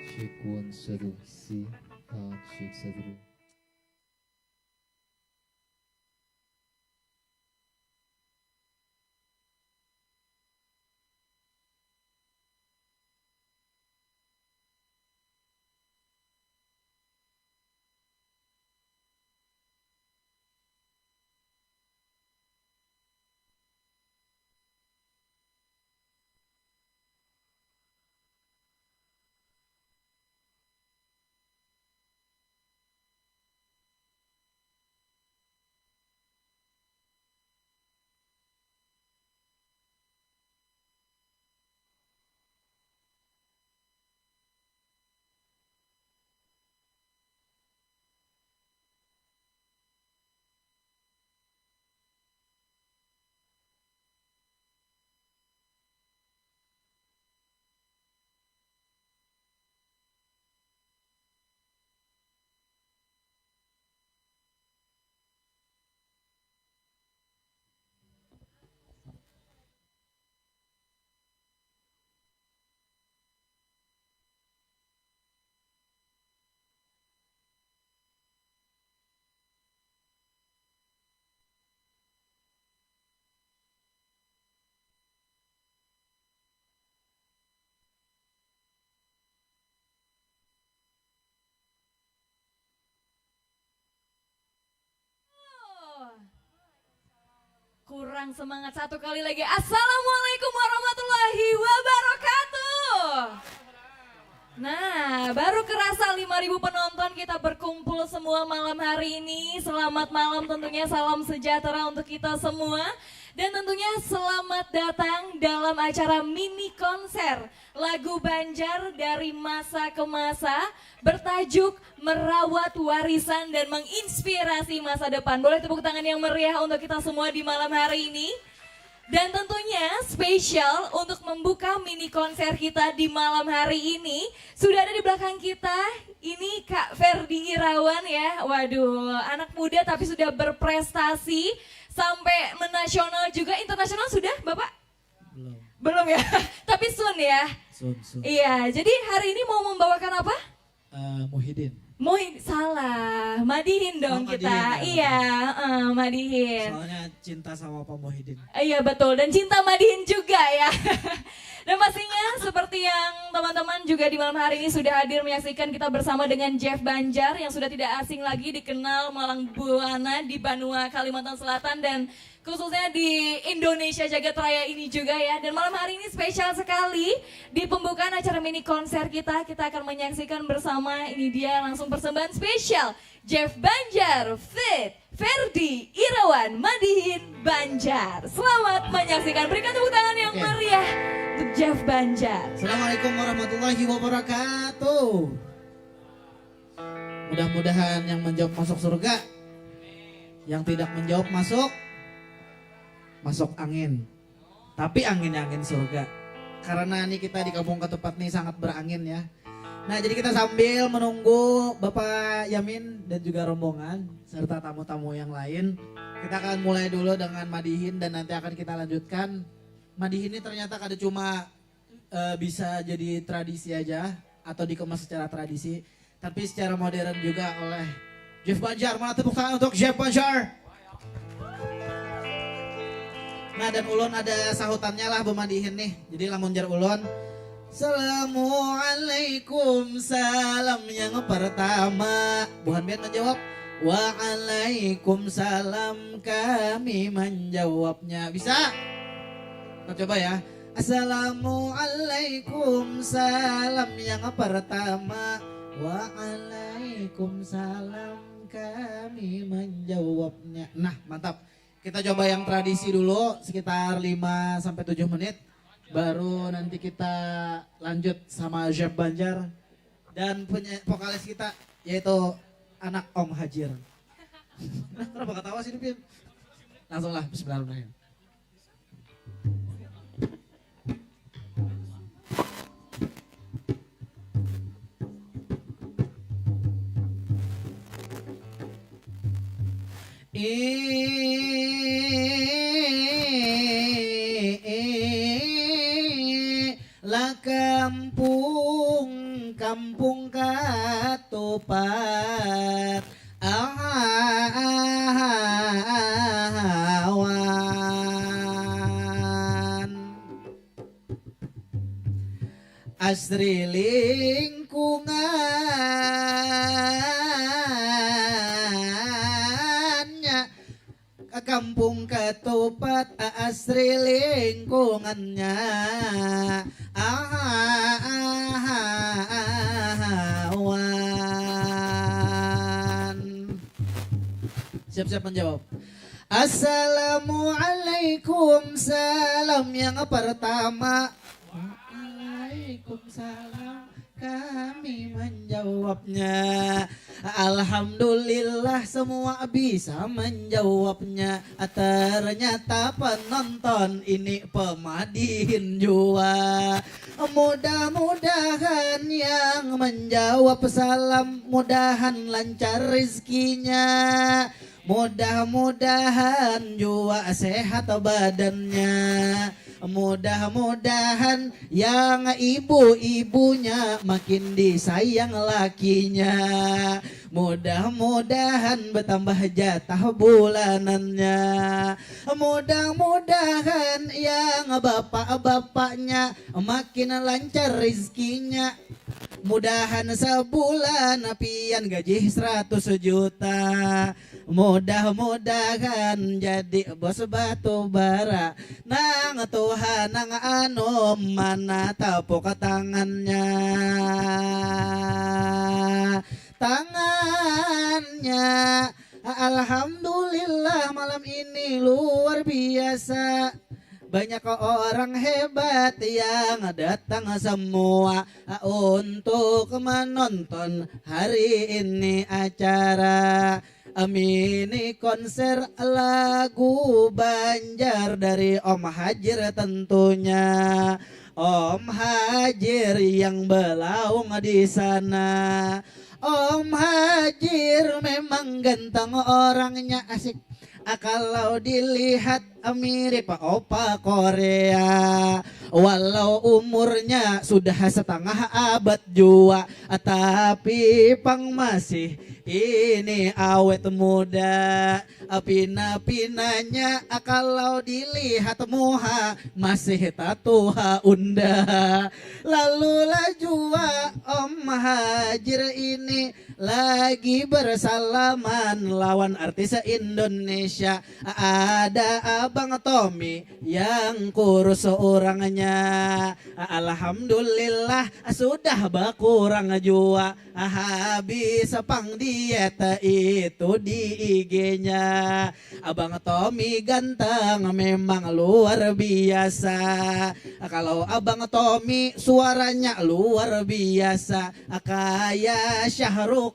Shikwan Sadu Si Shik Sadru. Kurang semangat satu kali lagi. Assalamualaikum warahmatullahi wabarakatuh. Nah, baru kerasa 5.000 penonton kita berkumpul semua malam hari ini. Selamat malam tentunya, salam sejahtera untuk kita semua. Dan tentunya selamat datang dalam acara mini konser lagu Banjar dari masa ke masa bertajuk Merawat Warisan dan Menginspirasi Masa Depan. Boleh tepuk tangan yang meriah untuk kita semua di malam hari ini. Dan tentunya spesial untuk membuka mini konser kita di malam hari ini. Sudah ada di belakang kita, ini Kak Ferdi Irawan ya. Waduh, anak muda tapi sudah berprestasi sampai menasional juga, internasional sudah Bapak? Belum. Belum ya, tapi soon ya. Sun. Iya, jadi hari ini mau membawakan apa? Muhyiddin. Salah, Madihin dong Oh, kita. Madihin, Iya, Madihin. Soalnya cinta sama Pak Muhyiddin. Iya betul, dan cinta Madihin juga ya. Dan pastinya seperti yang teman-teman juga di malam hari ini sudah hadir menyaksikan, kita bersama dengan Jeff Banjar yang sudah tidak asing lagi dikenal Malang Buana di Banua, Kalimantan Selatan, dan khususnya di Indonesia Jagat Raya ini juga ya. Dan malam hari ini spesial sekali di pembukaan acara mini konser kita akan menyaksikan bersama, ini dia langsung persembahan spesial Jeff Banjar fit Ferdi Irawan Madihin Banjar. Selamat menyaksikan, berikan tepuk tangan yang meriah untuk Jeff Banjar. Assalamualaikum warahmatullahi wabarakatuh. Mudah-mudahan yang menjawab masuk surga, yang tidak menjawab masuk angin. Tapi anginnya angin surga. Karena ini kita di kampung ketupat nih sangat berangin ya. Nah, jadi kita sambil menunggu Bapak Yamin dan juga rombongan serta tamu-tamu yang lain, kita akan mulai dulu dengan Madihin dan nanti akan kita lanjutkan. Madihin ini ternyata kada cuma bisa jadi tradisi aja atau dikemas secara tradisi, tapi secara modern juga oleh Jeff Banjar. Mana tepuk tangan untuk Jeff Banjar. Nah, dan ulun ada sahutannya lah Madihin nih. Jadi lamun jar ulun, Assalamualaikum, salam yang pertama. Buhan biar menjawab, Waalaikumsalam, kami menjawabnya. Bisa? Kita coba ya. Assalamualaikum, salam yang pertama. Waalaikumsalam, kami menjawabnya. Nah, mantap. Kita coba yang tradisi dulu sekitar 5-7 menit. Baru nanti kita lanjut sama Jeff Banjar dan vokalis kita yaitu anak Om Hajir. Kenapa ketawa sih Pin? Langsung lah, bismillahirrahmanirrahim. Lah kampung kampung Katupat awan asri lingkungannya kampung Katupat asri lingkungannya awan. Siap-siap menjawab. Assalamualaikum, salam yang pertama. Waalaikumsalam, kami menjawabnya. Alhamdulillah semua bisa menjawabnya. Ternyata penonton ini pemadihin jua. Mudah-mudahan yang menjawab salam mudahan lancar rizkinya. Mudah-mudahan jua sehat badannya. Mudah-mudahan yang ibu-ibunya makin disayang lakinya. Mudah-mudahan bertambah jatah bulanannya. Mudah-mudahan yang bapak-bapaknya makin lancar rizkinya. Mudahan sebulan pian gaji 100 juta. Mudah-mudahan jadi bos batu bara. Nang Tuhan nang anu mana tepuk tangannya. Tangannya alhamdulillah malam ini luar biasa. Banyak orang hebat yang datang semua untuk menonton hari ini acara mini konser lagu Banjar dari Om Hajir tentunya. Om Hajir yang belaung di sana. Om Hajir memang ganteng orangnya, asik. Kalau dilihat mirip opa Korea. Walau umurnya sudah setengah abad jua, tapi pang masih ini awet muda. Pina-pinanya kalau dilihat muha masih tatuha unda. Lalu lajua Om Hajir ini lagi bersalaman lawan artis Indonesia. Ada Abang Tommy yang kurus orangnya. Alhamdulillah sudah berkurang jua. Habis pang diet itu di IG-nya. Abang Tommy ganteng memang luar biasa. Kalau Abang Tommy suaranya luar biasa. Kayak Syahrukh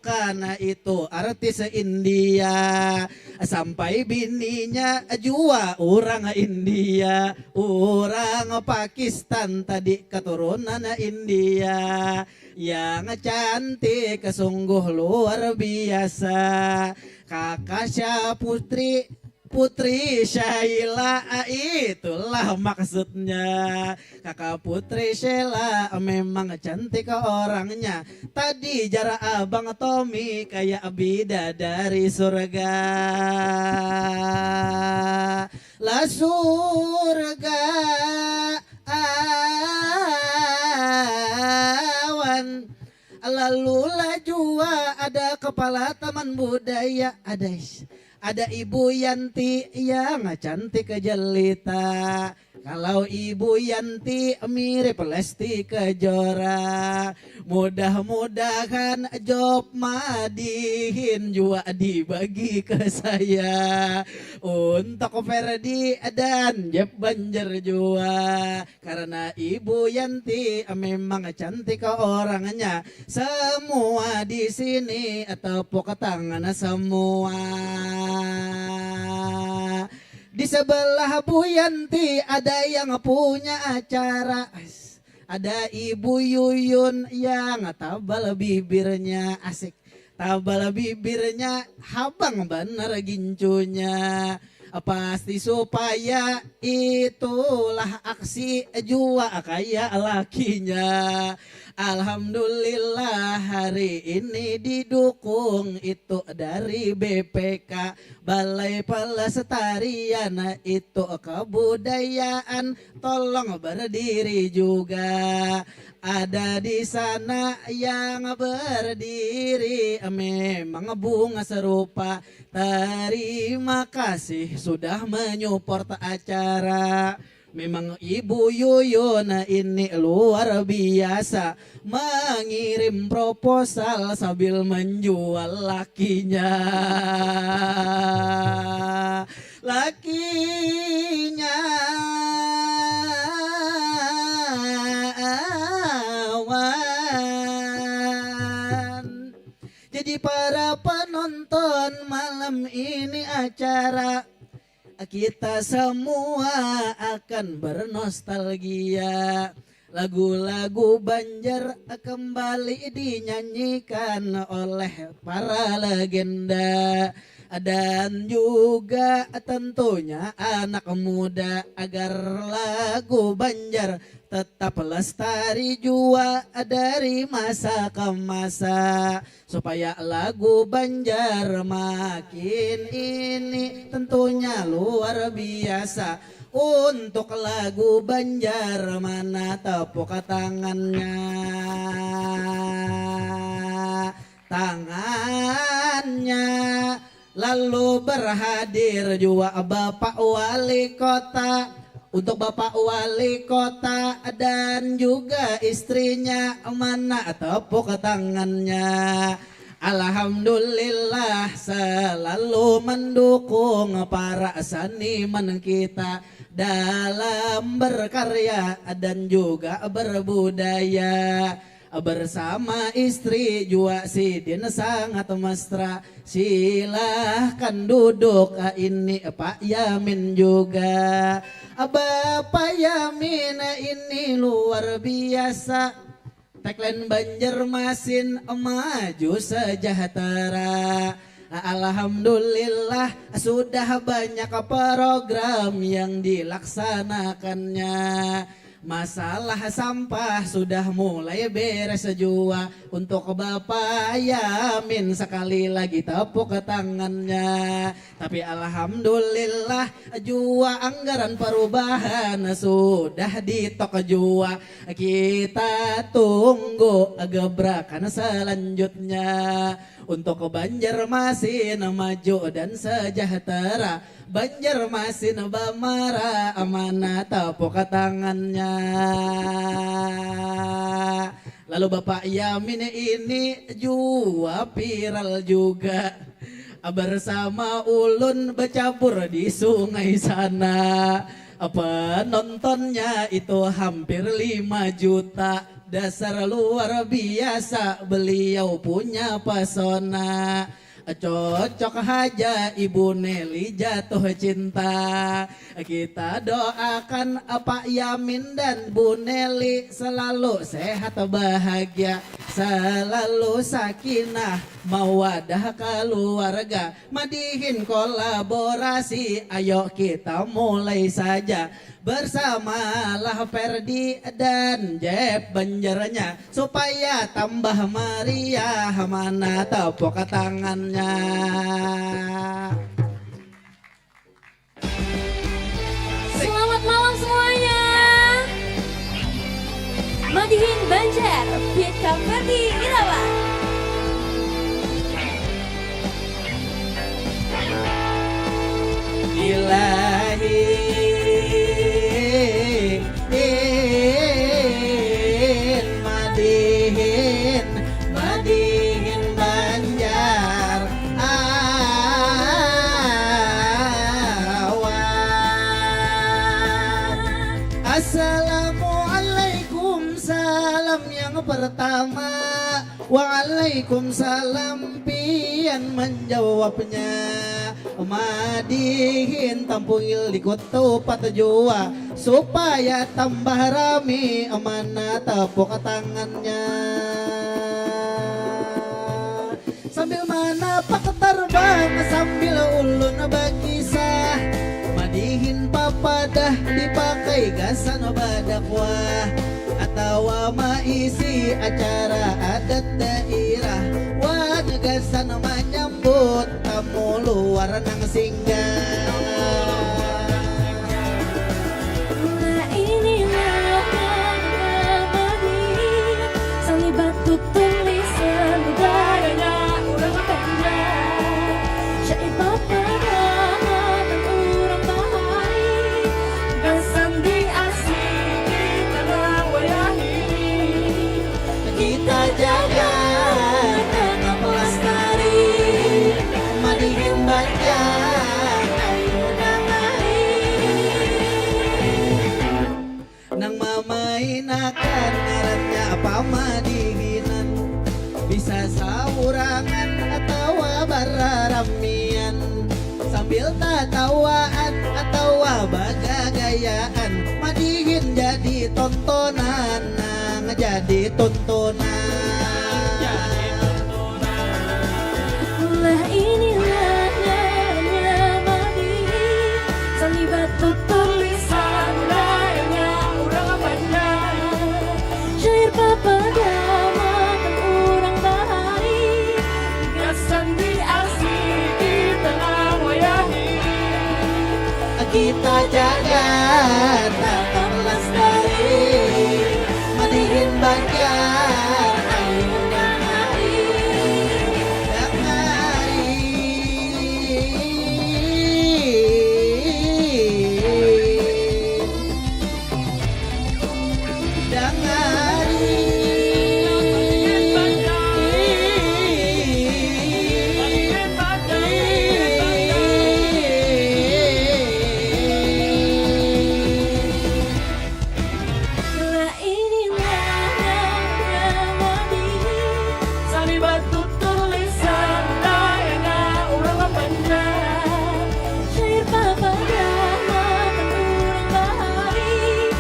itu artis India. Sampai bininya jua orang India, orang Pakistan tadi keturunan India. Yang cantik sungguh luar biasa. Kakak Syaputri, Putri Syaila, itulah maksudnya. Kakak Putri Syaila memang cantik orangnya. Tadi jarak Abang Tommy kayak bidadari surga. Lah surga awan. Lalu jua ada kepala taman budaya. Ada Ibu Yanti yang cantik jelita. Kalau Ibu Yanti mirip Lesti Kejora. Mudah-mudahan job madihin juga dibagi ke saya. Untuk Ferdi dan Jeb Banjar juga. Karena Ibu Yanti memang cantik orangnya. Semua di sini tepuk tangan semua. Di sebelah Bu Yanti ada yang punya acara. Ada Ibu Yuyun yang tabal bibirnya, asik. Tabal bibirnya habang bener gincunya. Pasti supaya itulah aksi jua kayak lakinya. Alhamdulillah hari ini didukung itu dari BPK Balai Pelestarian itu kebudayaan, tolong berdiri juga. Ada di sana yang berdiri memang bunga serupa. Terima kasih sudah menyupport acara. Memang Ibu Yuyun ini luar biasa, mengirim proposal sambil menjual lakinya. Lakinya awan. Jadi para penonton malam ini acara kita semua akan bernostalgia. Lagu-lagu Banjar kembali dinyanyikan oleh para legenda. Dan juga tentunya anak muda agar lagu Banjar tetap lestari jua dari masa ke masa, supaya lagu Banjar makin ini tentunya luar biasa. Untuk lagu Banjar mana tepuk tangannya, tangannya. Lalu berhadir juga Bapak Wali Kota. Untuk Bapak Wali Kota dan juga istrinya mana tepuk tangannya. Alhamdulillah selalu mendukung para seniman kita dalam berkarya dan juga berbudaya. Bersama istri juga Sidin sangat mesra. Silahkan duduk ini Pak Yamin juga. Bapak Yamin ini luar biasa. Tagline Banjarmasin maju sejahtera. Alhamdulillah sudah banyak program yang dilaksanakannya. Masalah sampah sudah mulai beres jua. Untuk Bapak Yamin sekali lagi tepuk tangannya. Tapi alhamdulillah jua anggaran perubahan sudah ditok jua. Kita tunggu gebrakan selanjutnya. Untuk Banjarmasin maju dan sejahtera. Banjarmasin Bamara amanah tepuk tangannya. Lalu Bapak Yamin ini jua viral juga. Bersama ulun bercampur di sungai sana. Penontonnya itu hampir 5 juta. Dasar luar biasa beliau punya pesona. Cocok aja Ibu Nelly jatuh cinta. Kita doakan Pak Yamin dan Bu Nelly selalu sehat bahagia, selalu sakinah mawadah keluarga. Madihin kolaborasi, ayo kita mulai saja. Bersamalah Ferdi dan Jeb Banjarnya, supaya tambah meriah. Mana tepuk tangannya. Selamat malam semuanya. Madihin Banjar, Fit Kang Ferdi, Irawa. Ilahi Madihin Banjar awan. Assalamualaikum, salam yang pertama. Waalaikumsalam pian menjawabnya. Madihin tampungil di ketupat jua, supaya tambah rame. Mana tepuk tangannya. Sambil mana pak terbang, sambil ulun berkisah. Madihin papadah dipakai gasan badakwah. Atau Atawa maisi acara adat daerah, wanegasan menyambut tamu luar nang singgah. Nah inilah Sali batu tulisan budayanya urang pendek, syair paparan urang bahari, gasan di asing tanah wayang ini. Kita jaga tanah pelestari, madihin banjar ayu nangari. Nang mamainakan ngarannya apa madihinan, bisa saurangan atau bararamian, sambil tatawaan atau bagagayaan, madihin jadi tontonan, jadi tontonan. Lah inilah namanya Madi, Sali batu tulisan budayanya urang pandai, syair papadama urang bahari, gasan di asih di tengah wayang ini. Kita jaga tanah lestari, madihin banjar ayu nangari. Lah inilah namanya Madi, Sali batu tulisan budayanya urang pandai, syair papadama urang bahari,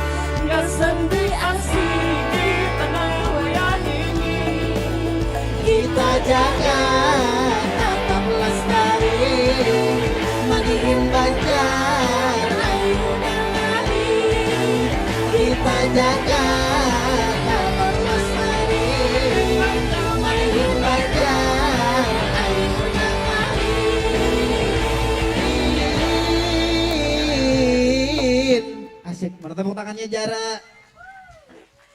gasan di asih di tanah wayang ini. Kita jaga tanah lestari, madihin banjar ayu nangari. Kita jaga tanah lestari, madihin banjar ayu nangari. Asik, bertepuk tangannya Jara.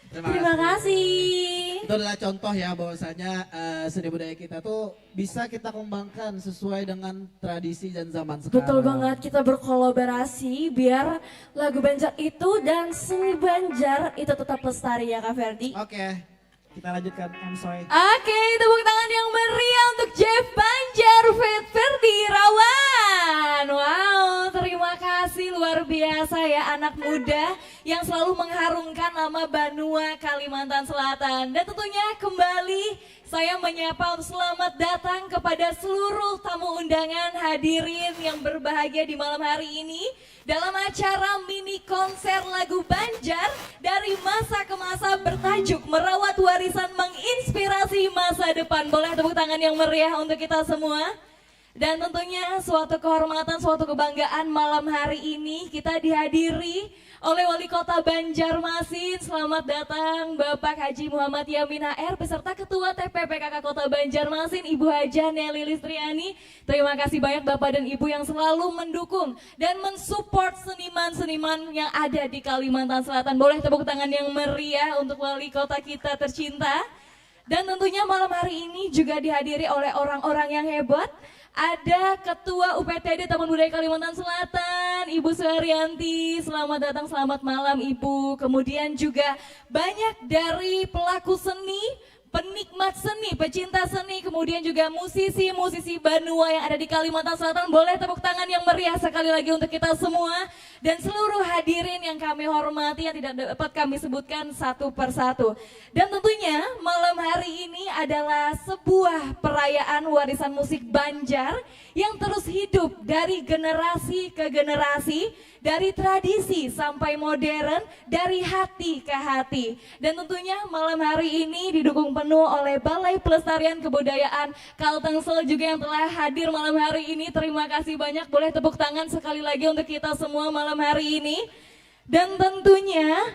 Terima kasih. Itu adalah contoh ya bahwasanya seni budaya kita tuh bisa kita kembangkan sesuai dengan tradisi dan zaman sekarang. Betul banget, kita berkolaborasi biar lagu Banjar itu dan seni Banjar itu tetap lestari ya Kak Ferdi. Oke, kita lanjutkan. I'm sorry. Oke, tepuk tangan yang meriah untuk Jeff Banjar Ferdi Rawan. Wow, terima kasih luar biasa ya anak muda yang selalu mengharumkan nama Banua Kalimantan Selatan. Dan tentunya kembali saya menyapa untuk selamat datang kepada seluruh tamu undangan hadirin yang berbahagia di malam hari ini dalam acara mini konser lagu Banjar dari masa ke masa bertajuk Merawat Warisan Menginspirasi Masa Depan. Boleh tepuk tangan yang meriah untuk kita semua. Dan tentunya suatu kehormatan, suatu kebanggaan malam hari ini kita dihadiri oleh Wali Kota Banjarmasin. Selamat datang Bapak Haji Muhammad Yamin HR beserta Ketua TPPKK Kota Banjarmasin Ibu Haja Nelly Listriani. Terima kasih banyak Bapak dan Ibu yang selalu mendukung dan mensupport seniman-seniman yang ada di Kalimantan Selatan. Boleh tepuk tangan yang meriah untuk Wali Kota kita tercinta. Dan tentunya malam hari ini juga dihadiri oleh orang-orang yang hebat. Ada Ketua UPTD Taman Budaya Kalimantan Selatan, Ibu Suharyanti. Selamat datang, selamat malam Ibu. Kemudian juga banyak dari pelaku seni, penikmat seni, pecinta seni, kemudian juga musisi-musisi Banua yang ada di Kalimantan Selatan. Boleh tepuk tangan yang meriah sekali lagi untuk kita semua. Dan seluruh hadirin yang kami hormati yang tidak dapat kami sebutkan satu persatu. Dan tentunya malam hari ini adalah sebuah perayaan warisan musik Banjar yang terus hidup dari generasi ke generasi, dari tradisi sampai modern, dari hati ke hati. Dan tentunya malam hari ini didukung penuh oleh Balai Pelestarian Kebudayaan Kaltengsel juga yang telah hadir malam hari ini. Terima kasih banyak, boleh tepuk tangan sekali lagi untuk kita semua malam hari ini. Dan tentunya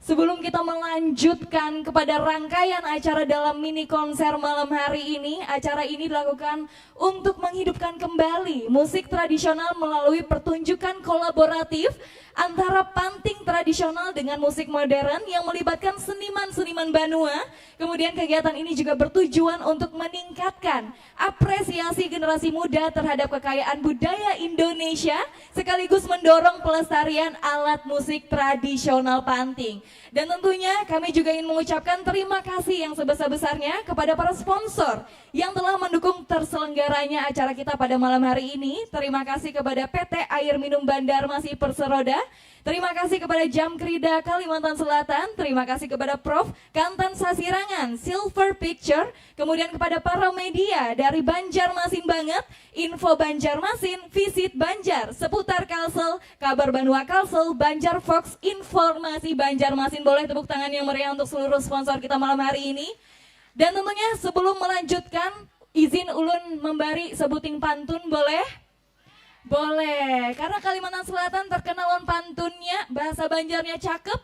Sebelum kita melanjutkan kepada rangkaian acara dalam mini konser malam hari ini, acara ini dilakukan untuk menghidupkan kembali musik tradisional melalui pertunjukan kolaboratif antara panting tradisional dengan musik modern yang melibatkan seniman-seniman Banua. Kemudian kegiatan ini juga bertujuan untuk meningkatkan apresiasi generasi muda terhadap kekayaan budaya Indonesia sekaligus mendorong pelestarian alat musik tradisional panting. Dan tentunya kami juga ingin mengucapkan terima kasih yang sebesar-besarnya kepada para sponsor yang telah mendukung terselenggaranya acara kita pada malam hari ini. Terima kasih kepada PT Air Minum Banjarmasin Perseroda. Terima kasih kepada Jamkrida Kalimantan Selatan. Terima kasih kepada Prof. Kantan Sasirangan, Silver Picture. Kemudian kepada para media dari Banjarmasin Banget, Info Banjarmasin, Visit Banjar, Seputar Kalsel, Kabar Banua Kalsel, Banjar Fox, Informasi Banjarmasin. Boleh tepuk tangan yang meriah untuk seluruh sponsor kita malam hari ini. Dan tentunya sebelum melanjutkan, izin ulun memberi sebuting pantun boleh? Boleh, karena Kalimantan Selatan terkenal on pantunnya, bahasa Banjarnya cakep,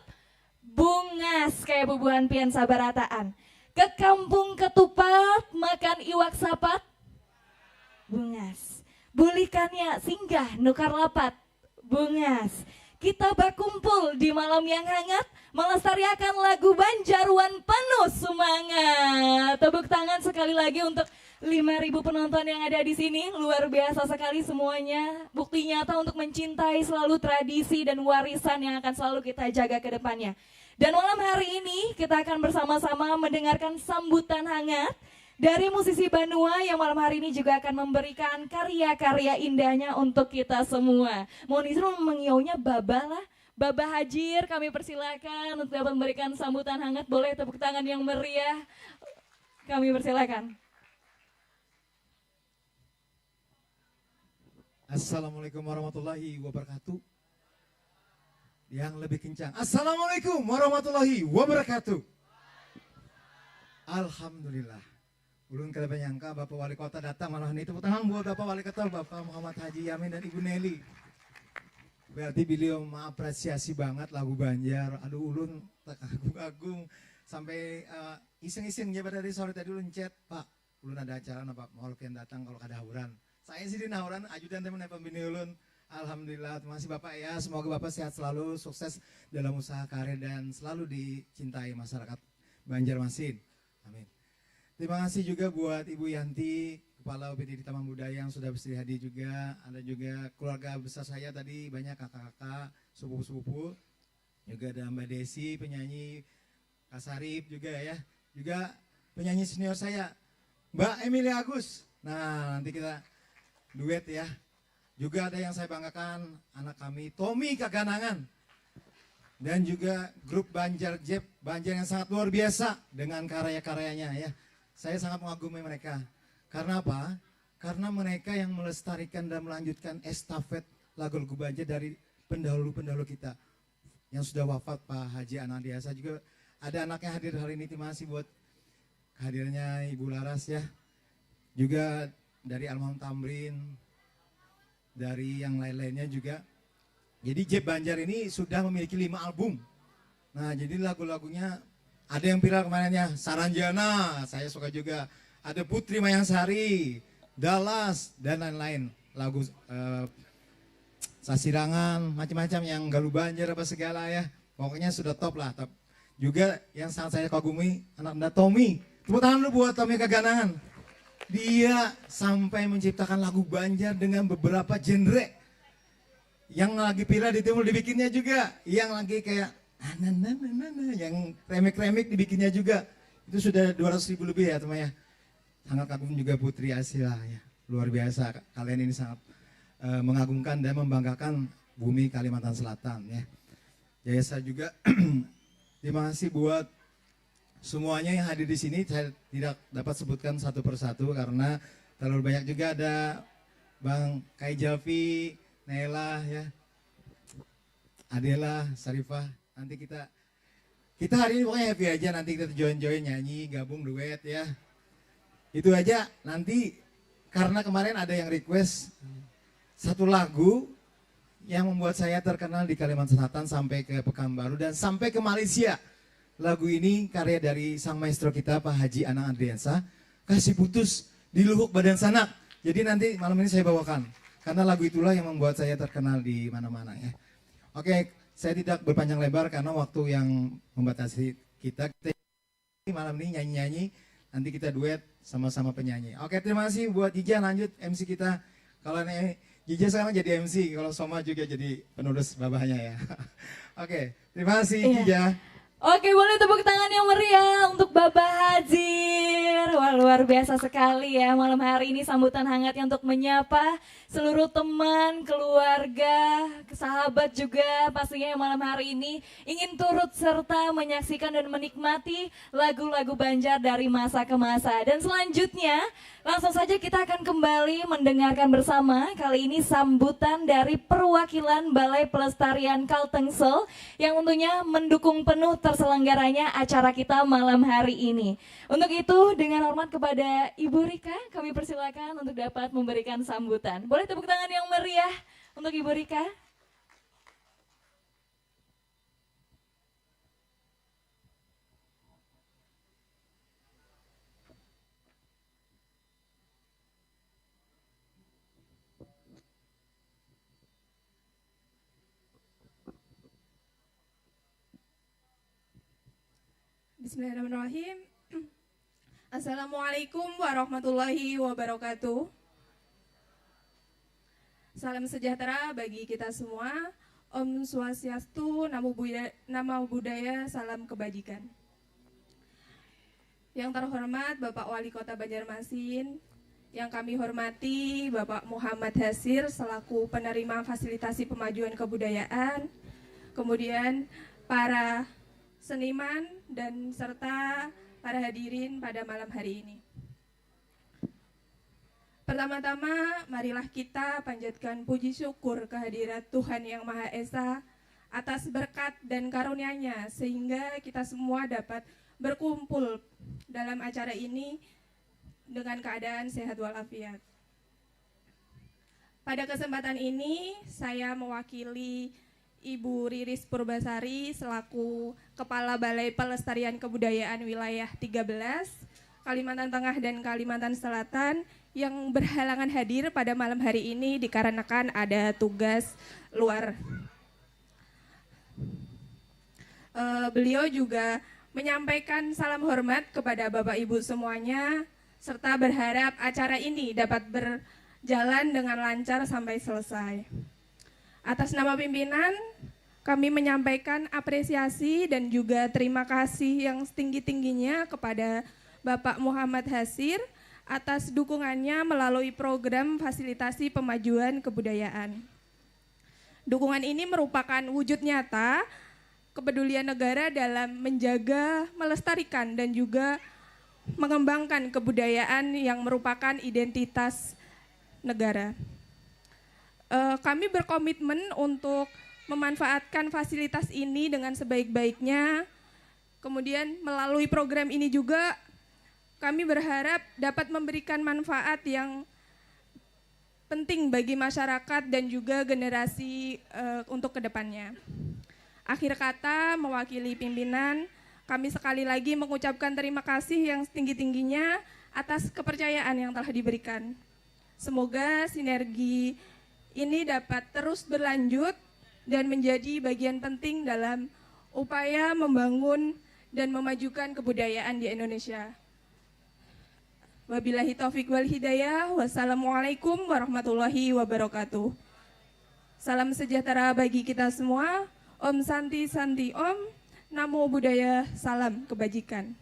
bungas kayak bubuhan pian sabarataan. Ke kampung ketupat, makan iwak sapat, bungas. Bulikannya singgah nukar lapat, bungas. Kita berkumpul di malam yang hangat, melestarikan lagu Banjarwan penuh semangat. Tepuk tangan sekali lagi untuk 5.000 penonton yang ada di sini, luar biasa sekali semuanya. Bukti nyata untuk mencintai selalu tradisi dan warisan yang akan selalu kita jaga ke depannya. Dan malam hari ini kita akan bersama-sama mendengarkan sambutan hangat dari musisi Banua yang malam hari ini juga akan memberikan karya-karya indahnya untuk kita semua. Mohon izin mengiaunya Baba lah. Baba Hajir, kami persilakan untuk dapat memberikan sambutan hangat. Boleh tepuk tangan yang meriah. Kami persilakan. Assalamualaikum warahmatullahi wabarakatuh. Yang lebih kencang. Assalamualaikum warahmatullahi wabarakatuh. Alhamdulillah. Ulun kada menyangka Bapak Wali Kota datang malah ini. Tepuk tangan buat Bapak Wali Kota, Bapak Muhammad Haji Yamin dan Ibu Nelly. Berarti beliau mengapresiasi banget lagu Banjar. Aduh ulun tak agung-agung. Sampai iseng-iseng ya dari sore tadi ulun chat. Pak, ulun ada acara Pak, mau kalian datang kalau kada hauran. Saya sih di nahuran, ajudan teman pembini ulun. Alhamdulillah, terima kasih Bapak ya. Semoga Bapak sehat selalu, sukses dalam usaha karir dan selalu dicintai masyarakat Banjarmasin. Amin. Terima kasih juga buat Ibu Yanti, Kepala UPD di Taman Budaya yang sudah bersedia hadir juga. Ada juga keluarga besar saya tadi, banyak kakak-kakak, sepupu-sepupu. Juga ada Mbak Desi, penyanyi Kak Sarip juga ya. Juga penyanyi senior saya, Mbak Emilia Agus. Nah, nanti kita duet ya. Juga ada yang saya banggakan, anak kami Tommy Kaganangan. Dan juga grup Banjar Jeb, Banjar yang sangat luar biasa dengan karya-karyanya ya. Saya sangat mengagumi mereka. Karena apa? Karena mereka yang melestarikan dan melanjutkan estafet lagu-lagu Banjar dari pendahulu-pendahulu kita. Yang sudah wafat Pak Haji Anandiasa juga ada anaknya hadir hari ini. Terima kasih buat kehadirannya Ibu Laras ya. Juga dari Almarhum Tamrin, dari yang lain-lainnya juga. Jadi Jeb Banjar ini sudah memiliki 5 album. Nah jadi lagu-lagunya ada yang viral kemarinnya, Saranjana, saya suka juga. Ada Putri Mayangsari, Dallas, dan lain-lain. Lagu Sasirangan, macam-macam yang Galuh Banjar apa segala ya. Pokoknya sudah top lah. Top. Juga yang sangat saya kagumi, anak-anak Tommy. Tepuk tangan dulu buat Tommy Kaganangan. Dia sampai menciptakan lagu Banjar dengan beberapa genre. Yang lagi viral di timur dibikinnya juga. Yang lagi kayak yang remik-remik dibikinnya juga. Itu sudah 200.000 lebih ya teman ya. Sangat kagum juga Putri Asila ya. Luar biasa. Kalian ini sangat mengagumkan dan membanggakan bumi Kalimantan Selatan ya. Jasa juga terima kasih buat semuanya yang hadir di sini. Saya tidak dapat sebutkan satu persatu karena terlalu banyak. Juga ada Bang Kai Jalfi, Nela ya, Adela, Sarifah. Nanti kita hari ini pokoknya happy aja. Nanti kita join nyanyi, gabung duet ya. Itu aja. Nanti karena kemarin ada yang request satu lagu yang membuat saya terkenal di Kalimantan Selatan sampai ke Pekanbaru dan sampai ke Malaysia. Lagu ini karya dari sang maestro kita Pak Haji Anang Adriansa, Kasih Putus di Luhuk Badan Sanak. Jadi nanti malam ini saya bawakan karena lagu itulah yang membuat saya terkenal di mana-mana ya. Oke, saya tidak berpanjang lebar karena waktu yang membatasi kita malam ini nyanyi-nyanyi, nanti kita duet sama-sama penyanyi. Oke, terima kasih buat Jija, lanjut MC kita. Kalau ini Jija sekarang jadi MC, kalau Soma juga jadi penerus babahnya ya. Oke, terima kasih Jija. Oke, boleh tepuk tangan yang meriah untuk Bapak Hajir. Wah, luar biasa sekali ya malam hari ini, sambutan hangatnya untuk menyapa seluruh teman, keluarga, sahabat juga pastinya yang malam hari ini ingin turut serta menyaksikan dan menikmati lagu-lagu Banjar dari masa ke masa. Dan selanjutnya langsung saja kita akan kembali mendengarkan bersama kali ini sambutan dari perwakilan Balai Pelestarian Kaltengsel yang tentunya mendukung penuh terselenggaranya acara kita malam hari ini. Untuk itu dengan hormat kepada Ibu Rika kami persilakan untuk dapat memberikan sambutan. Boleh tepuk tangan yang meriah untuk Ibu Rika? Bismillahirrahmanirrahim. Assalamualaikum warahmatullahi wabarakatuh. Salam sejahtera bagi kita semua. Om Swastiastu, Namo Buddhaya, salam kebajikan. Yang terhormat Bapak Wali Kota Banjarmasin, yang kami hormati Bapak Muhammad Hasir selaku penerima fasilitasi pemajuan kebudayaan, kemudian para seniman dan serta para hadirin pada malam hari ini. Pertama-tama marilah kita panjatkan puji syukur kehadirat Tuhan Yang Maha Esa atas berkat dan karunia-Nya sehingga kita semua dapat berkumpul dalam acara ini dengan keadaan sehat walafiat. Pada kesempatan ini saya mewakili Ibu Riris Purbasari selaku Kepala Balai Pelestarian Kebudayaan Wilayah 13, Kalimantan Tengah dan Kalimantan Selatan yang berhalangan hadir pada malam hari ini dikarenakan ada tugas luar. Beliau juga menyampaikan salam hormat kepada Bapak Ibu semuanya serta berharap acara ini dapat berjalan dengan lancar sampai selesai. Atas nama pimpinan, kami menyampaikan apresiasi dan juga terima kasih yang setinggi-tingginya kepada Bapak Muhammad Hasir atas dukungannya melalui program fasilitasi pemajuan kebudayaan. Dukungan ini merupakan wujud nyata kepedulian negara dalam menjaga, melestarikan, dan juga mengembangkan kebudayaan yang merupakan identitas negara. Kami berkomitmen untuk memanfaatkan fasilitas ini dengan sebaik-baiknya. Kemudian melalui program ini juga kami berharap dapat memberikan manfaat yang penting bagi masyarakat dan juga generasi untuk kedepannya. Akhir kata, mewakili pimpinan, kami sekali lagi mengucapkan terima kasih yang setinggi-tingginya atas kepercayaan yang telah diberikan. Semoga sinergi ini dapat terus berlanjut dan menjadi bagian penting dalam upaya membangun dan memajukan kebudayaan di Indonesia. Wabillahi taufiq wal hidayah. Wassalamualaikum warahmatullahi wabarakatuh. Salam sejahtera bagi kita semua. Om Santi Santi Om. Namo Buddhaya, salam kebajikan.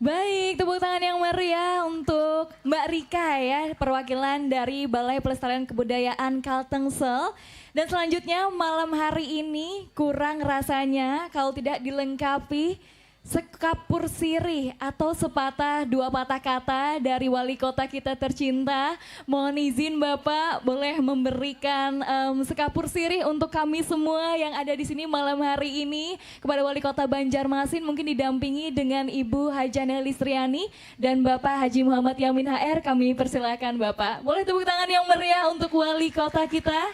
Baik, tepuk tangan yang meriah untuk Mbak Rika ya, perwakilan dari Balai Pelestarian Kebudayaan Kaltengsel. Dan selanjutnya malam hari ini kurang rasanya kalau tidak dilengkapi sekapur sirih atau sepatah dua patah kata dari wali kota kita tercinta. Mohon izin Bapak boleh memberikan sekapur sirih untuk kami semua yang ada di sini malam hari ini kepada wali kota Banjarmasin, mungkin didampingi dengan Ibu Hajane Listriani dan Bapak Haji Muhammad Yamin HR. Kami persilakan Bapak. Boleh tepuk tangan yang meriah untuk wali kota kita.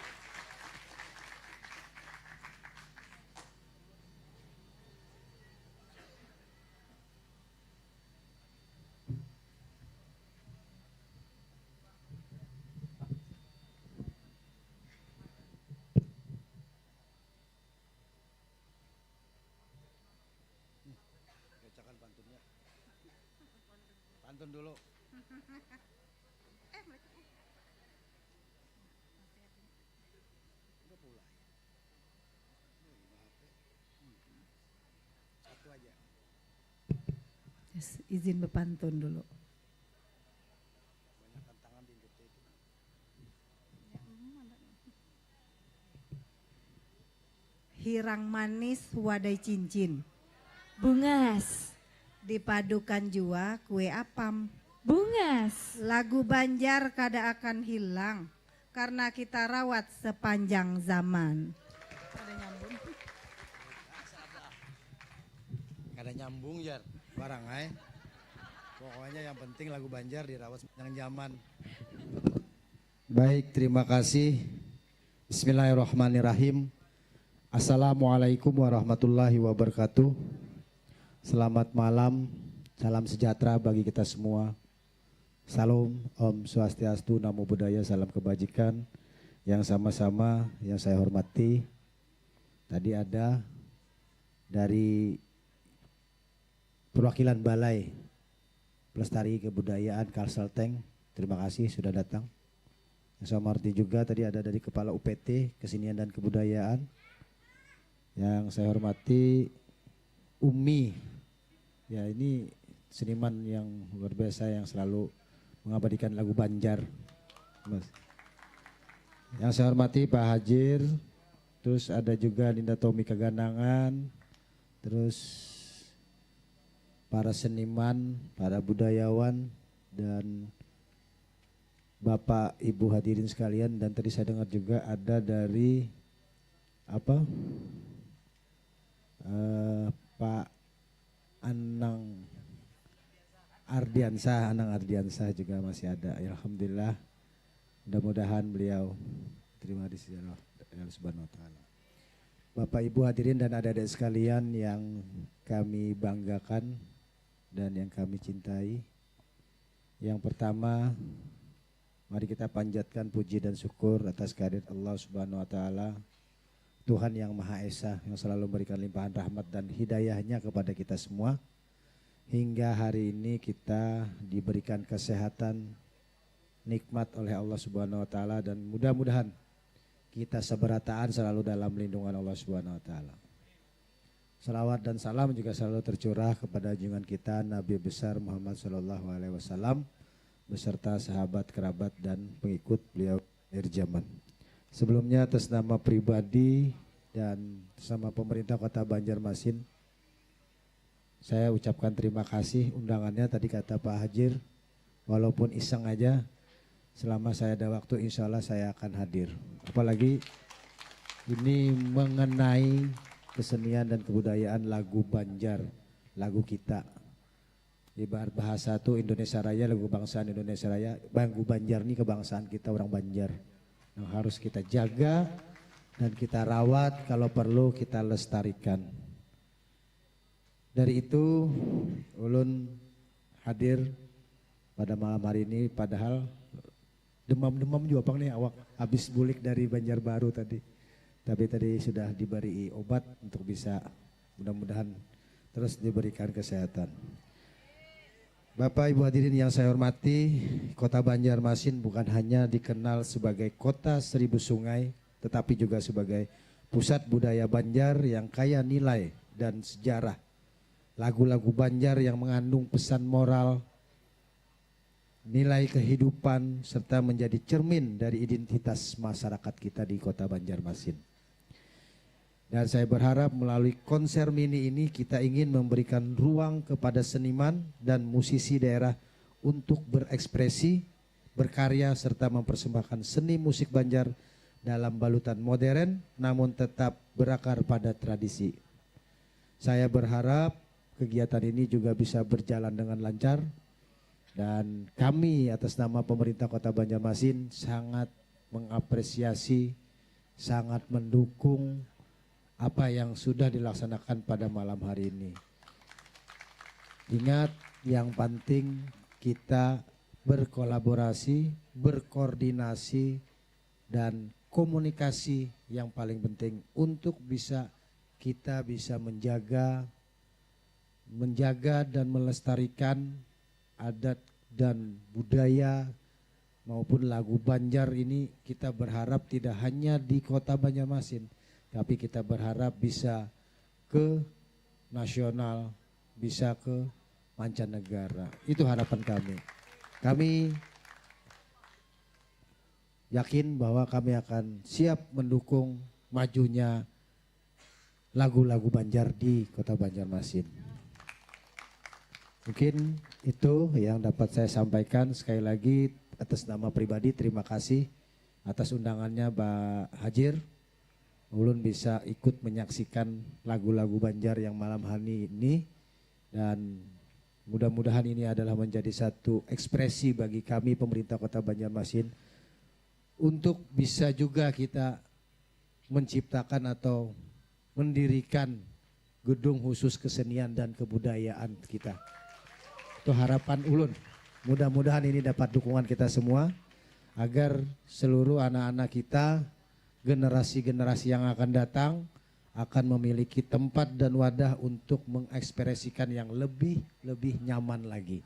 Pantun dulu. Satu aja. Yes, izin berpantun dulu. Banyak tantangan di hidup itu. Hirang manis wadai cincin, Bungas, dipadukan jua kue apam. bungas. Lagu Banjar kada akan hilang karena kita rawat sepanjang zaman. Kada nyambung jar barang ay. Pokoknya yang penting lagu Banjar dirawat dengan zaman. Baik, terima kasih. Bismillahirrahmanirrahim. Assalamualaikum warahmatullahi wabarakatuh. Selamat malam, salam sejahtera bagi kita semua. Salam, Om Swastiastu, Namo Buddhaya, salam kebajikan. Yang sama-sama yang saya hormati, tadi ada dari perwakilan Balai Pelestari Kebudayaan Kalselteng, terima kasih sudah datang. Yang saya hormati juga tadi ada dari Kepala UPT Kesenian dan Kebudayaan. Yang saya hormati Umi, ya ini seniman yang luar biasa yang selalu mengabadikan lagu Banjar. Yang saya hormati Pak Hajir, terus ada juga Linda Tommy Kaganangan, terus para seniman, para budayawan, dan Bapak Ibu hadirin sekalian. Dan tadi saya dengar juga ada dari Pak Anang Ardiansah juga masih ada. Alhamdulillah, mudah-mudahan beliau terima di sisi Allah Subhanahu wa taala. Bapak Ibu hadirin dan adik-adik sekalian yang kami banggakan dan yang kami cintai. Yang pertama, mari kita panjatkan puji dan syukur atas kehadirat Allah Subhanahu wa taala, Tuhan yang Maha Esa yang selalu memberikan limpahan rahmat dan hidayahnya kepada kita semua. Hingga hari ini kita diberikan kesehatan nikmat oleh Allah Subhanahu wa taala, dan mudah-mudahan kita seberataan selalu dalam lindungan Allah Subhanahu wa taala. Salawat dan salam juga selalu tercurah kepada junjungan kita Nabi besar Muhammad sallallahu alaihi wasallam beserta sahabat, kerabat dan pengikut beliau akhir zaman. Sebelumnya atas nama pribadi dan sama pemerintah Kota Banjarmasin, saya ucapkan terima kasih undangannya. Tadi kata Pak Hajir, walaupun iseng aja, selama saya ada waktu insya Allah saya akan hadir. Apalagi ini mengenai kesenian dan kebudayaan lagu Banjar, lagu kita. Ibarat bahasa tuh Indonesia Raya, lagu kebangsaan Indonesia Raya, lagu Banjar ini kebangsaan kita orang Banjar. Yang harus kita jaga dan kita rawat, kalau perlu kita lestarikan. Dari itu ulun hadir pada malam hari ini, padahal demam-demam juga bang nih awak habis bulik dari Banjarbaru tadi. Tapi tadi sudah diberi obat untuk bisa mudah-mudahan terus diberikan kesehatan. Bapak Ibu hadirin yang saya hormati, Kota Banjarmasin bukan hanya dikenal sebagai kota 1000 sungai, tetapi juga sebagai pusat budaya Banjar yang kaya nilai dan sejarah. Lagu-lagu Banjar yang mengandung pesan moral, nilai kehidupan, serta menjadi cermin dari identitas masyarakat kita di Kota Banjarmasin. Dan saya berharap melalui konser mini ini kita ingin memberikan ruang kepada seniman dan musisi daerah untuk berekspresi, berkarya serta mempersembahkan seni musik Banjar dalam balutan modern namun tetap berakar pada tradisi. Saya berharap kegiatan ini juga bisa berjalan dengan lancar dan kami atas nama pemerintah Kota Banjarmasin sangat mengapresiasi, sangat mendukung apa yang sudah dilaksanakan pada malam hari ini. Ingat, yang penting kita berkolaborasi, berkoordinasi, dan komunikasi yang paling penting untuk kita bisa menjaga dan melestarikan adat dan budaya maupun lagu Banjar ini. Kita berharap tidak hanya di Kota Banjarmasin, tapi kita berharap bisa ke nasional, bisa ke mancanegara. Itu harapan kami. Kami yakin bahwa kami akan siap mendukung majunya lagu-lagu Banjar di Kota Banjarmasin. Mungkin itu yang dapat saya sampaikan. Sekali lagi atas nama pribadi terima kasih atas undangannya Pak Hajir. Ulun bisa ikut menyaksikan lagu-lagu Banjar yang malam hari ini dan mudah-mudahan ini adalah menjadi satu ekspresi bagi kami pemerintah Kota Banjarmasin untuk bisa juga kita menciptakan atau mendirikan gedung khusus kesenian dan kebudayaan kita. Itu harapan ulun. Mudah-mudahan ini dapat dukungan kita semua agar seluruh anak-anak kita, generasi-generasi yang akan datang akan memiliki tempat dan wadah untuk mengekspresikan yang lebih nyaman lagi.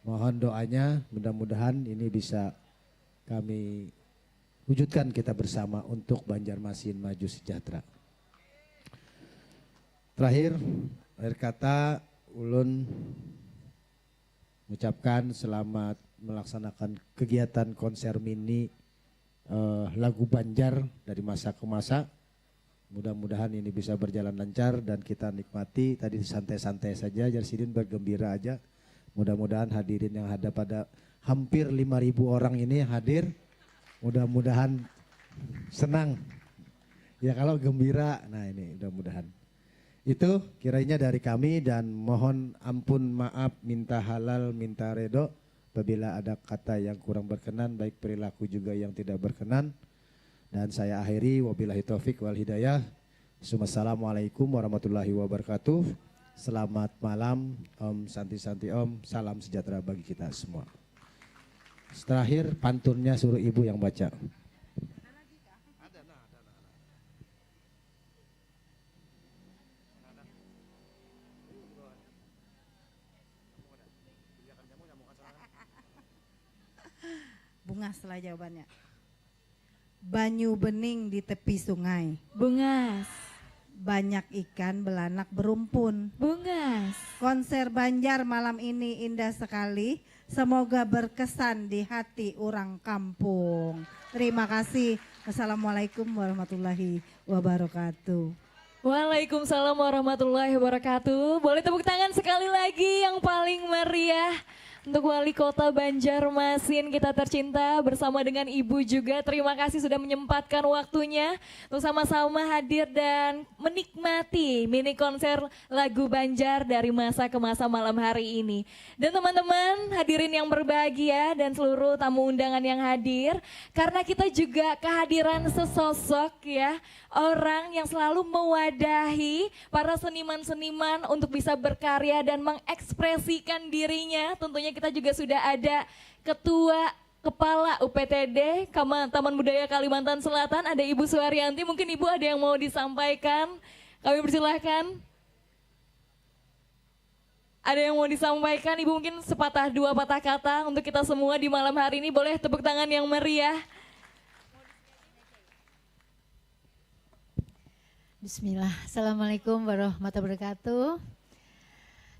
Mohon doanya, mudah-mudahan ini bisa kami wujudkan kita bersama untuk Banjarmasin maju sejahtera. Terakhir, akhir kata ulun mengucapkan selamat melaksanakan kegiatan konser mini lagu Banjar dari masa ke masa. Mudah-mudahan ini bisa berjalan lancar dan kita nikmati. Tadi santai-santai saja, Jarsidin bergembira aja. Mudah-mudahan hadirin yang ada pada hampir 5.000 orang ini hadir. Mudah-mudahan senang. Ya kalau gembira, nah ini mudah-mudahan. Itu kiranya dari kami dan mohon ampun maaf, minta halal, minta redo. Apabila ada kata yang kurang berkenan, baik perilaku juga yang tidak berkenan. Dan saya akhiri, wabillahi taufik wal hidayah. Assalamualaikum warahmatullahi wabarakatuh. Selamat malam, Om Santi-Santi Om, salam sejahtera bagi kita semua. Terakhir pantunnya suruh ibu yang baca. Bunga setelah jawabannya. Banyu bening di tepi sungai. Bungas. Banyak ikan belanak berumpun. Bungas. Konser Banjar malam ini indah sekali. Semoga berkesan di hati orang kampung. Terima kasih. Wassalamualaikum warahmatullahi wabarakatuh. Waalaikumsalam warahmatullahi wabarakatuh. Boleh tepuk tangan sekali lagi yang paling meriah untuk Wali Kota Banjarmasin kita tercinta bersama dengan Ibu juga. Terima kasih sudah menyempatkan waktunya untuk sama-sama hadir dan menikmati mini konser lagu Banjar dari masa ke masa malam hari ini. Dan teman-teman hadirin yang berbahagia dan seluruh tamu undangan yang hadir, karena kita juga kehadiran sesosok ya, orang yang selalu mewadahi para seniman-seniman untuk bisa berkarya dan mengekspresikan dirinya. Tentunya kita juga sudah ada Ketua Kepala UPTD Taman Budaya Kalimantan Selatan, ada Ibu Suharyanti. Mungkin Ibu ada yang mau disampaikan, kami persilahkan. Ada yang mau disampaikan, Ibu mungkin sepatah dua patah kata untuk kita semua di malam hari ini. Boleh tepuk tangan yang meriah. Bismillah, Assalamualaikum warahmatullahi wabarakatuh.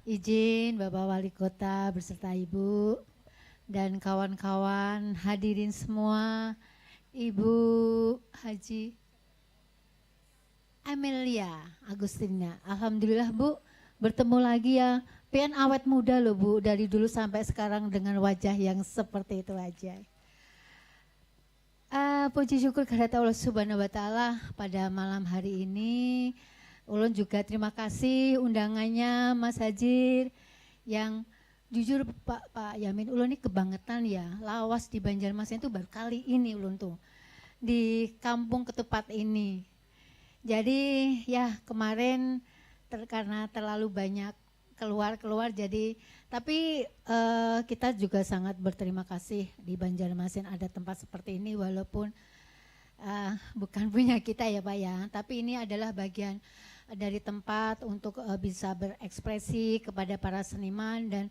Izin Bapak Wali Kota beserta Ibu dan kawan-kawan hadirin semua, Ibu Haji Amelia Agustina. Alhamdulillah Bu, bertemu lagi ya. Pian awet muda loh Bu, dari dulu sampai sekarang dengan wajah yang seperti itu aja. Puji syukur kehadirat Allah Subhanahu wa taala pada malam hari ini. Ulun juga terima kasih undangannya Mas Hajir yang jujur Pak Yamin, ulun ini kebangetan ya. Lawas di Banjarmasin itu baru kali ini ulun tuh di Kampung Ketupat ini. Jadi ya kemarin karena terlalu banyak keluar jadi tapi kita juga sangat berterima kasih di Banjarmasin ada tempat seperti ini walaupun bukan punya kita ya Pak ya, tapi ini adalah bagian dari tempat untuk bisa berekspresi kepada para seniman dan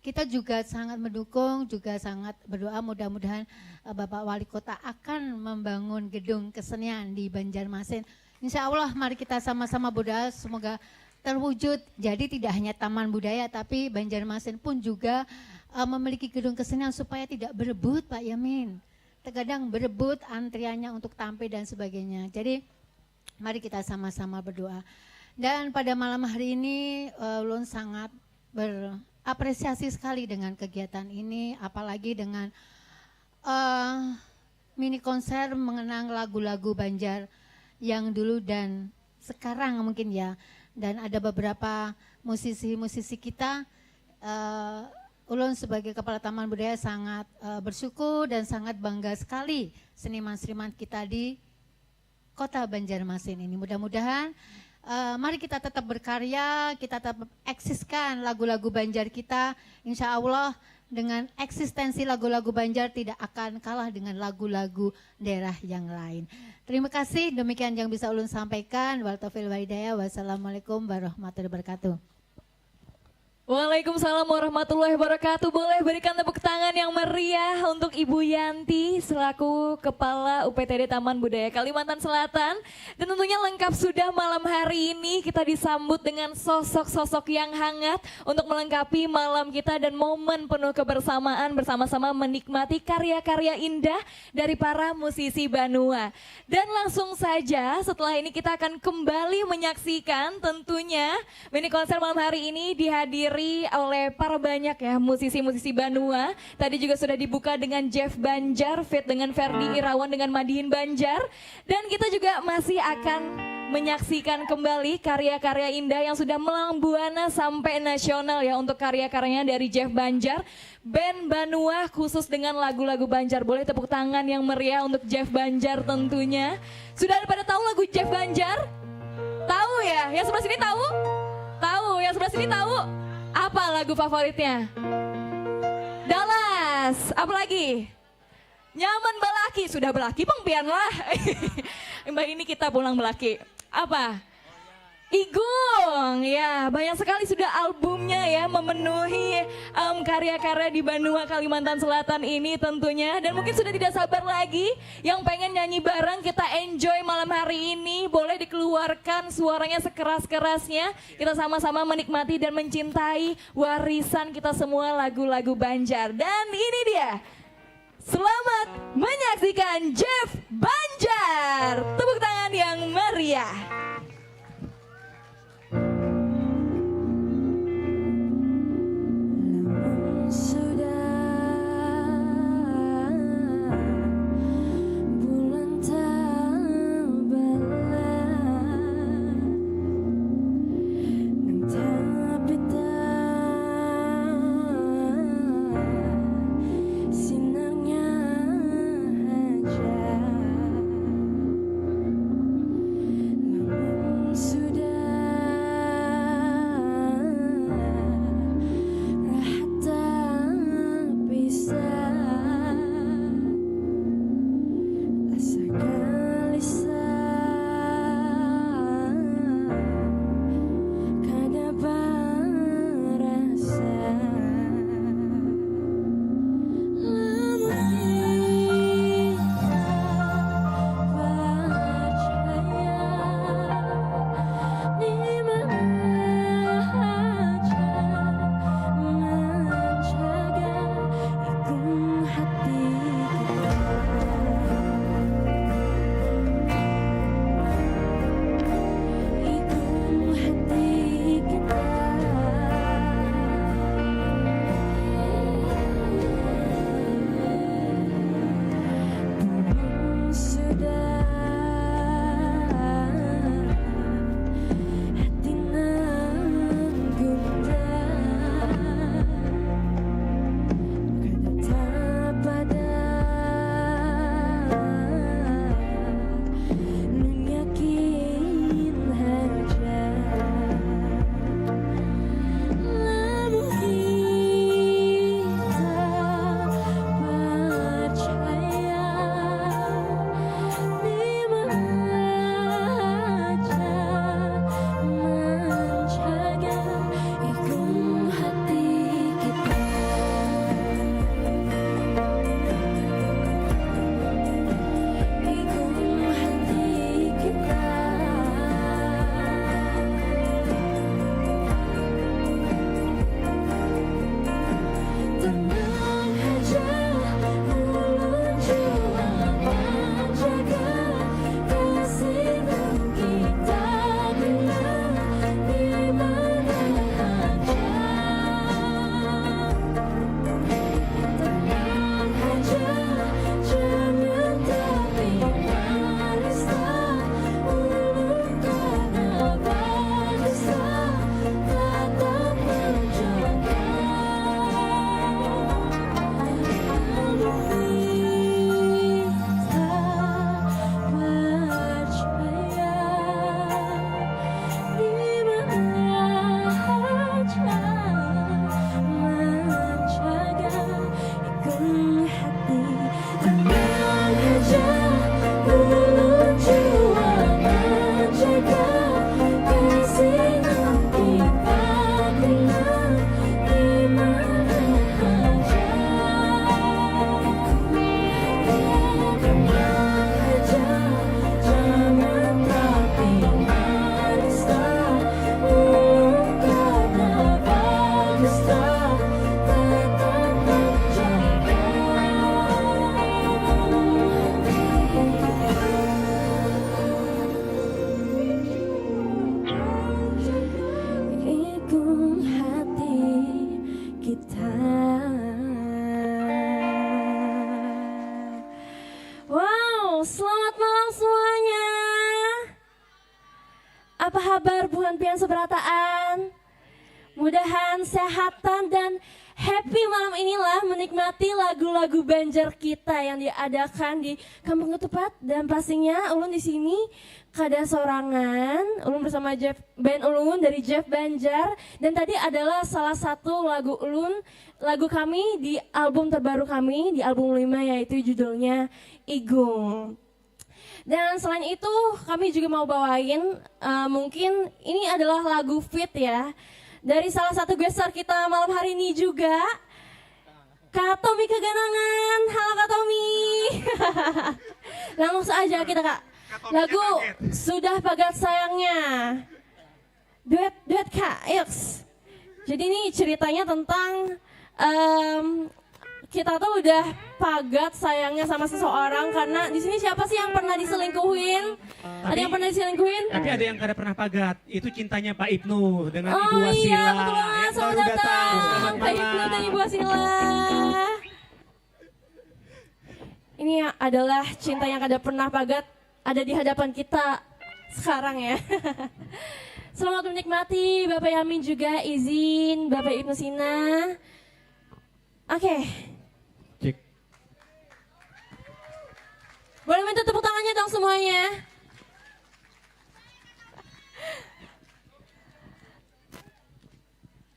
kita juga sangat mendukung, juga sangat berdoa mudah-mudahan Bapak Wali Kota akan membangun gedung kesenian di Banjarmasin. Insya Allah mari kita sama-sama berdoa semoga terwujud. Jadi tidak hanya taman budaya tapi Banjarmasin pun juga memiliki gedung kesenian supaya tidak berebut Pak Yamin. Terkadang berebut antriannya untuk tampil dan sebagainya. Jadi mari kita sama-sama berdoa. Dan pada malam hari ini ulun sangat berapresiasi sekali dengan kegiatan ini, apalagi dengan mini konser mengenang lagu-lagu Banjar yang dulu dan sekarang mungkin ya. Dan ada beberapa musisi-musisi kita, ulun sebagai Kepala Taman Budaya sangat bersyukur dan sangat bangga sekali seniman-seniman kita di Kota Banjarmasin ini. Mudah-mudahan mari kita tetap berkarya, kita tetap eksiskan lagu-lagu Banjar kita. Insya Allah dengan eksistensi lagu-lagu Banjar tidak akan kalah dengan lagu-lagu daerah yang lain. Terima kasih, demikian yang bisa ulun sampaikan. Wal taufiq wal hidayah. Wassalamualaikum warahmatullahi wabarakatuh. Waalaikumsalam warahmatullahi wabarakatuh. Boleh berikan tepuk tangan yang meriah untuk Ibu Yanti selaku Kepala UPTD Taman Budaya Kalimantan Selatan. Dan tentunya lengkap sudah malam hari ini kita disambut dengan sosok-sosok yang hangat untuk melengkapi malam kita dan momen penuh kebersamaan bersama-sama menikmati karya-karya indah dari para musisi Banua. Dan langsung saja setelah ini kita akan kembali menyaksikan tentunya mini konser malam hari ini dihadiri oleh para banyak ya musisi-musisi Banua. Tadi juga sudah dibuka dengan Jeff Banjar, fit dengan Ferdi Irawan dengan Madihin Banjar. Dan kita juga masih akan menyaksikan kembali karya-karya indah yang sudah melambung buana sampai nasional ya untuk karya-karyanya dari Jeff Banjar. Band Banua khusus dengan lagu-lagu Banjar. Boleh tepuk tangan yang meriah untuk Jeff Banjar tentunya. Sudah pada tahu lagu Jeff Banjar? Tahu ya? Yang sebelah sini tahu? Tahu, yang sebelah sini tahu? Apa lagu favoritnya? Dallas, apa lagi? Nyaman Balaki, sudah Balaki pengpian lah. Mbak ini kita pulang Balaki. Apa? Igung, ya banyak sekali sudah albumnya ya memenuhi karya-karya di Banua Kalimantan Selatan ini tentunya. Dan mungkin sudah tidak sabar lagi yang pengen nyanyi bareng kita enjoy malam hari ini. Boleh dikeluarkan suaranya sekeras-kerasnya. Kita sama-sama menikmati dan mencintai warisan kita semua lagu-lagu Banjar. Dan ini dia, selamat menyaksikan Jeff Banjar. Tepuk tangan yang meriah. Sinarnya aja Wow, selamat malam semuanya. Apa kabar buhan pian seberataan? Mudahan sehatan dan happy malam inilah menikmati lagu-lagu Banjar kita yang diadakan di Kampung Ketupat. Dan pastinya ulun di sini kada sorangan, ulun bersama band ulun dari Jeff Banjar. Dan tadi adalah salah satu lagu ulun, lagu kami di album terbaru kami, di album 5, yaitu judulnya Igung. Dan selain itu kami juga mau bawain, mungkin ini adalah lagu fit ya, dari salah satu guest star kita malam hari ini juga, Kak Tommy Keganangan. Halo Kak Tommy. Langsung saja kita Kak, lagu Sudah Pagat Sayangnya. Duet Kak, yuk. Jadi ini ceritanya tentang kita tuh udah pagat sayangnya sama seseorang, karena di sini siapa sih yang pernah diselingkuhin? Ada yang pernah diselingkuhin? Tapi ada yang kada pernah pagat. Itu cintanya Pak Ibnu dengan Ibu Oh Wasila. iya, betul banget. Selamat datang Pak Ibnu dan Ibu Wasila. Ini adalah cinta yang kada pernah pagat, ada di hadapan kita sekarang ya. Selamat menikmati. Bapak Yamin juga izin, Bapak Ibnu Sina. Oke. Cek. Boleh minta tepuk tangannya dong semuanya.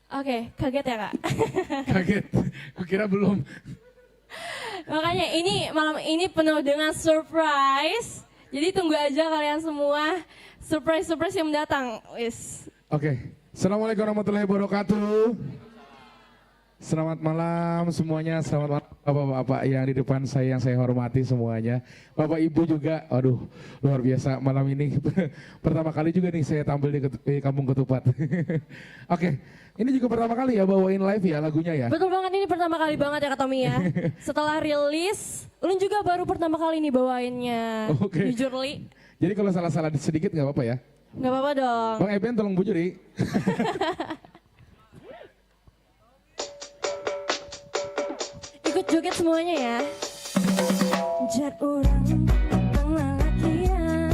Oke, kaget ya Kak? Kaget. Kukira belum. Makanya ini malam ini penuh dengan surprise. Jadi tunggu aja kalian semua surprise yang mendatang. Wis. Oke. Assalamualaikum warahmatullahi wabarakatuh. Selamat malam semuanya, selamat malam Bapak-bapak yang di depan saya yang saya hormati semuanya. Bapak Ibu juga, aduh luar biasa malam ini. Pertama kali juga nih saya tampil di Kampung Ketupat. Oke, ini juga pertama kali ya bawain live ya lagunya ya? Betul banget, ini pertama kali banget ya Kak Tommy ya. Setelah rilis, ulun juga baru pertama kali nih bawainnya. Oke. Jujur Li. Jadi kalau salah-salah sedikit gak apa-apa ya? Gak apa-apa dong. Bang Eben tolong bujur Ri. Ikut joget semuanya ya. Jat orang tentang lalakian,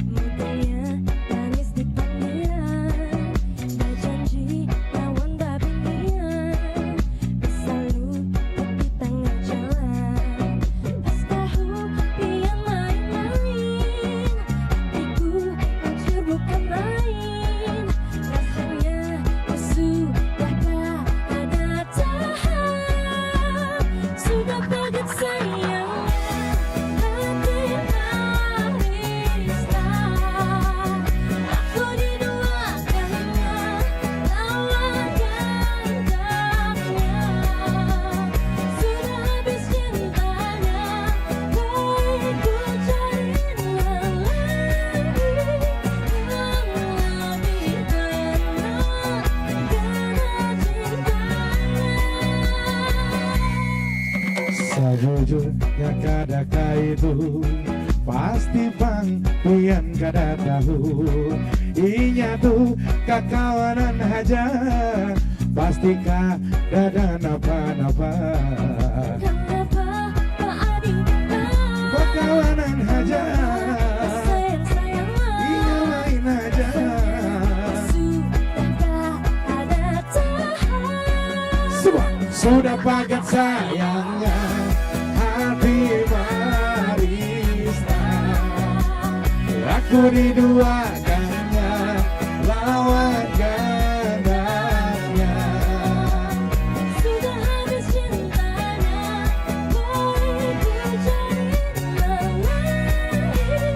mudanya manis di panggilan, berjanji lawan babinian, bisa lu di tengah jalan. Pas tahu pian main-main, hatiku hancur bukan main. Rasanya sudah gak ada tahap, sudah padat sayang. Sejujurnya kadakah itu pasti bang pian kada tahu. Inya tuh kakawanan aja, pasti kada napa-napa. Kenapa Pak Adi Kakawanan aja, sayang iya main aja. sudah gak ada tahap. Sudah pagat sayangnya hati Marista. Aku diduakannya lawan gandanya. Sudah habis cintanya, boy ku cari yang lain.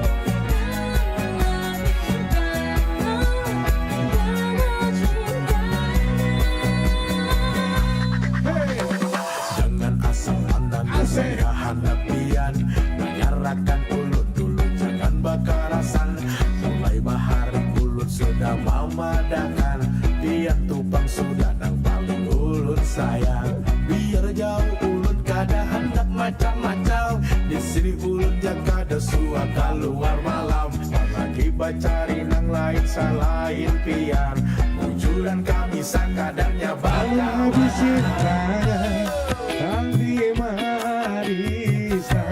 Jangan asal pandang saya hadapian, menyerahkan ulun dulu jangan bakarasan. Mulai bahari ulun sudah memadakan, biar tupang sudah nang paling ulun sayang. Biar jauh ulun kada hendak macam-macam, di sini ulun jaga ada suaka luar malam. Apalagi bacari nang lain salahin pian, wujudan kami kadarnya Allah habis cintanya hati Marista.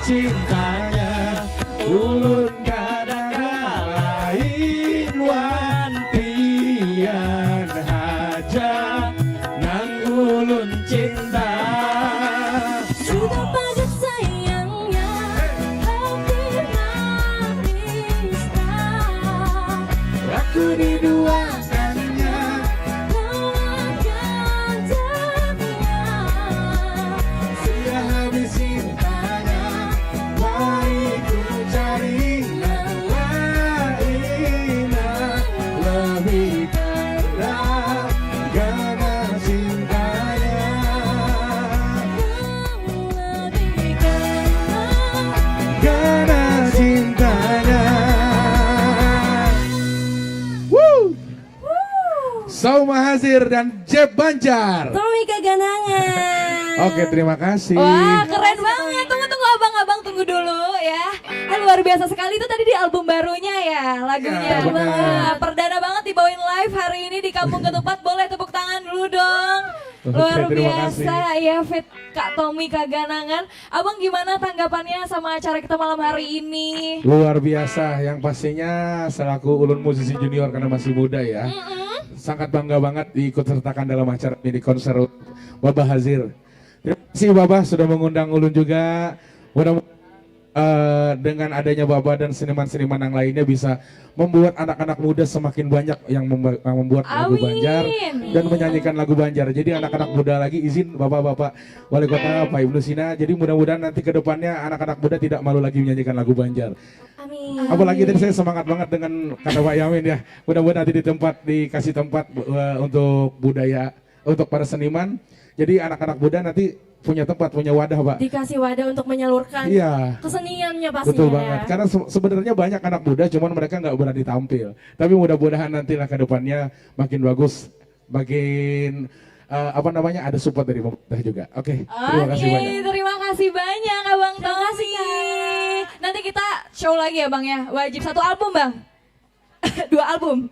cintanya ulun kadang lain wantian haja nang ulun cinta. Sudah padat sayangnya hati manisnya, Aku diduakannya lawan jatuhnya. sudah habis cintanya, baik ku cari yang lain lebih berat karena cintanya. Karena cintanya. Woo! Sauma Hazir dan Jeb Banjar. Tommy Kaganangan. Oke, terima kasih. Wah, keren banget. Tunggu abang-abang, tunggu dulu ya. Luar biasa sekali itu tadi di album barunya ya lagunya. Ya, benar. Wah, perdana banget dibawain live hari ini di Kampung Ketupat. Boleh tepuk tangan dulu dong. Luar Oke, terima biasa ya fit Kak Tommy Kaganangan. Abang gimana tanggapannya sama acara kita malam hari ini? Luar biasa, yang pastinya selaku ulun musisi junior karena masih muda ya. Sangat bangga banget diikut sertakan dalam acara ini, konser Babah Hazir. Terima kasih Babah sudah mengundang ulun juga. Mudah-mudahan dengan adanya Babah dan seniman-seniman yang lainnya bisa membuat anak-anak muda semakin banyak yang membuat lagu Banjar dan menyanyikan lagu Banjar. Jadi anak-anak muda lagi izin Bapak-bapak Wali Kota Pak Ibnu Sina. Jadi mudah-mudahan nanti ke depannya anak-anak muda tidak malu lagi menyanyikan lagu Banjar. Amin. Apalagi tadi saya semangat banget dengan kata Pak Yamin ya. Mudah-mudahan nanti dikasih tempat untuk budaya, untuk para seniman. Jadi anak-anak muda nanti punya tempat, punya wadah Pak. Dikasih wadah untuk menyalurkan Iya. keseniannya pastinya. Betul ya. banget. Karena sebenarnya banyak anak muda, cuman mereka nggak berani tampil. Tapi mudah-mudahan nantilah ke depannya makin bagus, makin ada support dari pemerintah juga. Oke, terima kasih banyak. Terima kasih banyak Abang Tommy. Nanti kita show lagi ya Bang ya. Wajib 1 album Bang. 2 album.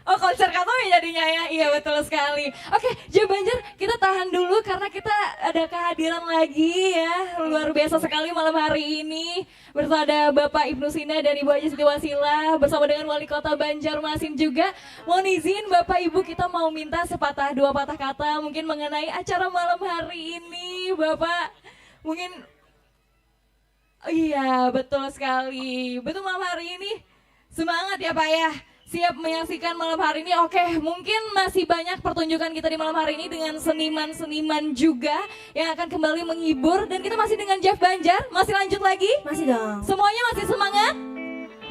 Oh konser Kak Tommy jadinya ya, iya betul sekali. Oke Jeb Banjar kita tahan dulu karena kita ada kehadiran lagi ya. Luar biasa sekali malam hari ini. Bersama ada Bapak Ibnu Sina dan Ibu Haji Siti Wasilah. Bersama dengan Wali Kota Banjarmasin juga. Mohon izin Bapak Ibu kita mau minta sepatah 2 patah kata mungkin mengenai acara malam hari ini Bapak. Mungkin, iya betul sekali. Betul malam hari ini semangat ya Pak ya. Siap menyaksikan malam hari ini. Oke, mungkin masih banyak pertunjukan kita di malam hari ini dengan seniman-seniman juga yang akan kembali menghibur. Dan kita masih dengan Jeb Banjar. Masih lanjut lagi? Masih dong. Semuanya masih semangat?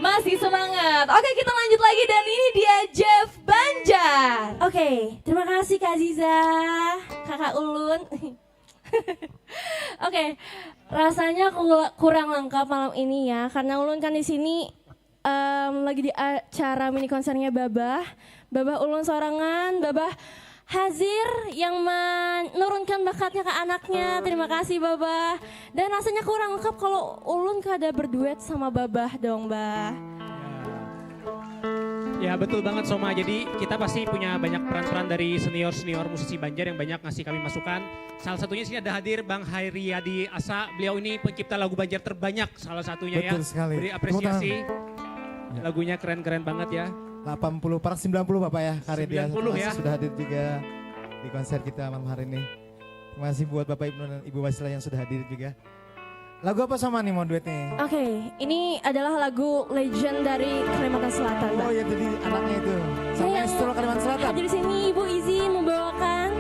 Masih semangat. Oke, kita lanjut lagi dan ini dia Jeb Banjar. Oke, terima kasih Kak Ziza, Kakak Ulun. Oke, rasanya kurang lengkap malam ini ya, karena Ulun kan di sini lagi di acara mini konsernya Babah Ulun sorangan, Babah Hazir yang menurunkan bakatnya ke anaknya. Terima kasih Babah. Dan rasanya kurang lengkap kalau Ulun kada berduet sama Babah dong, Bah. Ya betul banget Soma, jadi kita pasti punya banyak peran-peran dari senior-senior musisi Banjar yang banyak ngasih kami masukan. Salah satunya sini ada hadir Bang Hairiyadi Asa, beliau ini pencipta lagu Banjar terbanyak salah satunya. Betul ya. sekali. Beri apresiasi, lagunya keren-keren banget ya. 80 per 90 Bapak ya, karya dia 90 ya. sudah hadir juga di konser kita malam hari ini. Terima kasih buat Bapak Ibnu dan Ibu Wasilah yang sudah hadir juga. Lagu apa sama nih mau duet nih? Oke, ini adalah lagu legend dari Kalimantan Selatan, Mbak. Oh ya tadi anaknya itu, sama Maestro Kalimantan Selatan. Hadir di sini Ibu izin membawakan.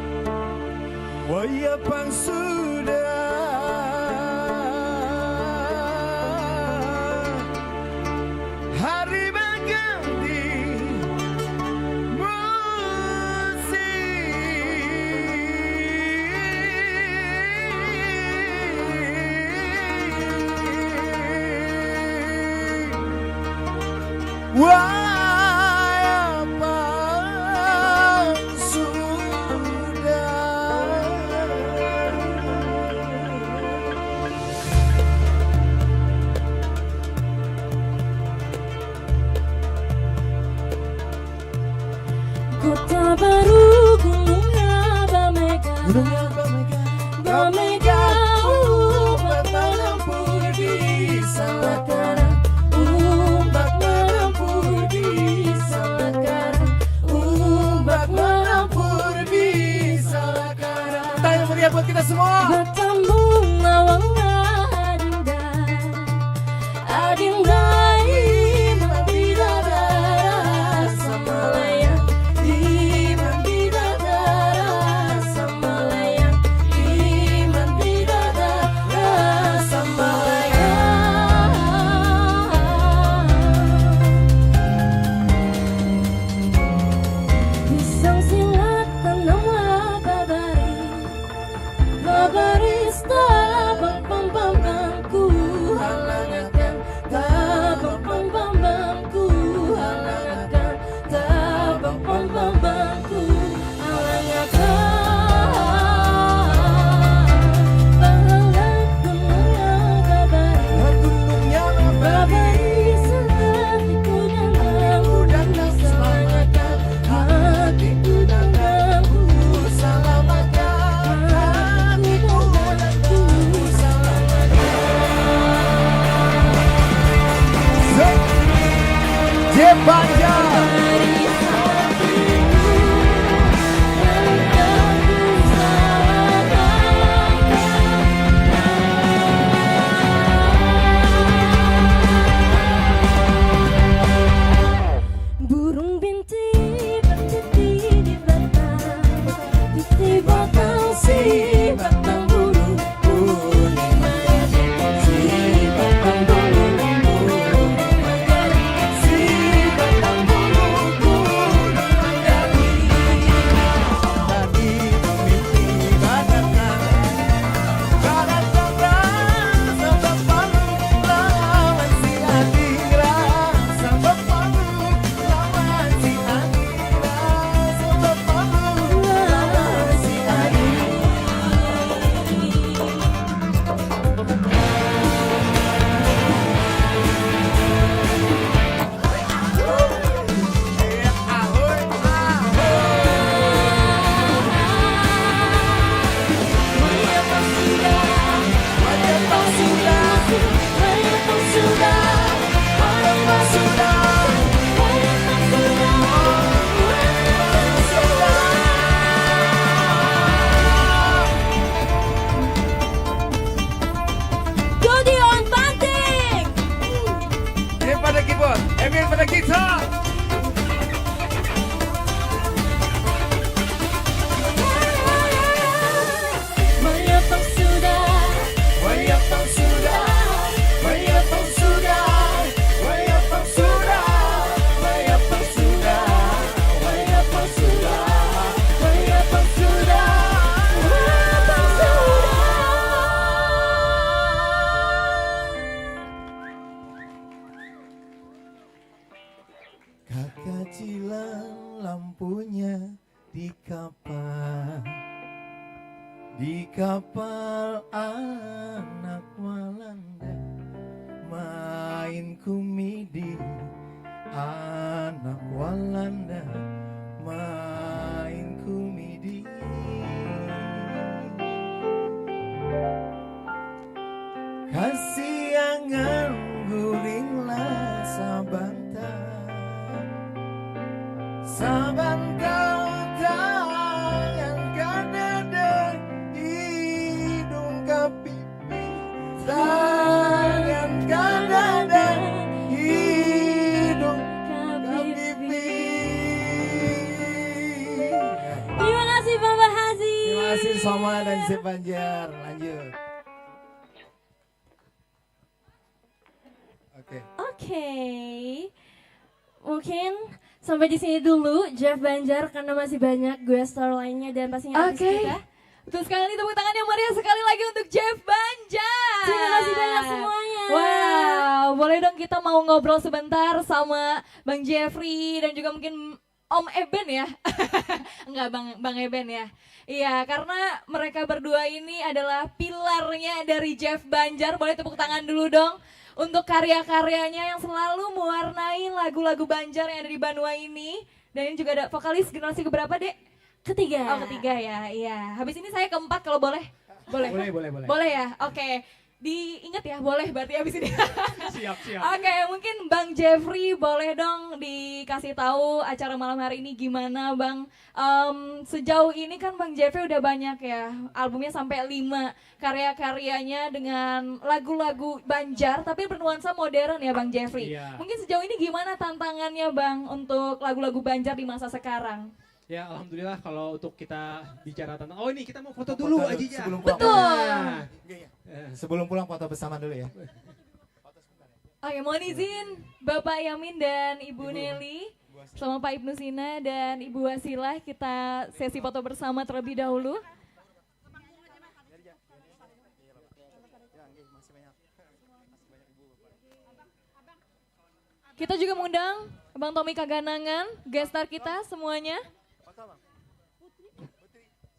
Wayapang sudah hari berganti musik. Wayapang sudah. Kota baru gunung Bamega, Bamega, bertanam semua. Bertambung lawang adinda, adinda iman bidadara sama layang, iman bidadara sama layang, iman bidadara sama layang. Pisang silat tanamlah babari, babaris tabang pambambangku halangakan, tabang pambambangku halangakan, tabang pambambangku halangakan. Bahagia gunungnya babari, hatiku dan aku selamatkan, hatiku dan aku selamatkan, hatiku dan aku selamatkan. Jeff Banjar. Burung binti bertiti di batang, titi batang si batang bulu kuning mengeri, si batang bulu kuning mengeri, si batang bulu kuning mengeri. Tadi memiliki badangan, badan seberang sampai palu lawan si Adira, sampai palu lawan si Adira, sampai palu lawan si Adira. Dodi on banting. Dia pada keyboard, Emil pada gitar. Mayapang sudah, Wayapang sudah, wayapang sudah, wayapang sudah, wayapang sudah, wayapang sudah, wayapang sudah, wayapang sudah. Kakak cilang lampunya di kapal anak Walanda, main kumidi anak Walanda, main kumidi. Kasiangan guringlah sabanta, saban kau tangan kadada hidung ke pipi, tangan kadada hidung ke pipi. Terima kasih Bapak Haji. Terima kasih Soma dan Jeff Banjar. Lanjut. Oke. Oke. Mungkin sampai di sini dulu Jeff Banjar karena masih banyak gue star lainnya dan pastinya artis Oke. kita. Betul sekali, tepuk tangan yang meriah sekali lagi untuk Jeff Banjar. Terima kasih banyak semuanya. Wow, boleh dong kita mau ngobrol sebentar sama Bang Jeffrey dan juga mungkin Om Eben ya. Enggak Bang Eben ya. Iya, karena mereka berdua ini adalah pilarnya dari Jeff Banjar. Boleh tepuk tangan dulu dong untuk karya-karyanya yang selalu mewarnai lagu-lagu Banjar yang ada di Banua ini. Dan ini juga ada vokalis generasi keberapa, Dek? Ketiga. Oh, ketiga ya. Iya. Habis ini saya keempat kalau boleh. Boleh. Boleh. Boleh ya? Oke. diingat ya, boleh berarti abis ini. Siap, siap. Oke, mungkin Bang Jeffrey boleh dong dikasih tahu acara malam hari ini gimana Bang. Sejauh ini kan Bang Jeffrey udah banyak ya, albumnya sampai 5, karya-karyanya dengan lagu-lagu Banjar tapi bernuansa modern ya Bang Jeffrey. Iya. Mungkin sejauh ini gimana tantangannya Bang untuk lagu-lagu Banjar di masa sekarang? Ya alhamdulillah kalau untuk kita bicara tentang, oh ini kita mau foto dulu Ajinya. sebelum pulang. Betul. Sebelum pulang foto bersama dulu ya. Oke, mohon izin Bapak Yamin dan Ibu Nelly sama Pak Ibnu Sina dan Ibu Wasilah kita sesi foto bersama terlebih dahulu. Kita juga mengundang Bang Tommy Kaganangan, gestar kita semuanya.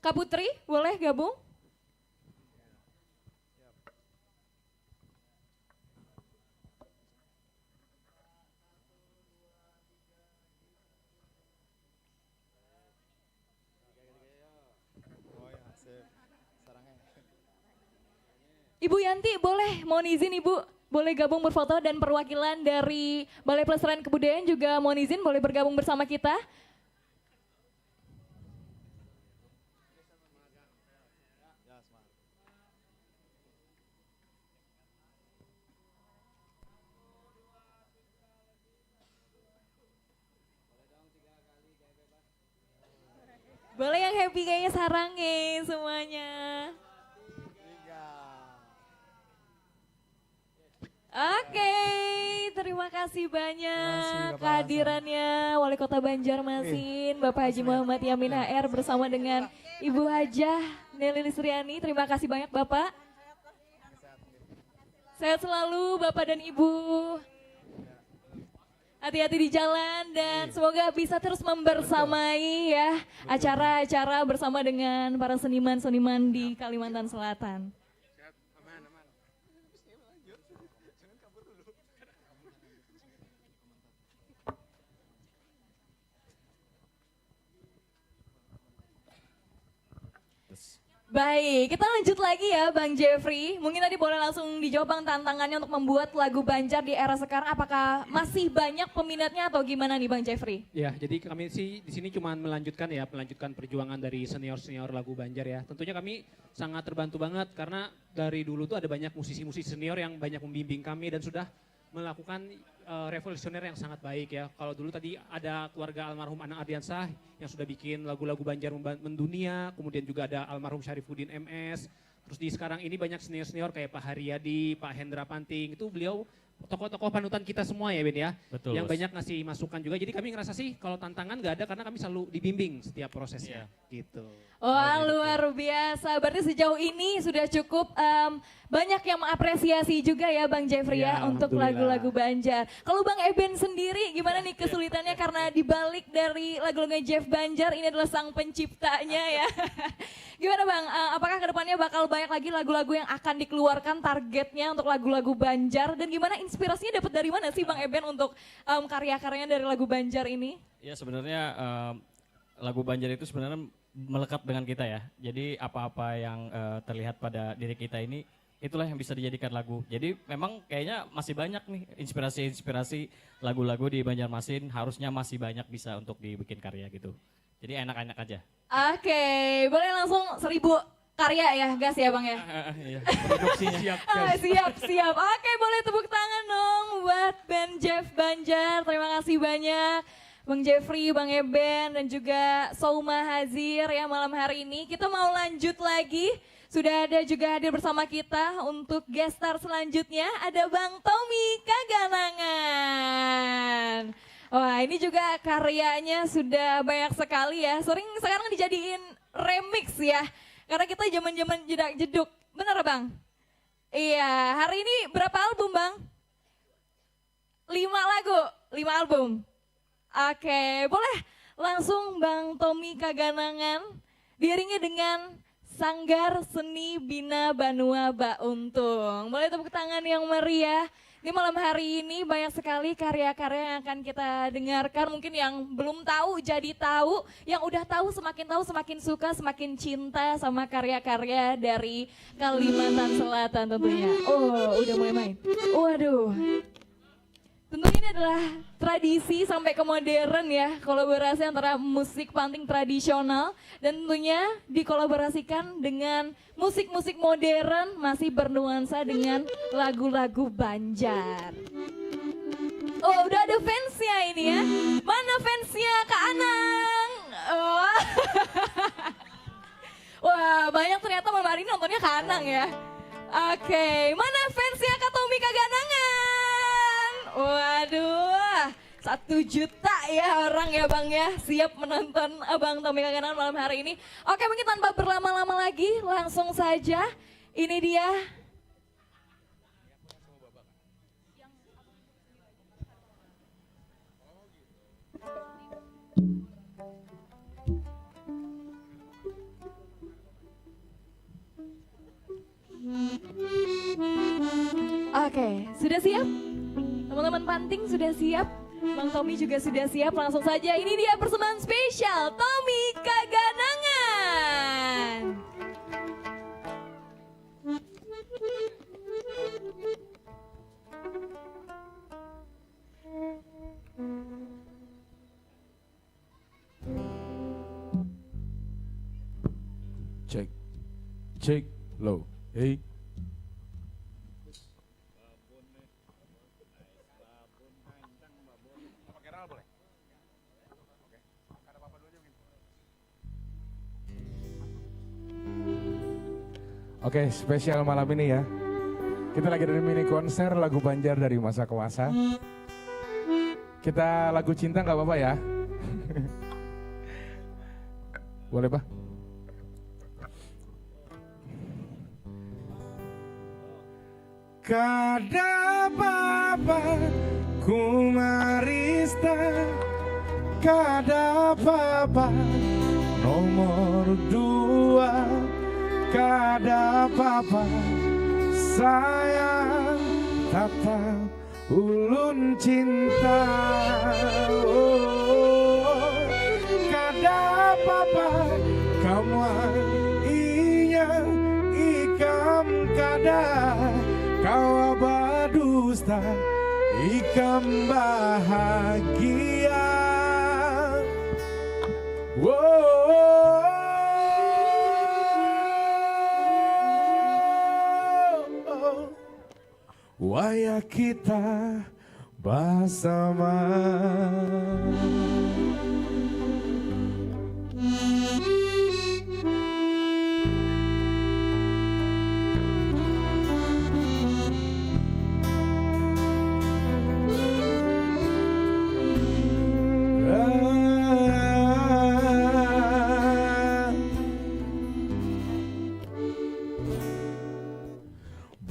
Kak Putri, boleh gabung? Ibu Yanti, boleh, mohon izin Ibu, boleh gabung berfoto dan perwakilan dari Balai Pelestarian Kebudayaan juga mohon izin boleh bergabung bersama kita. Boleh yang happy kayaknya sarangnya semuanya. Oke, terima kasih banyak kehadirannya Wali Kota Banjarmasin, Bapak Haji Muhammad Yamin HR bersama dengan Ibu Hajah Nelly Lisriani. Terima kasih banyak Bapak. Sehat selalu Bapak dan Ibu. Hati-hati di jalan dan semoga bisa terus membersamai ya acara-acara bersama dengan para seniman-seniman di Kalimantan Selatan. Baik, kita lanjut lagi ya Bang Jeffrey. Mungkin tadi boleh langsung dijawab Bang tantangannya untuk membuat lagu Banjar di era sekarang. Apakah masih banyak peminatnya atau gimana nih Bang Jeffrey? Ya, jadi kami sih di sini cuma melanjutkan perjuangan dari senior-senior lagu Banjar ya. Tentunya kami sangat terbantu banget karena dari dulu tuh ada banyak musisi-musisi senior yang banyak membimbing kami dan sudah melakukan revolusioner yang sangat baik ya. Kalau dulu tadi ada keluarga almarhum Anang Ardiansah yang sudah bikin lagu-lagu Banjar mendunia, kemudian juga ada almarhum Syarifuddin MS. Terus di sekarang ini banyak senior-senior kayak Pak Haryadi, Pak Hendra Panting, itu beliau tokoh-tokoh panutan kita semua ya Ben ya. Betul, yang Bos. banyak ngasih masukan juga. Jadi kami ngerasa sih kalau tantangan nggak ada karena kami selalu dibimbing setiap prosesnya gitu. Wah luar biasa, berarti sejauh ini sudah cukup banyak yang mengapresiasi juga ya Bang Jeffrey ya untuk alhamdulillah. lagu-lagu Banjar. Kalau Bang Eben sendiri gimana nih kesulitannya karena dibalik dari lagu-lagunya Jeff Banjar ini adalah sang penciptanya ya. Gimana Bang, apakah kedepannya bakal banyak lagi lagu-lagu yang akan dikeluarkan targetnya untuk lagu-lagu Banjar dan gimana inspirasinya dapat dari mana sih Bang Eben untuk karya-karyanya dari lagu Banjar ini? Ya sebenarnya lagu Banjar itu sebenarnya melekat dengan kita ya. Jadi apa-apa yang terlihat pada diri kita ini itulah yang bisa dijadikan lagu. Jadi memang kayaknya masih banyak nih inspirasi-inspirasi lagu-lagu di Banjarmasin harusnya masih banyak bisa untuk dibikin karya gitu. Jadi enak-enak aja. Oke, boleh langsung 1000 karya ya, gas ya Bang ya? Iya, produksinya. Siap. Oke, boleh tepuk tangan dong buat band Jeff Banjar. Terima kasih banyak. Bang Jeffrey, Bang Eben, dan juga Souma Hazir ya malam hari ini. Kita mau lanjut lagi. Sudah ada juga hadir bersama kita untuk guest star selanjutnya. Ada Bang Tommy Kaganangan. Wah ini juga karyanya sudah banyak sekali ya. Sering sekarang dijadiin remix ya. Karena kita zaman-zaman jedak-jeduk. Bener Bang? Iya, hari ini berapa album Bang? 5 lagu, 5 album. Oke, boleh langsung Bang Tommy Kaganangan diiringi dengan Sanggar Seni Bina Banua Bauntung. Boleh tepuk tangan yang meriah Di malam hari ini banyak sekali karya-karya yang akan kita dengarkan. Mungkin yang belum tahu jadi tahu, yang udah tahu semakin suka, semakin cinta sama karya-karya dari Kalimantan Selatan tentunya. Oh, udah mulai main. Waduh. Tentunya ini adalah tradisi sampai ke modern ya, kolaborasi antara musik panting tradisional dan tentunya dikolaborasikan dengan musik-musik modern masih bernuansa dengan lagu-lagu Banjar. Oh, udah ada fansnya ini ya. Mana fansnya Kak Anang? Oh. Wah, banyak ternyata malam hari ini nontonnya Kak Anang ya. Oke, mana fansnya Kak Tommy Kak Ganangan? Waduh, 1 juta ya orang ya Bang ya, siap menonton Abang Tommy Kak Ganangan malam hari ini. Oke, mungkin tanpa berlama-lama lagi, langsung saja ini dia. Oke, sudah siap? Teman-teman panting sudah siap? Bang Tommy juga sudah siap, langsung saja ini dia persembahan spesial Tommy Kak Ganangan. Cek, low, hey. Oke, spesial malam ini ya. Kita lagi dari mini konser lagu Banjar dari masa ke masa. Kita lagu cinta nggak apa-apa ya? Boleh Pak? Kada apa-apa ku marista, kada apa-apa nomor 2. Kada apa-apa sayang, tatap ulun cinta. Oh, kada apa-apa kamu inya ikam kada kau badusta ikam bahagia. Wow. Waya kita bersama.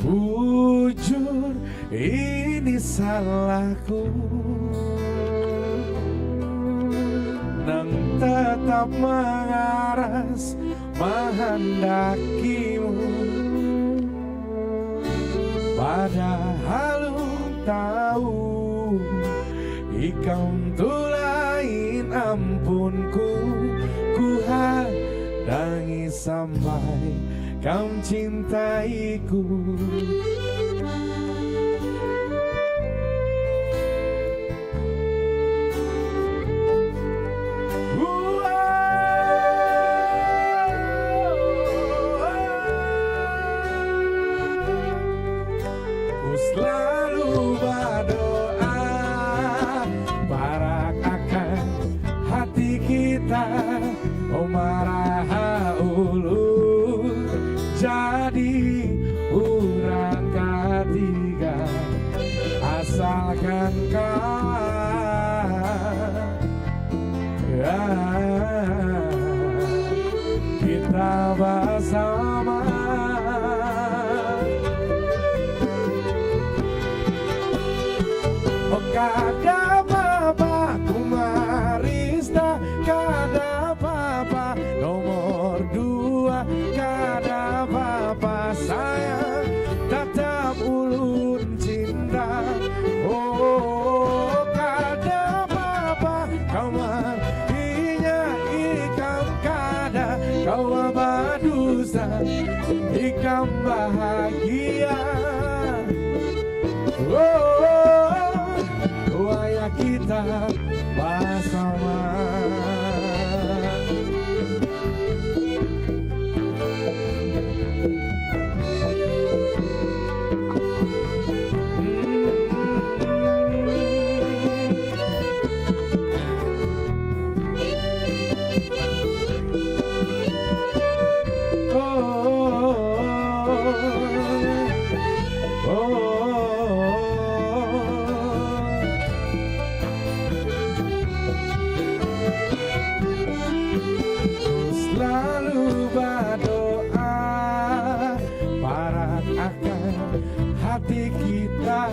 Bujur ini salahku, nang tetap mengaras menghendakimu, padahal tahu ikam tuh lain ampunku, ku hadangi sampai kau cintaiku. Ku selalu berdoa barak akan hati kita, oh maraha ulur jadi orang ketiga, asalkan kau kita bersama. Oh kada apa-apa ku marista, kada apa-apa nomor 2, kada apa-apa sayang, tetap ulun cinta. kau abadusa ikam bahagia. Waya kita bersama. Selalu berdoa parat akan hati kita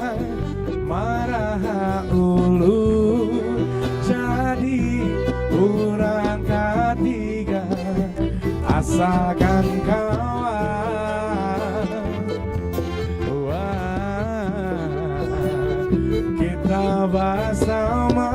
marah ulu jadi orang ketiga asalkan kawan. Wah, kita bersama.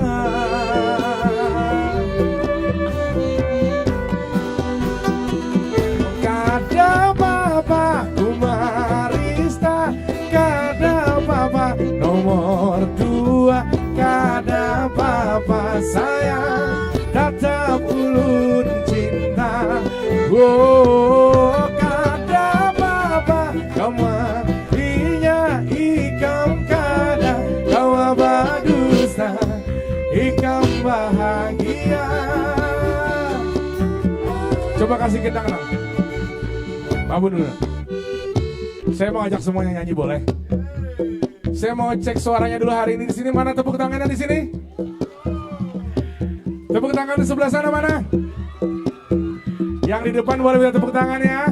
Kada papa Kumarista, kada papa nomor 2, kada papa sayang tetap ulun cinta. Oh, kada papa kematinya ikam kada kau abadusta ikam bahagia. Coba kasih kita kenal. Bangun dulu. Saya mau ajak semuanya nyanyi, boleh? Saya mau cek suaranya dulu hari ini di sini. Mana tepuk tangannya di sini? Tepuk tangan di sebelah sana mana? Yang di depan boleh minta tepuk tangan ya.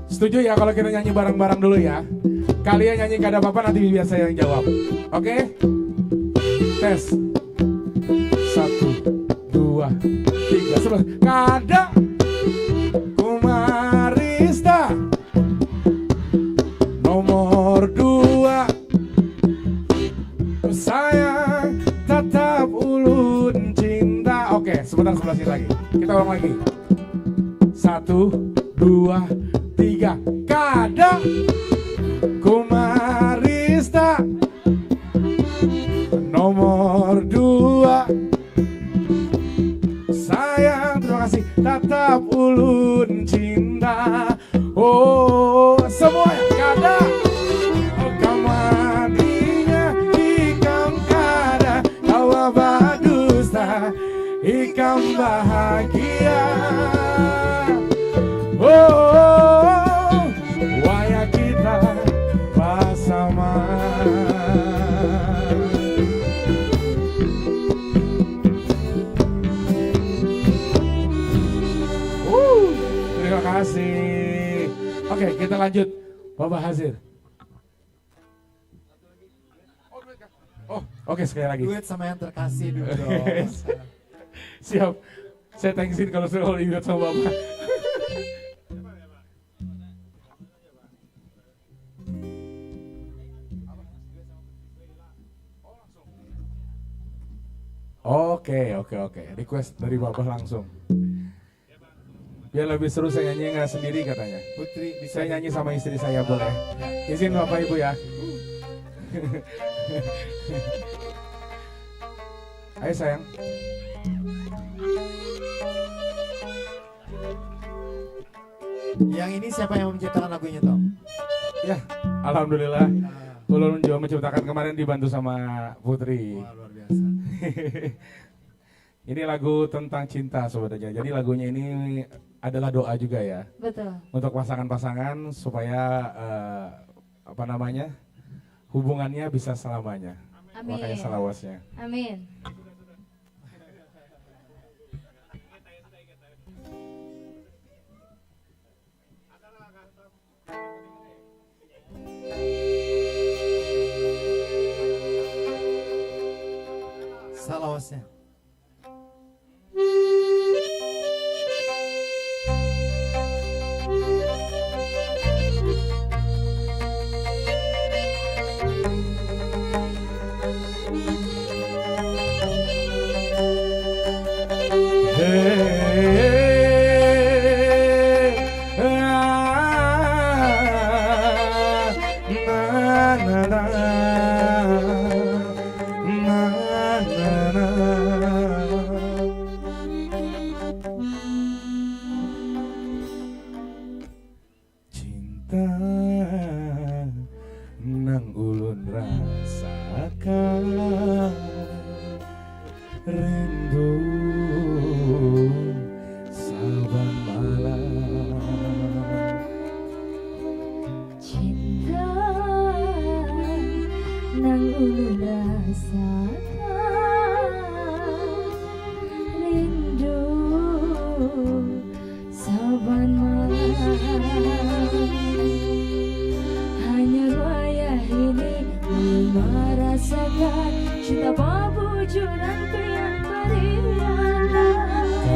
Setuju ya kalau kita nyanyi bareng-bareng dulu ya? Kalian nyanyi gak ada apa-apa, nanti biar saya yang jawab. Oke? Tes. 1, 2, 3, sebelah. Kada Kumarista nomor 2, sayang tetap ulun cinta. Oke, sebentar sebelah sini lagi. Kita ulang lagi. 1, 2, 3. Kada Kumarista nomor 2, sayang terima kasih tetap ulun cinta. Oh, semuanya kada kamadinya ikam kada kau abadusta ikam bahagia. Oh, waya kita bersama. Terima kasih. Oke, kita lanjut. Bapak Hazir. Oh, oke sekali lagi. Duet sama yang terkasih dulu dong. Siap. Saya thanksin kalau sudah duet sama Bapak. Oke. Request dari Bapak langsung. Biar lebih seru saya nyanyi nggak sendiri katanya. Putri bisa Saya nyanyi sama istri saya boleh. Izin Bapak Ibu ya. Ayo sayang. Yang ini siapa yang menciptakan lagunya Tom? Ya, alhamdulillah. Ulun juga menciptakan kemarin dibantu sama Putri. Wah, luar biasa. Ini lagu tentang cinta sebenarnya. Jadi lagunya ini adalah doa juga ya. Betul. Untuk pasangan-pasangan supaya hubungannya bisa selamanya. Amin. Makanya salawasnya. Amin. Salawasnya.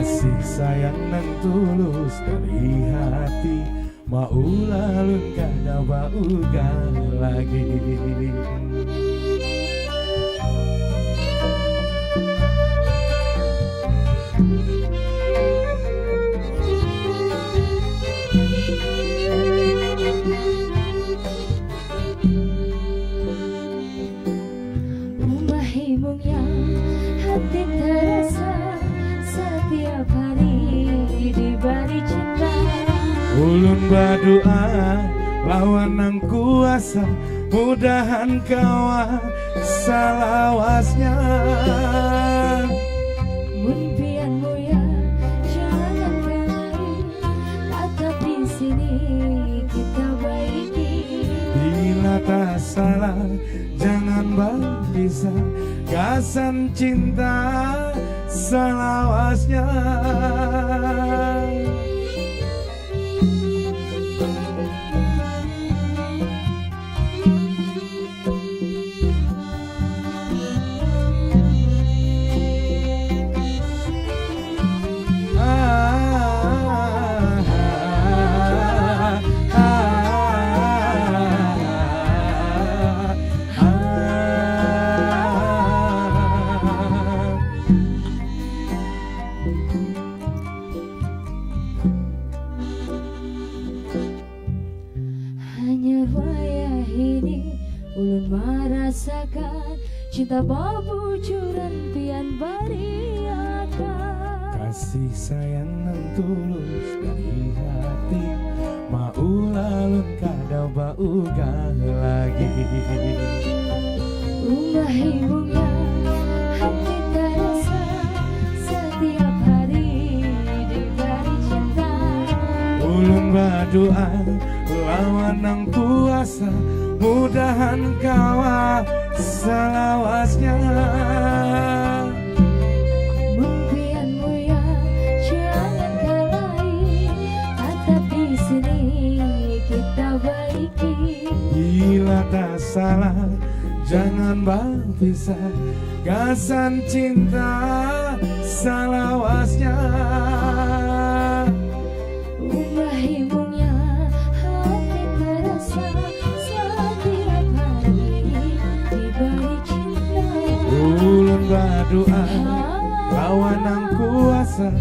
kasih sayang nan tulus dari hati, mau lalu kada baugan lagi. Rumahmu yang hati terasa setiap hari diberi cinta. Ulun berdoa lawan nang kuasa, mudahan kawan salawasnya. Mimpianmu ya jangan kelahi, tetap di sini kita baiki. Bila tak salah jangan berpisah, gasan cinta salawasnya. Hanya wayah ini ulun merasakan cinta babujuran pian bariakan. Kasih sayang nan tulus dari hati, mau lalu kada baugan lagi. Rumahmu hati terasa setiap hari diberi cinta. Ulun berdoa lawan nang kuasa, mudahan kawa salawasnya. Mimpianmu ya jangan kalahi, tetap di sini kita baiki. Bila tak salah jangan berpisah, gasan cinta salawasnya. Rumahmu hati terasa setiap hari diberi cinta. Ulun berdoa lawan nang kuasa,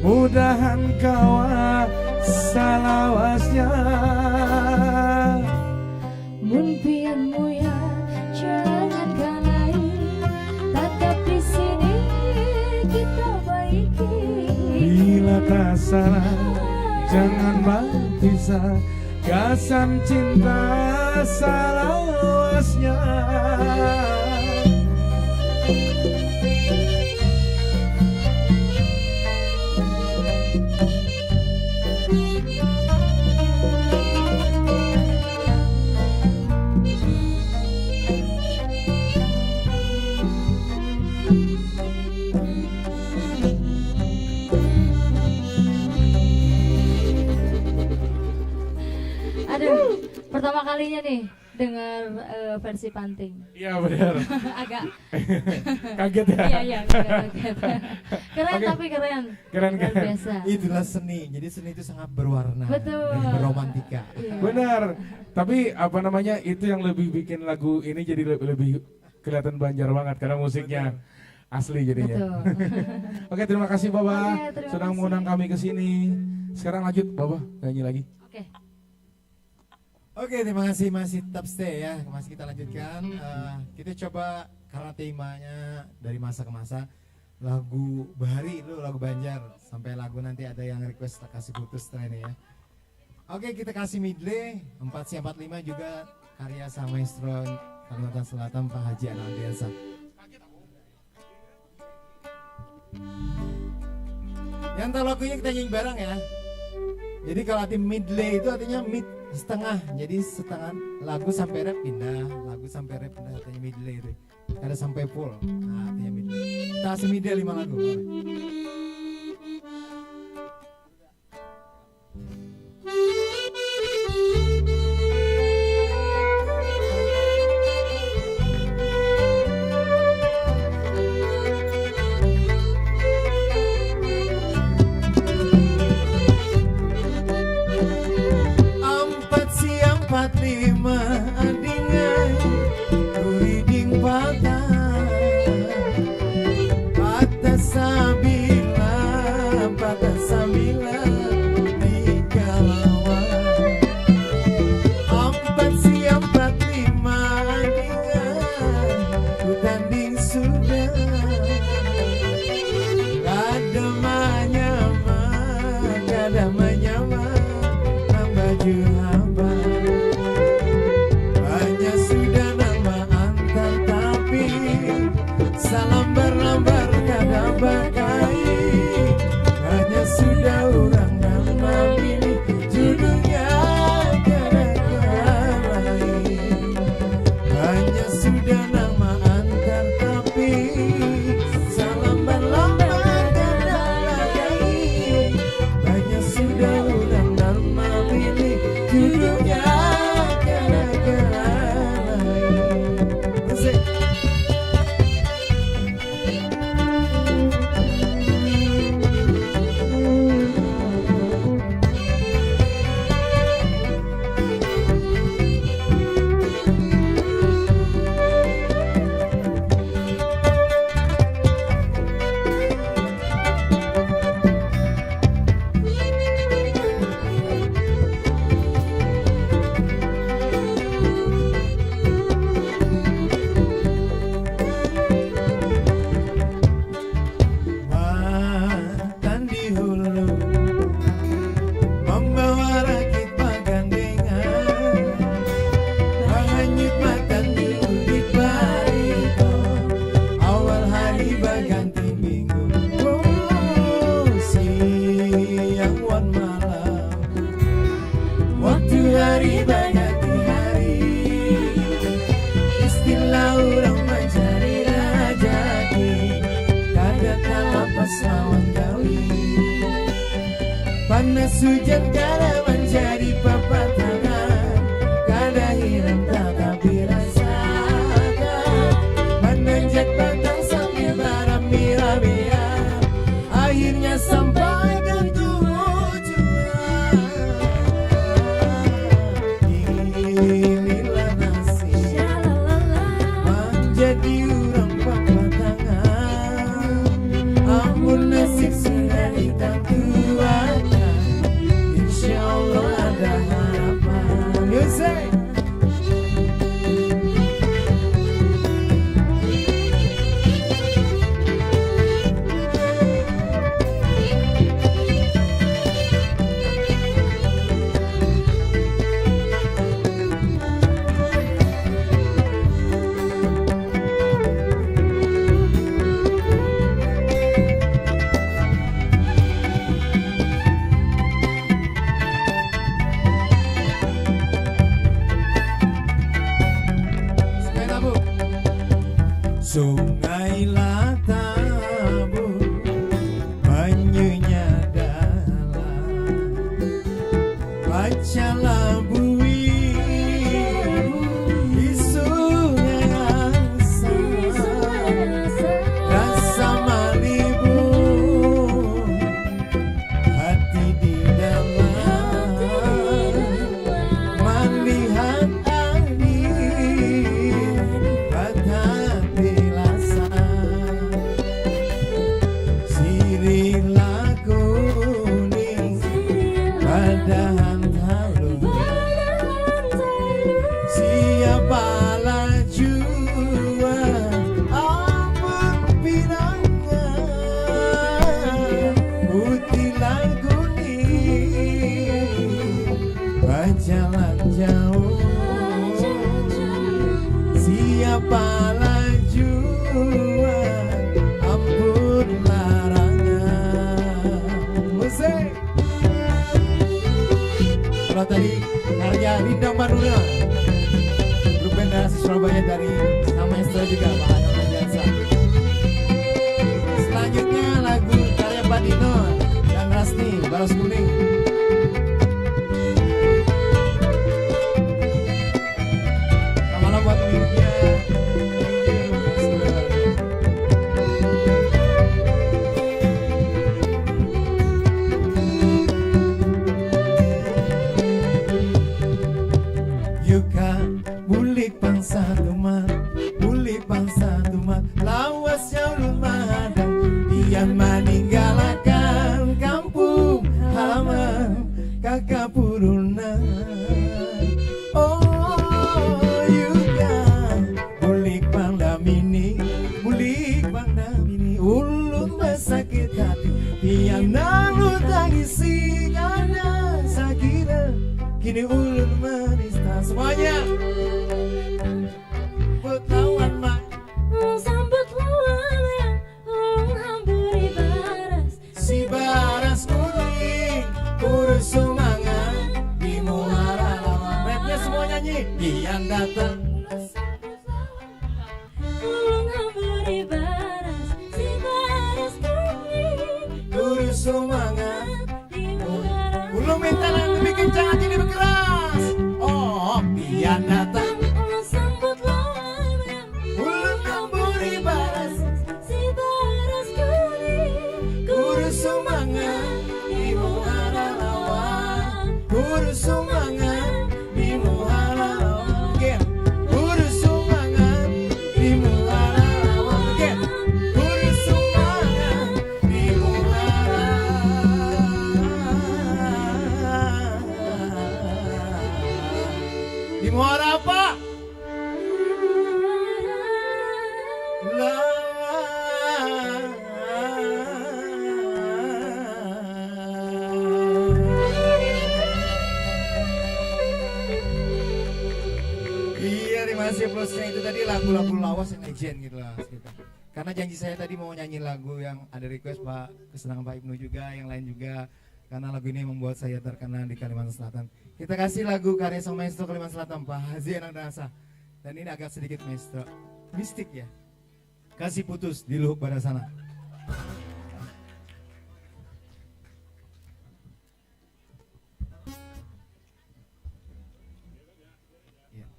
mudahan kawa salawasnya. Mimpianmu ya jangan kalahi, tetap di sini kita baiki. Bila tak salah jangan berpisah, gasan cinta salawasnya. Aduh, pertama kalinya nih dengar versi Panting. Iya benar. Agak Kaget ya? Iya, kaget. Keren Oke. tapi keren. Keren Luar kan? biasa. Itulah seni. Jadi seni itu sangat berwarna Betul. dan beromantika. Iya. Benar. Tapi apa namanya itu yang lebih bikin lagu ini jadi lebih kelihatan Banjar banget karena musiknya asli jadinya. Betul. Oke, terima kasih Baba Oke, terima sudah kasih. mengundang kami ke sini. Sekarang lanjut Baba nyanyi lagi. Oke. Oke, terima kasih, masih tetap stay ya. Masih kita lanjutkan. Kita coba karena temanya dari masa ke masa, lagu Bahari itu lagu Banjar, sampai lagu nanti ada yang request tak kasih putus setelah ini ya. Oke, kita kasih medley 445 juga karya sang maestro Kalimantan Selatan Pak Haji Anandiasa. Yang tahu lagunya kita nyanyi bareng ya. Jadi kalau arti medley itu artinya mid setengah, jadi setengah lagu sampai rap pindah, lagu sampai rap pindah, artinya medley itu. Ada sampai full, nah, artinya medley. Kita kasih medley 5 lagu. lalu membawa rakit pagandengan menghanyut makan dulu di bariko awal hari baganti minggu siang wan malam waktu hari baganti hari istilah orang mencari rajaki kada kalah pas lawan gawi panas hujan kada menjadi papatangan kada hilang tetapi rasakan menanjak batang sambil berambil-ambil akhirnya sampai ke tujuan inilah nasib menjadi orang papatangan amun nasib sudah ditentukan insya Allah ada harapan Yusuf. Sungai Latabu banyunya dalam baca labui di sungai Asa rasa malibu hati di dalam melihat angin batas sirila kuning padahan talung siapa laju amun pinangan putih kuning berjalan jauh siapa laju ampun larangan musik. Kalau tadi karya Rindang Manuna grup band Darasi Surabaya dari maestro juga Pak Hayono Jansa. Selanjutnya lagu karya Pak Dino dan Rasni Baros Kuning. Selamat buat miliknya. Yuka bulik bangsa tumat lawas jauh mahadang dia meninggalkan kampung halaman kakak puruna oh Yuka bulik pandamini ulun sakit hati dia nalu tangisi karena sakit kini ulun menista semuanya buat lawan mak sambut lawan yang ulun hampuri baras si baras kuning urus semangat di muara lawan rapnya semua nyanyi Ian datang ulun hampuri baras si baras kuning urus semangat di muara ulun minta nanti bikin jangan jadi berkeras oh Ian datang sambut lawan yang ulun hampuri baras si baras kuning urus semangat di muara lawan urus semangat di muara lawan again urus semangat di muara lawan again urus semangat di muara di muara apa? kasih plusnya itu tadi lagu-lagu lawas yang legend gitu lah. Gitu. Karena janji saya tadi mau nyanyi lagu yang ada request Pak, kesenangan Pak Ibnu juga, yang lain juga. Karena lagu ini membuat saya terkenal di Kalimantan Selatan. Kita kasih lagu karya sang maestro Kalimantan Selatan, Pak Haji Anak Danasa. Dan ini agak sedikit maestro, mistik ya. Kasih putus di Luhuk pada sana. Ya.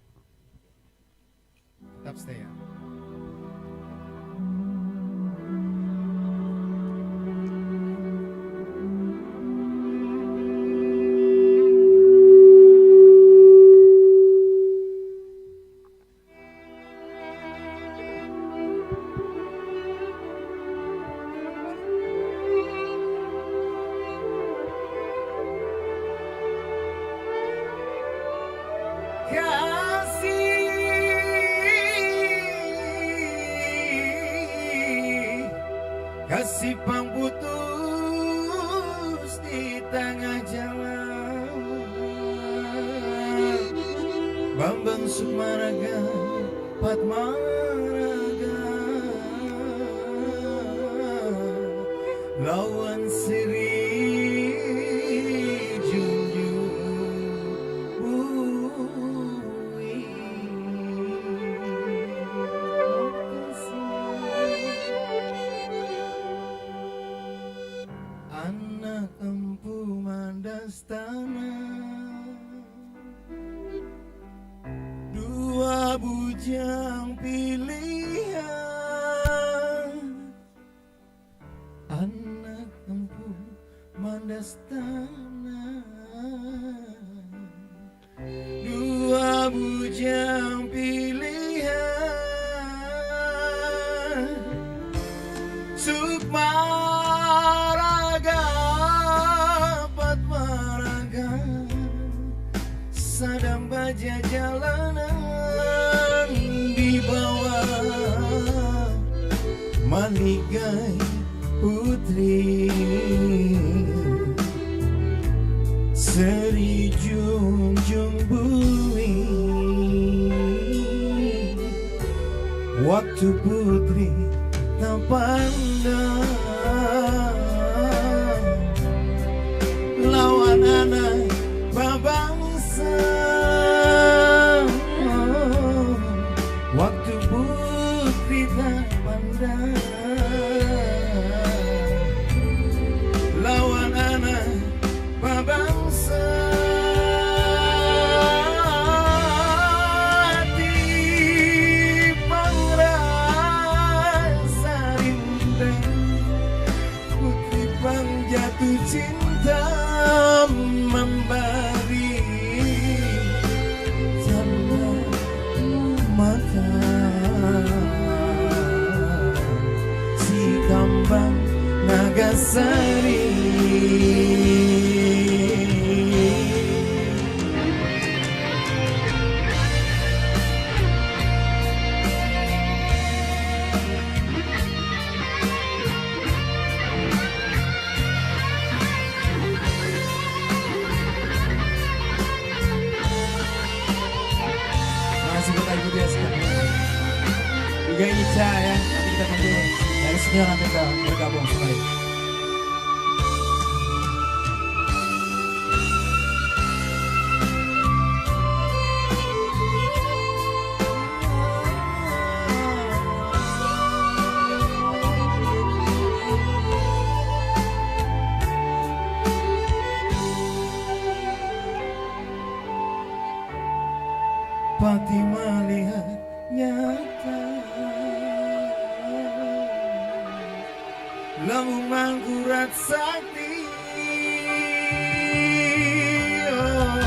Tetap stay ya. Kasih pangputus di tengah jalan, Bambang Sukmaraga Padmaraga, lawan Siri dua bujang pilihan, anak empu mandastana, dua bujang pilihan, Sukmaraga Padmaraga, sadang baja jalanan di bawah maligai putri, Seri junjung bumi, waktu putri tak pandang lawan anak babangsa, waktu putri tak pandang lawan anak babangsa, hati pangrasa rindang, putri pang jatuh cinta memberi janda mata, si kambang Nagasari. Masih buat Ibu dia sekalian. Juga Ica ya, nanti kita tunggu dari sini nanti kita bergabung kembali. Pati melihat nyata, lambung mangkurat sakti, oh,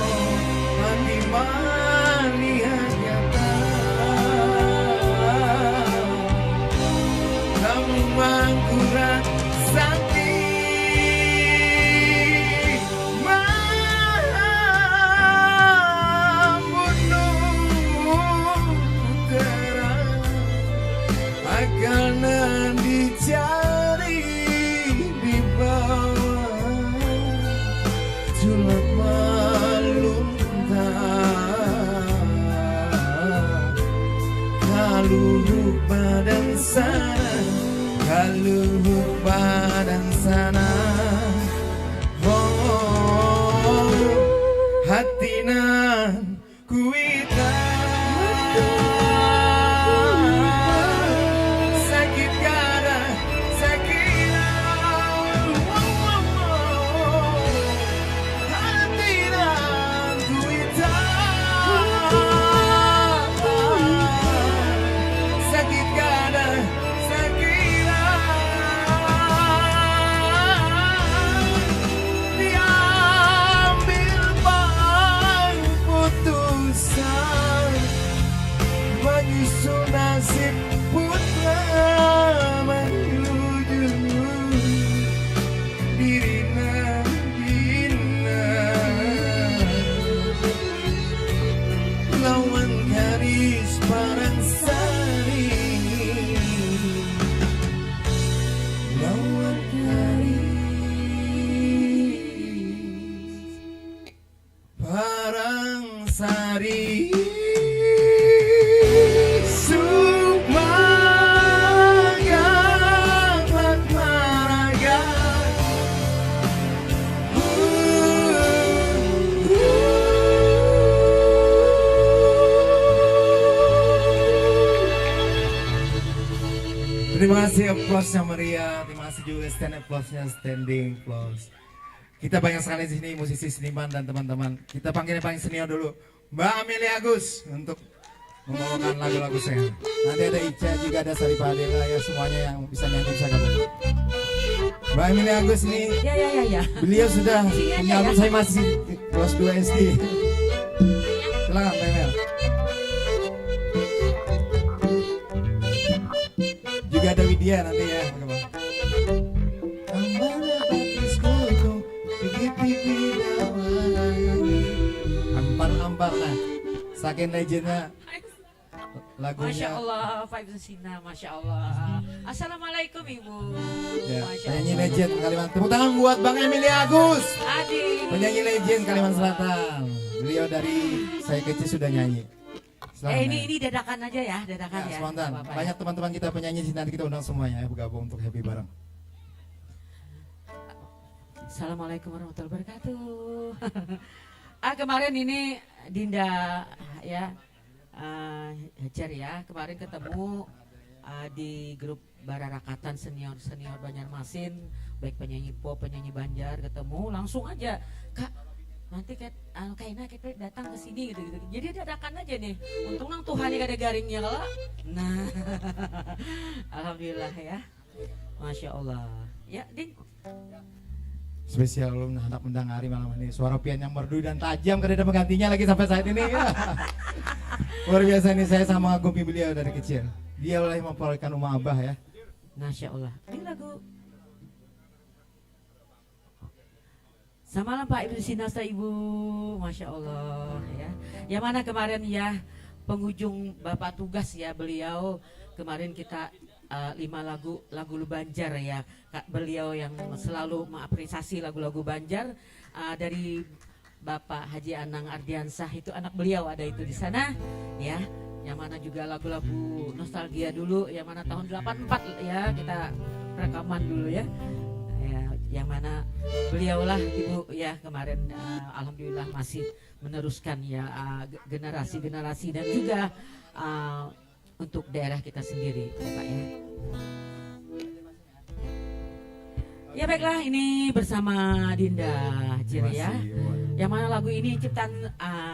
Pati melihat nyata, lambung mangkurat sakti. Karena dicari di bawah julat malunta, badan sana, kaluhur badan sana. Oh, hati nan kuita sakit kada sakit hati nan kuita sakit kada sakit diambil bang putusan menyusun nasib putra menuju dirina dina lawan garis Parangsari, lawan garis Parangsari. Terima kasih applause-nya meriah, terima kasih juga stand applause-nya standing applause. Kita banyak sekali di sini musisi seniman dan teman-teman. Kita panggil yang paling senior dulu, Mbak Amelia Agus untuk membawakan lagu-lagu saya. Nanti ada Ica juga, ada Saripah Adela ya, semuanya yang bisa nyanyi bisa gabung. Mbak Amelia Agus ini, ya. beliau sudah punya album, saya masih kelas 2 SD. Silakan Mbak Emel. Juga ada Widya nanti ya. Ampar-ampar lah. Saking legendnya lagunya. Masya Allah, vibes Sina, Masya Allah. Assalamualaikum Ibu. Ya, Masya penyanyi Allah. legend Kalimantan. Tepuk tangan buat Bang Emily Agus. Adi. Penyanyi legend Kalimantan Selatan. Beliau dari saya kecil sudah nyanyi. Selamat Ini dadakan aja ya, dadakan ya. spontan. Nggak apa-apa ya. Banyak teman-teman kita penyanyi di sini, nanti kita undang semuanya ya bergabung untuk happy bareng. Assalamualaikum warahmatullahi wabarakatuh. Kemarin ini Dinda ya Hajar ya, kemarin ketemu di grup Bararakatan senior Banjarmasin, baik penyanyi pop, penyanyi Banjar, ketemu langsung aja, Kak nanti kayaknya kita datang ke sini gitu. Jadi dadakan aja nih. Untung nang Tuhan yang ada garingnya kalau. Nah, alhamdulillah ya, Masya Allah. Ya, Din. Spesial ulun anak mendangari malam ini, suara pian yang merdu dan tajam karena ada penggantinya lagi sampai saat ini ya. Luar biasa ini, saya sama ngagumi beliau dari kecil. Dia lah yang memperolehkan Uma Abah ya. Masya Allah. Ini lagu Selamat malam Pak Ibu Sinasa Ibu, Masya Allah ya. Yang mana kemarin ya penghujung Bapak tugas ya beliau, kemarin kita 5 lagu lu Banjar ya. Beliau yang selalu mengapresiasi lagu-lagu Banjar dari Bapak Haji Anang Ardiansah, itu anak beliau ada itu di sana ya. Yang mana juga lagu-lagu nostalgia dulu, yang mana tahun 84 ya kita rekaman dulu ya. Yang mana beliaulah Ibu ya kemarin alhamdulillah masih meneruskan ya generasi-generasi dan juga untuk daerah kita sendiri ya Pak ya. Ya baiklah, ini bersama Dinda Hajar ya. Yang mana lagu ini ciptaan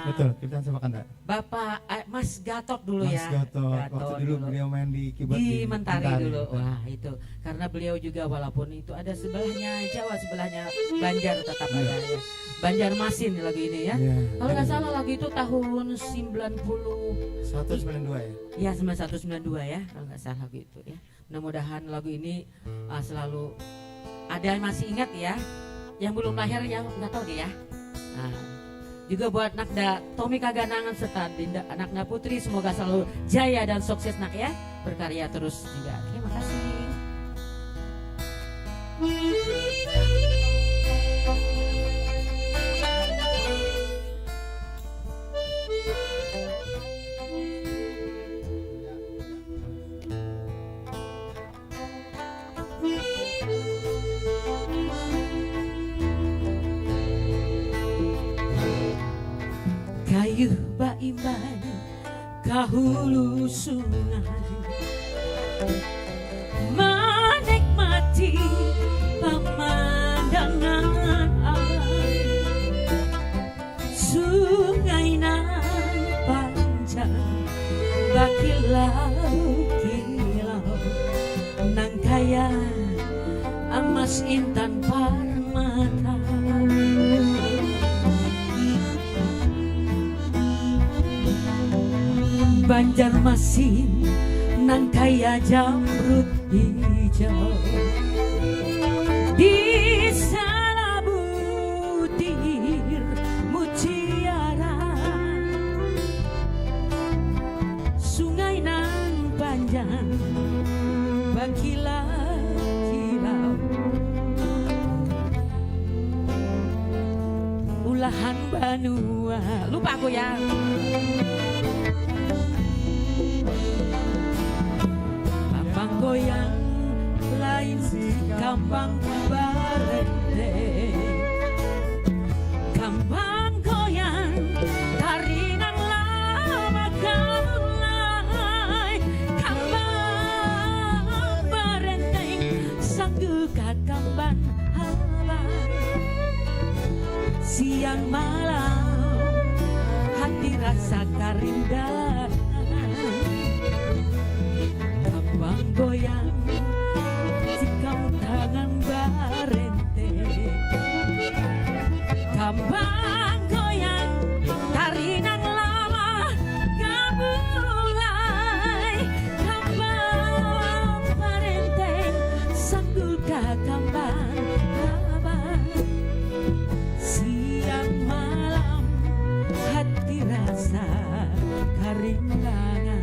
Betul, ciptaan sama Kanda. Bapak Mas Gatot dulu Mas ya. Gatot, waktu dulu beliau main di keyboard di Mentari dulu. Wah, itu karena beliau juga walaupun itu ada sebelahnya Jawa, sebelahnya Banjar tetap ada ya. Banjarmasin lagu ini ya. Kalau nggak salah lagu itu tahun 192 ya. Ya 9192 ya, kalau nggak salah lagu itu ya. Mudah-mudahan lagu ini selalu ada yang masih ingat ya. Yang belum lahir ya nggak tahu deh ya. Nah, juga buat Nakda Tommy Kaganangan serta Dinda anaknya Putri, semoga selalu jaya dan sukses nak ya, berkarya terus juga. Terima kasih. payuh baiman kahulu sungai menikmati pemandangan air sungai nan panjang bakilau-kilau nang kaya emas intan permata Banjarmasin nan kaya jamrut hijau di sana butir mutiara sungai nan panjang bakilau ulahan banua lupa aku ya goyang lain kambang barente kambang goyang tarinan lama kamulai kambang barente sangguka kambang habai siang malam hati rasa karindah kambang goyang sikam tangan barente kambang goyang tarinan lama kamulai kambang barente sanggul ka kambang abang siang malam hati rasa karindangan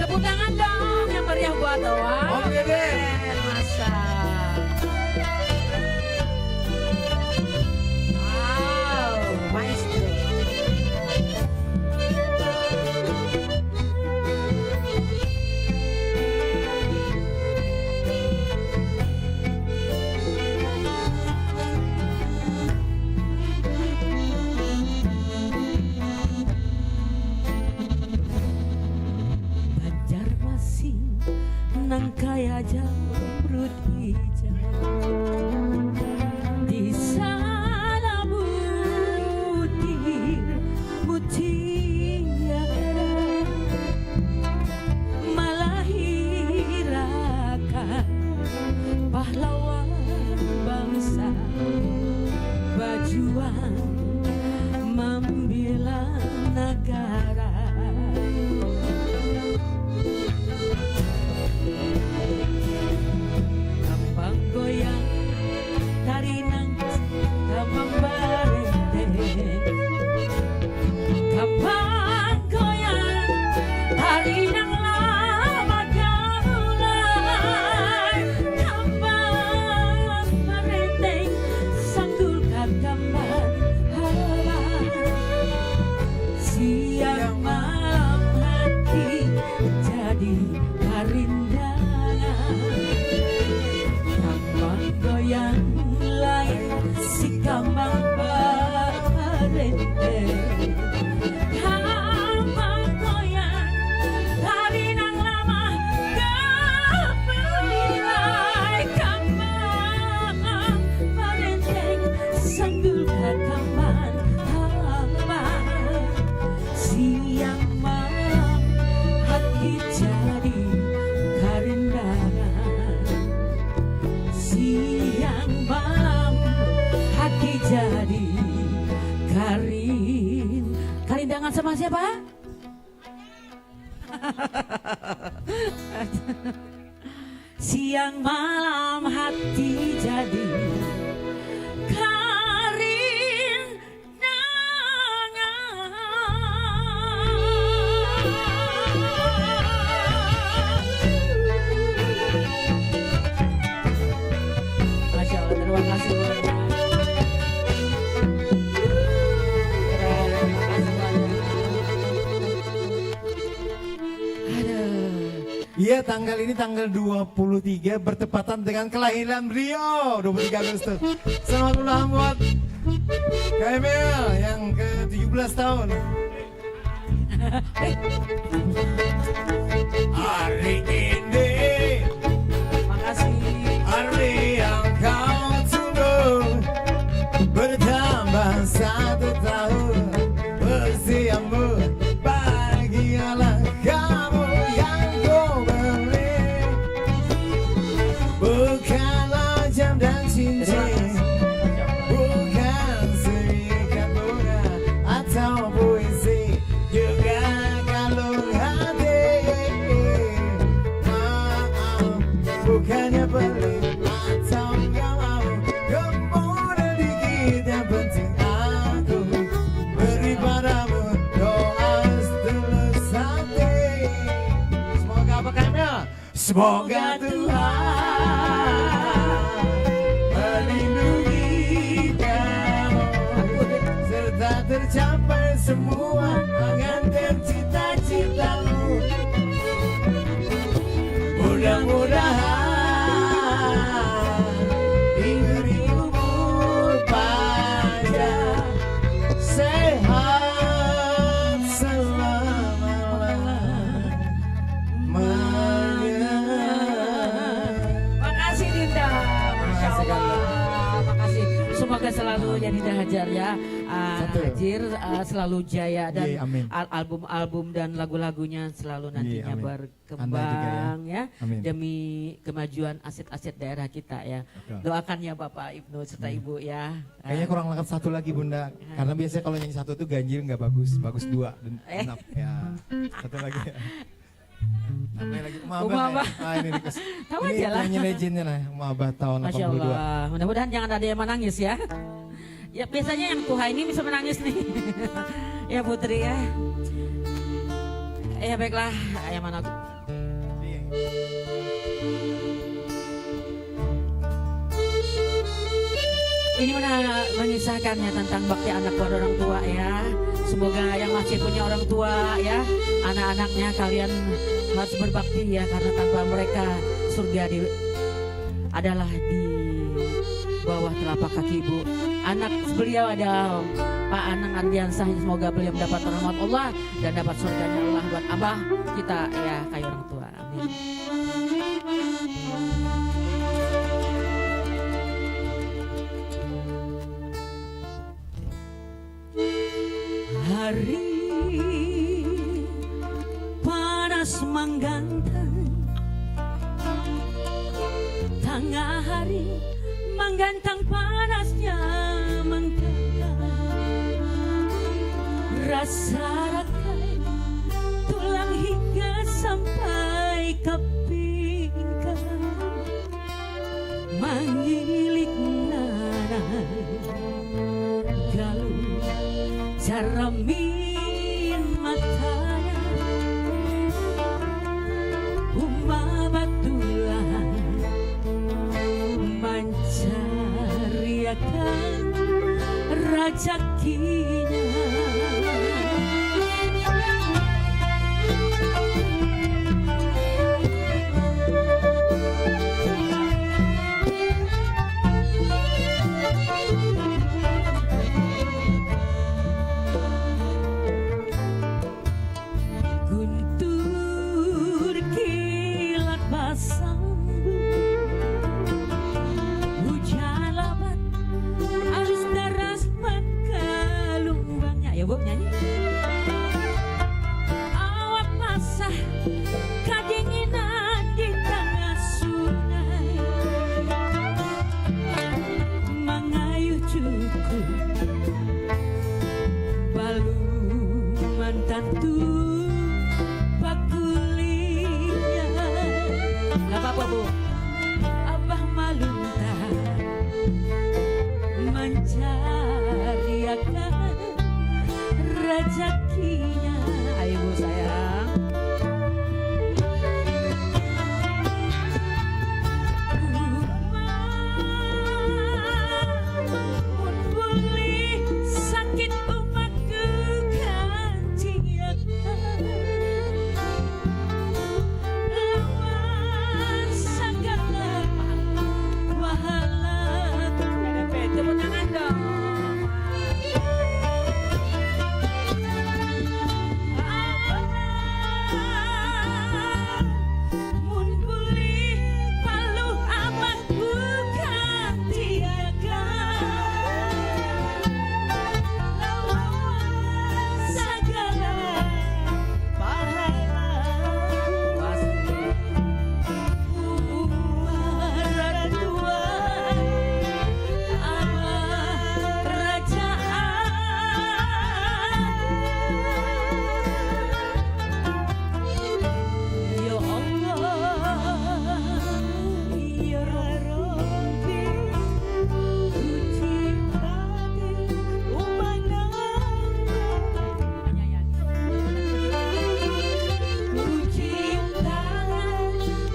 tepuk tangan dong yang meriah buat Owa. Oke deh. Masa. Wow, maestro. Nang kaya jamrut hijau di sana butir mutiara melahirkan pahlawan bangsa berjuang membela negara goyang tarinang kambang barente kambang goyang tarinang lama kamulai kambang barente sanggulkan kambang habai siang malam hati jadi karindangan goyang lain si kambang barente kambang goyang tarinang lama kamulai kambang barente sanggulkan kambang abang siang malam hati jadi karindangan siang malam hati jadi karindangan sama siapa? Siang malam hati jadi Masya Allah, terima kasih banyak. Iya tanggal ini tanggal 23 bertepatan dengan kelahiran beliau 23 Agustus. Selamat ulang buat KML yang ke-17 tahun. Hari ini Makasih. hari yang kau tunggu bertambah 1 tahun usiamu. Bahagialah kamu yang kau beli, bukanlah jam dan cincin, bukan serikat bunga atau puisi, juga kalung hati. Maaf, bukannya pelit atau gak mau, kemudian dikit yang penting aku beri padamu doa setulus hati. Semoga apa KML? Semoga Tuhan melindungi kamu serta tercapai semua angan dan cita-citamu. Mudah-mudahan diberi umur panjang, sehat selama-lamanya. Makasih Dinda, Masya Allah. Makasih. Semoga selalu ya Dinda Hajar ya. Hajar selalu jaya dan Iya, amin. album-album dan lagu-lagunya selalu nantinya Iya, amin. berkembang ya, Amin. demi kemajuan aset-aset daerah kita ya. Betul. Doakan ya Bapak Ibnu serta Ibu ya. Kayaknya kurang lengkap satu lagi Bunda, karena biasanya kalau nyanyi satu tuh ganjil nggak bagus, bagus 2 dan 6 ya. Satu lagi ya. Namanya lagi Umabah. Ini request. Tahu Ini aja lah. penyanyi legendnya lah, Umabah tahun Masya 82. Allah. Mudah-mudahan jangan ada yang menangis ya. Ya biasanya yang tua ini bisa menangis nih. Ya Putri ya. Ya baiklah, yang mana? Ini mengisahkannya tentang bakti anak pada orang tua ya. Semoga yang masih punya orang tua ya, anak-anaknya kalian harus berbakti ya, karena tanpa mereka surga adalah di bawah telapak kaki ibu. Anak beliau ada Pak Anang Ardiansah, semoga beliau mendapat rahmat Allah dan dapat surganya Allah buat abah kita ya kayak orang tua. Amin. Hari panas menggantang, tengah hari menggantang panasnya menggantang, rasa rakai tulang hingga sampai ke pinggang, mengilik nanah galuh caramin matanya, umabatulah mencariakan rezekinya. Guntur kilat basambu, hujan lebat arus deras menggelombangnya. Ya Bu nyanyi. Awak basah kedinginan di tengah sungai, mengayuh cukup balu mantan tuh bakulinya. Gak apa-apa Bu. Abah maluntar mencari akan rezekinya. Ayo Bu sayang. Boleh sakit umatku kanciakan, lawan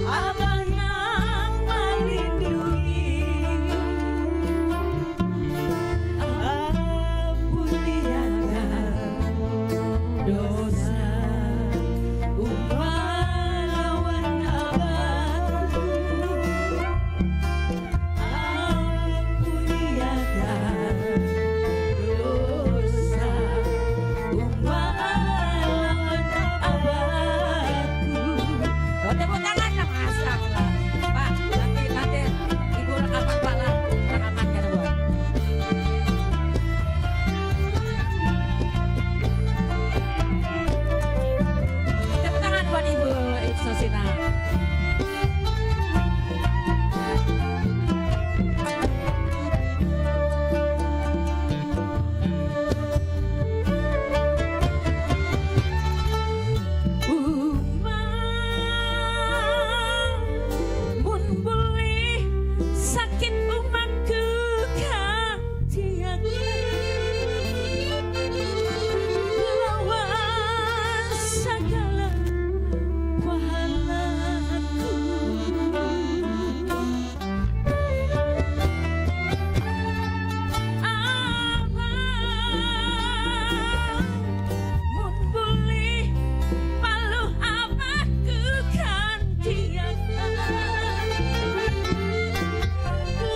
Abah yang melindungi. Ampunilah dosa umat lawan abahku. Ampunilah dosa umat lawan abahku. Oh, tepuk tangan lah, masyaallah. Pak, nanti ibu rekaman Pak lah, rekaman kan buat. Tepuk tangan buat Ibu Sosina. Mun boleh sakit umatku katiaku lawan segala pahalaku. Mun boleh paluh abahku kan tiada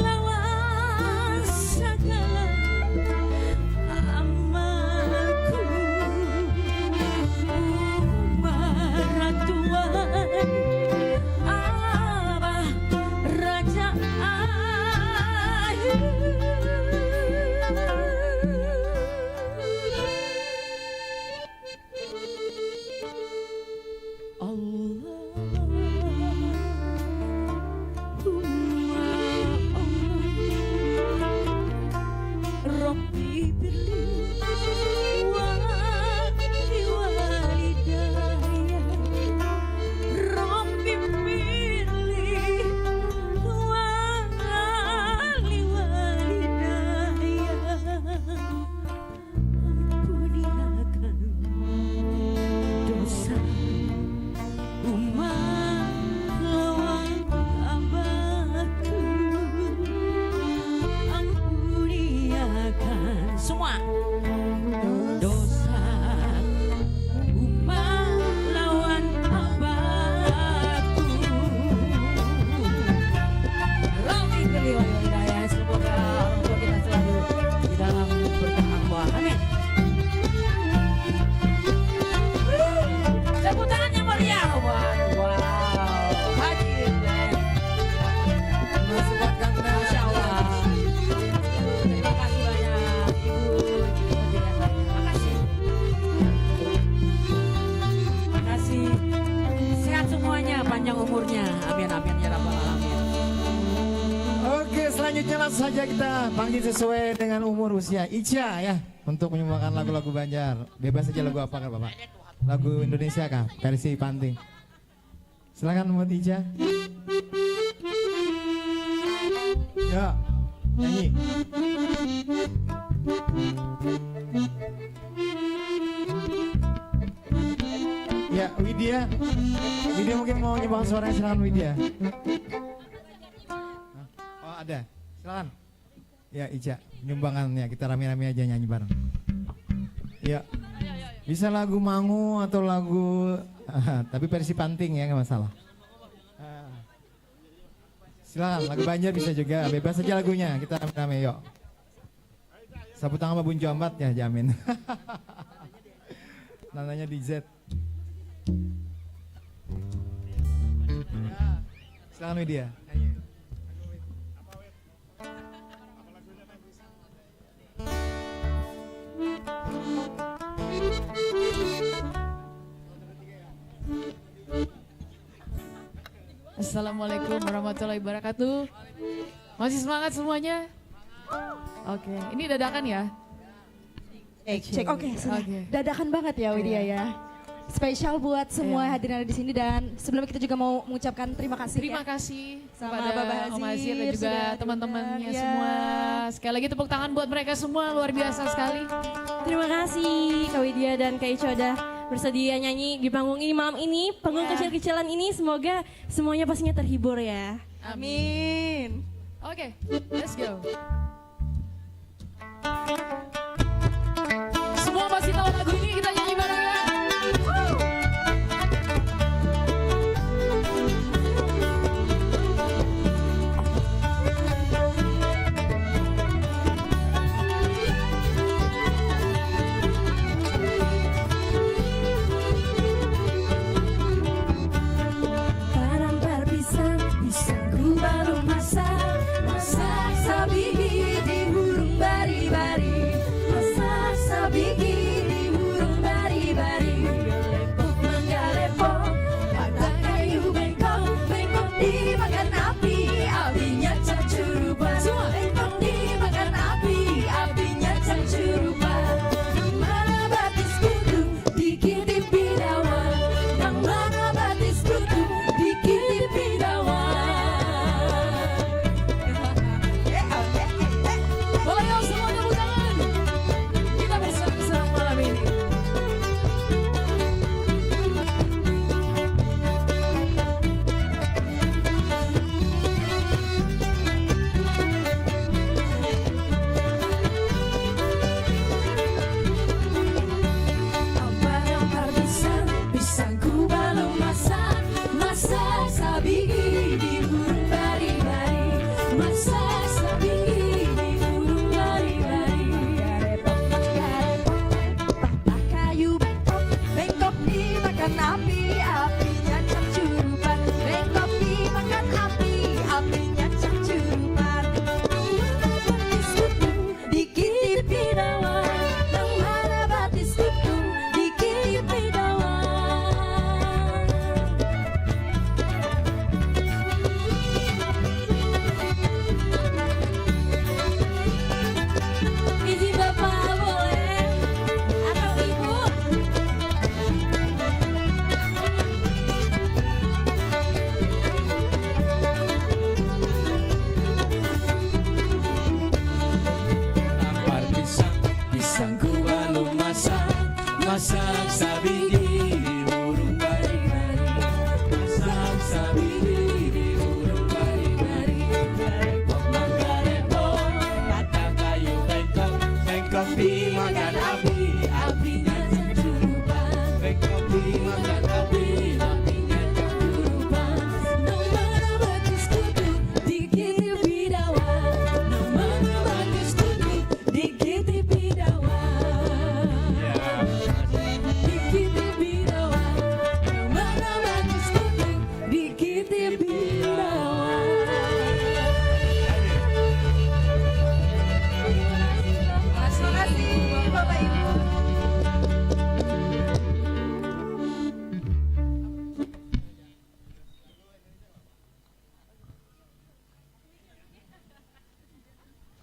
lawan segala amalku. Maratuan abah raja ayu. Rabbi birli wali walidayya. Rabbi birli wali walidayya. Ampunilah dosa umat lawan abahku. Ampunikan semua dosa umat lawan abahku. Rabbi birli wali walidayya. Semoga orang tua kita selalu di dalam berkah Allah. Amin. Tepuk tangan yang meriah buat Haji Ibrahim. Masya Allah. Terima kasih banyak Ibu. Terima kasih. Terima kasih. Sehat semuanya, panjang umurnya. Amin amin ya rabbal alamin. Oke, selanjutnya langsung saja kita panggil sesuai dengan umur usia Ica ya, untuk menyumbangkan lagu-lagu Banjar. Bebas saja lagu apa kan Bapak? Lagu Indonesia kah? Versi Panting. Silakan buat Ica. Ya, nyanyi. Ya, Widya. Widya mungkin mau nyumbang suaranya, silakan Widya. Oh, ada. Silakan. Ya, Ica, nyumbangannya kita rame-rame aja nyanyi bareng. Ya. Bisa lagu Mangu atau lagu tapi versi Panting ya, nggak masalah. Silakan, lagu Banjar bisa juga, bebas saja lagunya, kita rame-rame yuk. Sapu tangan sama Bunjo Amat ya, jamin. Namanya DZ. Silakan Widya. Assalamualaikum warahmatullahi wabarakatuh. Masih semangat semuanya? Oke, ini dadakan ya? Cek, oke. Dadakan banget ya Widya ya. Spesial buat semua hadirin di sini, dan sebelumnya kita juga mau mengucapkan terima kasih. Terima kasih sama kepada Bapak Om Hazir dan juga sudah teman-temannya diundang, ya. semua. Sekali lagi tepuk tangan buat mereka semua, luar biasa sekali. Terima kasih Kak Widya dan Kak Ica udah bersedia nyanyi di panggung ini malam ini, panggung kecil-kecilan ini. Semoga semuanya pastinya terhibur ya. Amin. Oke, let's go. Semua pasti tahu lagu ini, kita nyanyi bareng ya. Parampar pisang ku baru masak sabigi di burung bari-bari, masak sabigi di burung bari-bari. Gelepok menggelepok pada kayu bengkok, bengkok dimakan api, apinya cacurupan. Bengkok dimakan api, apinya cacurupan. Nang mana batis kudu dikitip bidawan, nang mana batis kudu dikitip bidawan. Boleh dong semua tepuk tangan. Kita bersenang-senang malam ini. Ampar-ampar pisang ku baru masak sabigi di burung bari-bari, masak sabigi di burung bari-bari. Garepok pada kayu bengkok, bengkok dimakan api, apinya cacurupan. Bengkok dimakan api, apinya cacurupan. Batis kutu dikitip bidawan, nang mana batis kutu dikitip bidawan. Izin Bapak boleh atau Ibu? Ampar pisang ku baru masak sabigi di burung bari-bari, masak sabigi di burung bari-bari. Garepok menggarepok pada kayu bengkok, bengkok dimakan api, apinya cacurupan. Bengkok dimakan api, apinya cacurupan. Nang mana batis kutu dikitip bidawan, nang mana batis kutu dikitip bidawan. Dikitip bidawan, nang mana batis kutu dikitip bidawan. Makasih Bapak Ibu.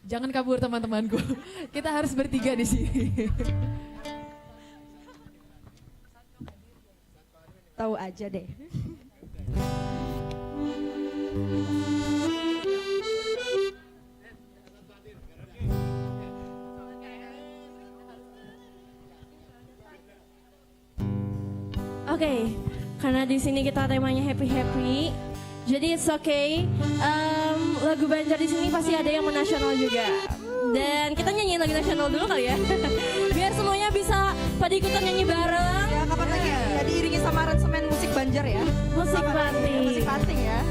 Jangan kabur teman-temanku. Kita harus bertiga di sini. Tahu aja deh. Oke, karena di sini kita temanya happy, jadi it's okay. Lagu Banjar di sini pasti ada yang menasional juga. Dan kita nyanyiin lagu nasional dulu kali ya, biar semuanya bisa pada ikutan nyanyi bareng. Ya kapan lagi? Ya diiringi sama aransemen musik Banjar ya. Musik panting. Musik panting ya.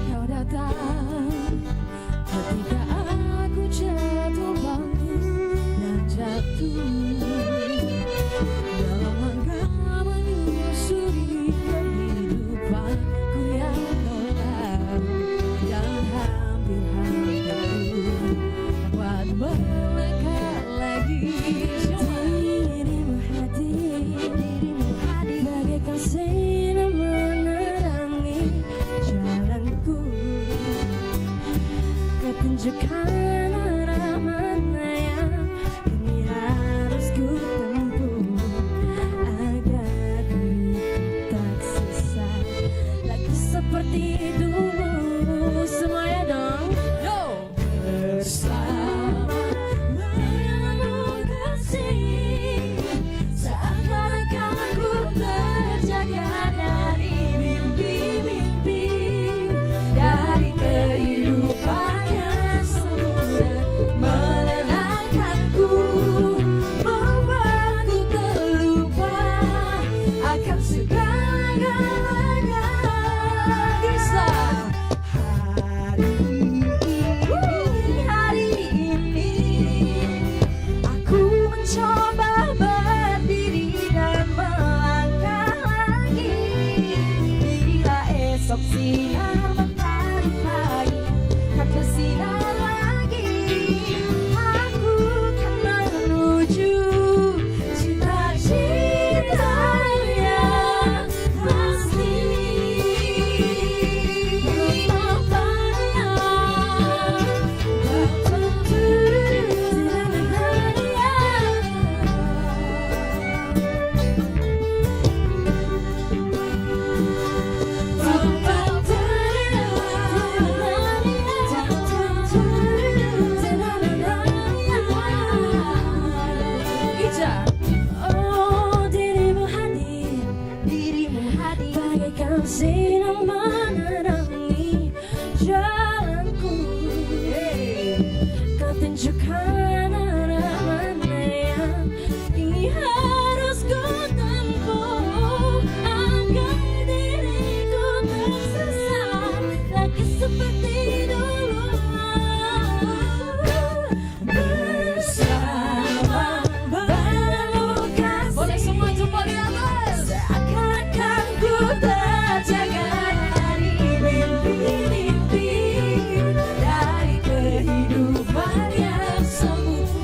Kau datang ketika aku jatuh bangun dan jatuh dalam langkah menyusuri kehidupanku yang gelap dan hampir buat melangkah lagi. Dirimu hadir bagaikan sinar menerangi jalanku, ketunjukan arah mana yang kini harus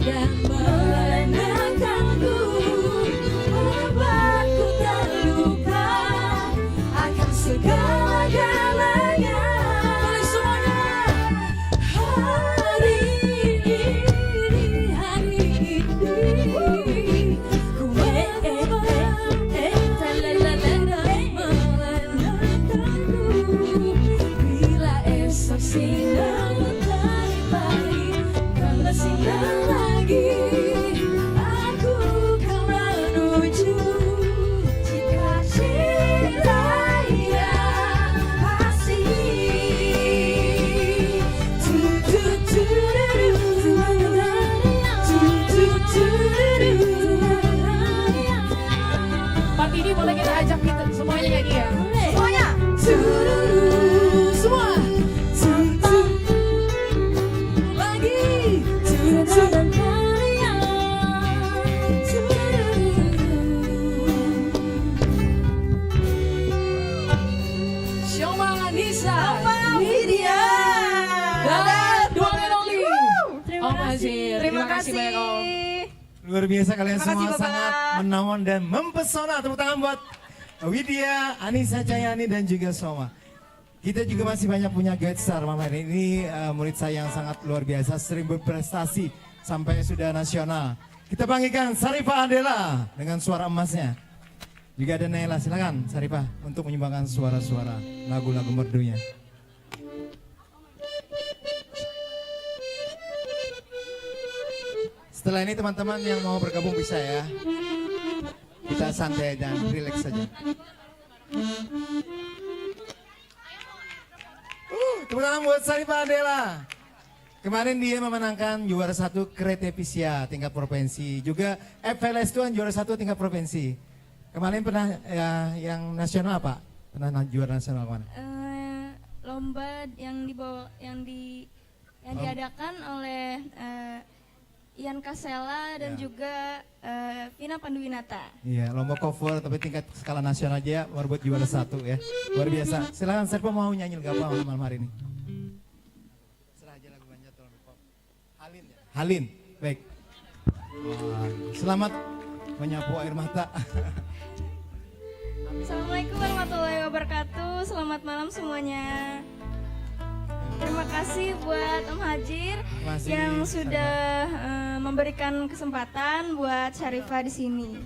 dan menenangkanku, membuatku terluka akan segala-galanya. Boleh semuanya. Hari ini ku menenangkanku, bila esok sinar mentari pagi bersinar lagi, aku kan menuju cita-cita yang pasti. Part ini boleh kita ajak kita semuanya nyanyi ya? Semuanya. Semua. Lagi. Syoma Nisa. Widya. Dan dua and only. Terima kasih. Terima kasih banyak Om. Luar biasa kalian Terima kasih, semua Bapak. sangat menawan dan mempesona. Tepuk tangan buat Widya, Anissa Jayani dan juga Soma. Kita juga masih banyak punya guide star malam hari ini. Murid saya yang sangat luar biasa, sering berprestasi sampai sudah nasional. Kita banggikan Sarifah Adela dengan suara emasnya. Juga ada Naila, silakan Sarifah untuk menyumbangkan suara-suara lagu-lagu merdunya. Setelah ini teman-teman yang mau bergabung bisa ya. Kita santai dan rileks saja. Tepuk tangan buat Sarifah Adela. Kemarin dia memenangkan juara 1 Kretepisia tingkat provinsi. Juga FLS Tuan juara 1 tingkat provinsi. Kemarin pernah yang nasional apa? Pernah juara nasional kemana? Lomba yang diadakan oleh Ian Kasela dan juga Vina Panduwinata. Iya, lomba cover tapi tingkat skala nasional aja baru buat juara 1 ya. Luar biasa. Silakan Serpa mau nyanyi lagu apa malam hari ini? Serah aja lagu Banjar tolong pop. Halin ya. Halin. Baik. Wah, selamat menyapu air mata. Assalamualaikum warahmatullahi wabarakatuh. Selamat malam semuanya. Terima kasih buat Om Hajir Masih, yang sudah memberikan kesempatan buat Syarifah di sini.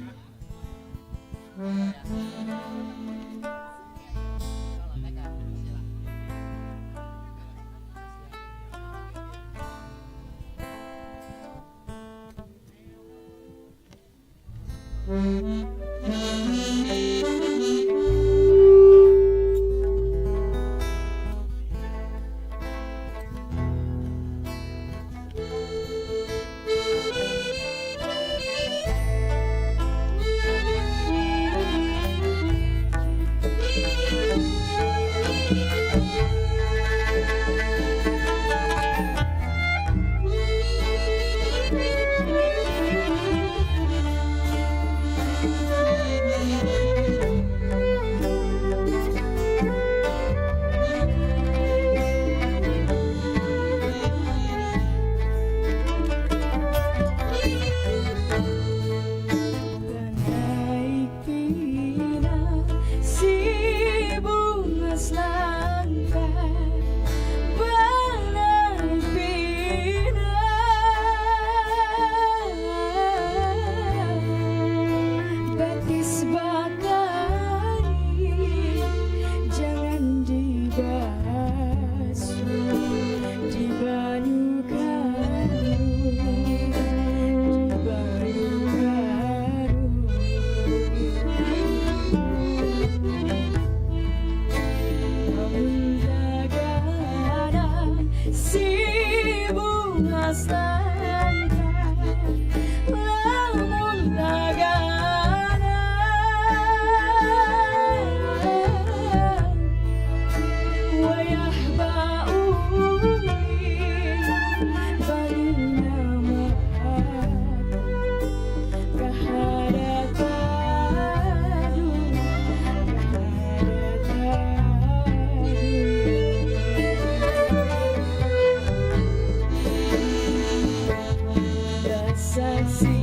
bersaksi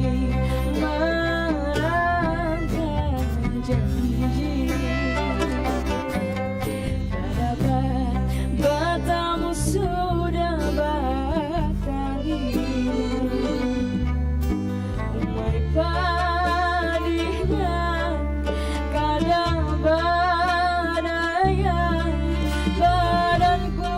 merangkai janji. Dapat bertemu sudah berkali. Umai padihnya kadang berdaya badanku.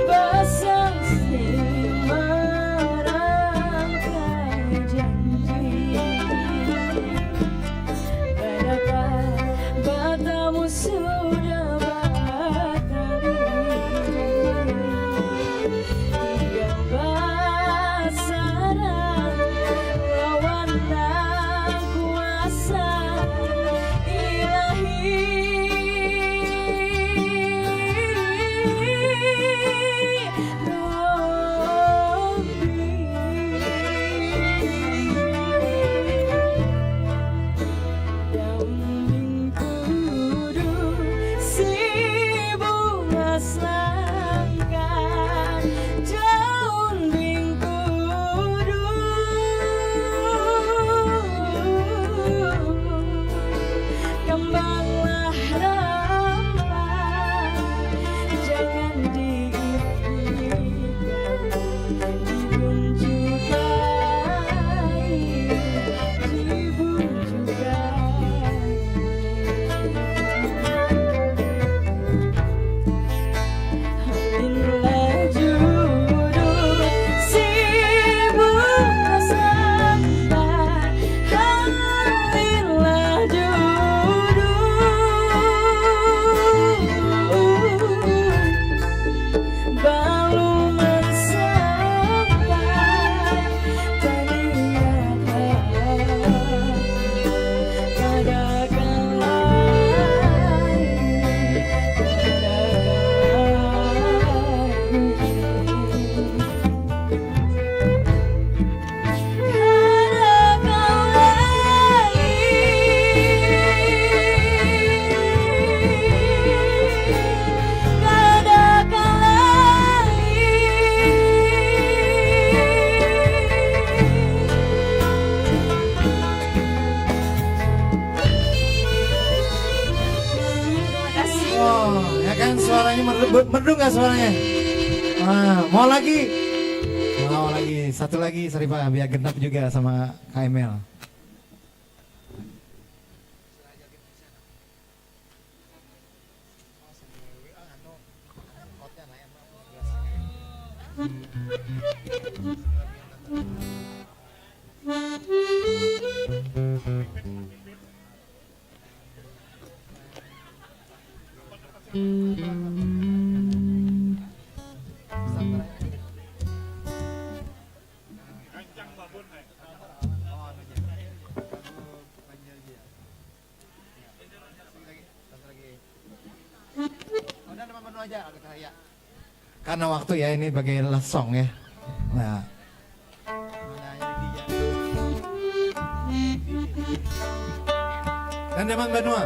Bersaksi merangkai janji. Dapat bertemu sudah berkali. Tiga basara lawan tak kuasa kembanglah ramah, jangan diikat, dibunjukai, Inilah judul si bunga sampah. Inilah baluman sampai tanian kadakan Oh, ya kan suaranya merdu nggak suaranya? Mau lagi? Mau lagi, satu lagi Sarifah biar genap juga sama KML. Karena waktu ya ini bagai last song ya. Nah. Dan Deman Banua.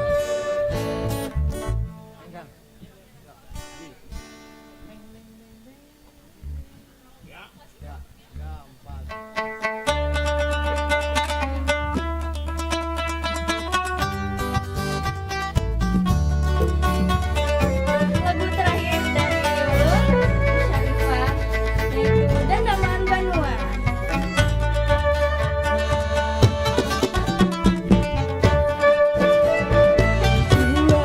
Lagu terakhir dari Ulun, Syarifah, yaitu Dandaman Banua. Dua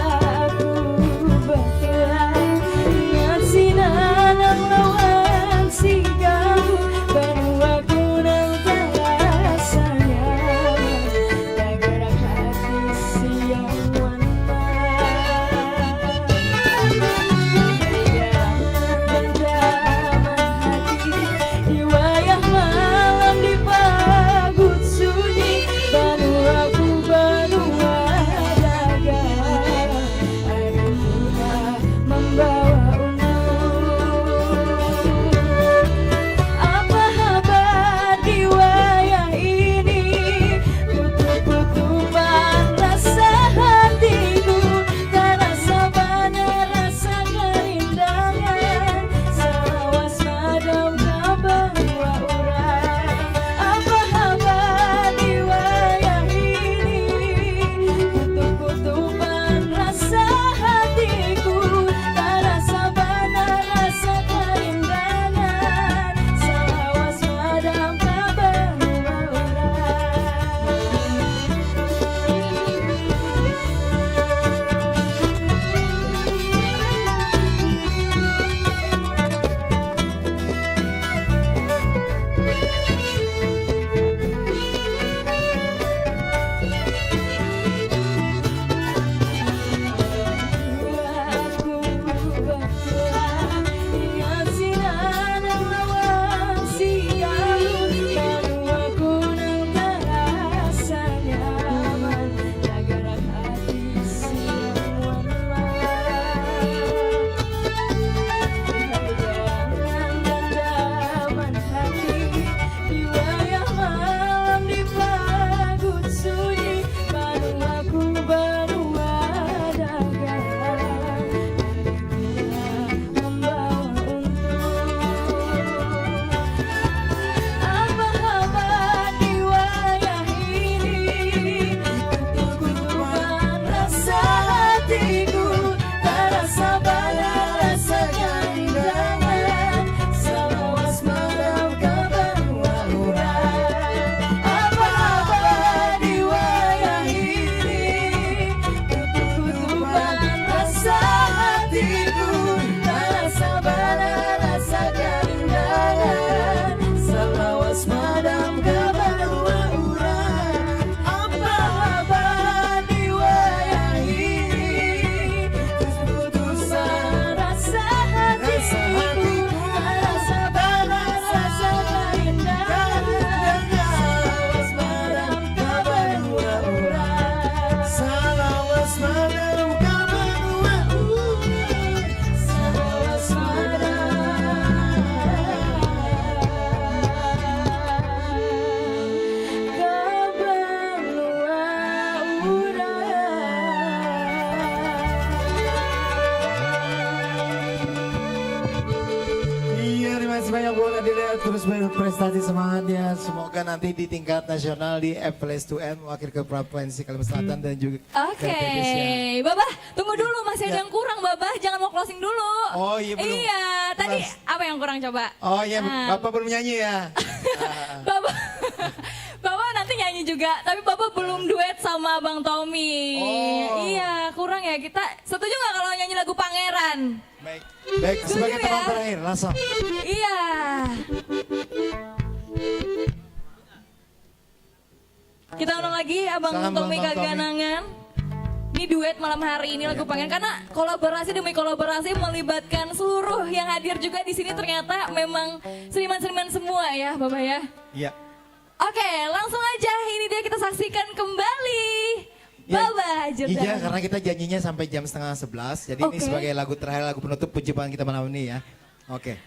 kasih banyak buat Adila, terus berprestasi semangatnya. Semoga nanti di tingkat nasional di FLS2M wakil ke Provinsi Kalimantan Selatan dan juga Oke, Babah, tunggu dulu masih ada yang kurang Babah, jangan mau closing dulu. Oh iya belum. Iya, tadi apa yang kurang coba? Oh iya, Nah. Bapak belum nyanyi ya? Bapak, Bapak nanti nyanyi juga, tapi Bapak belum duet sama Bang Tommy. Iya, kurang ya kita. Setuju nggak kalau nyanyi lagu Pangeran? Baik, sebagai teman ya? terakhir, langsung. Iya. Kita undang lagi Abang Salam Tommy Bang Tommy. Kaganangan. Ini duet malam hari ini lagu Pangeran karena kolaborasi demi kolaborasi melibatkan seluruh yang hadir juga di sini ternyata memang seniman-seniman semua ya, Bapak ya. Iya. Oke, langsung aja ini dia kita saksikan kembali. Babah Jordan. Iya, karena kita janjinya sampai jam 10:30. Jadi ini sebagai lagu terakhir, lagu penutup perjumpaan kita malam ini ya. Oke.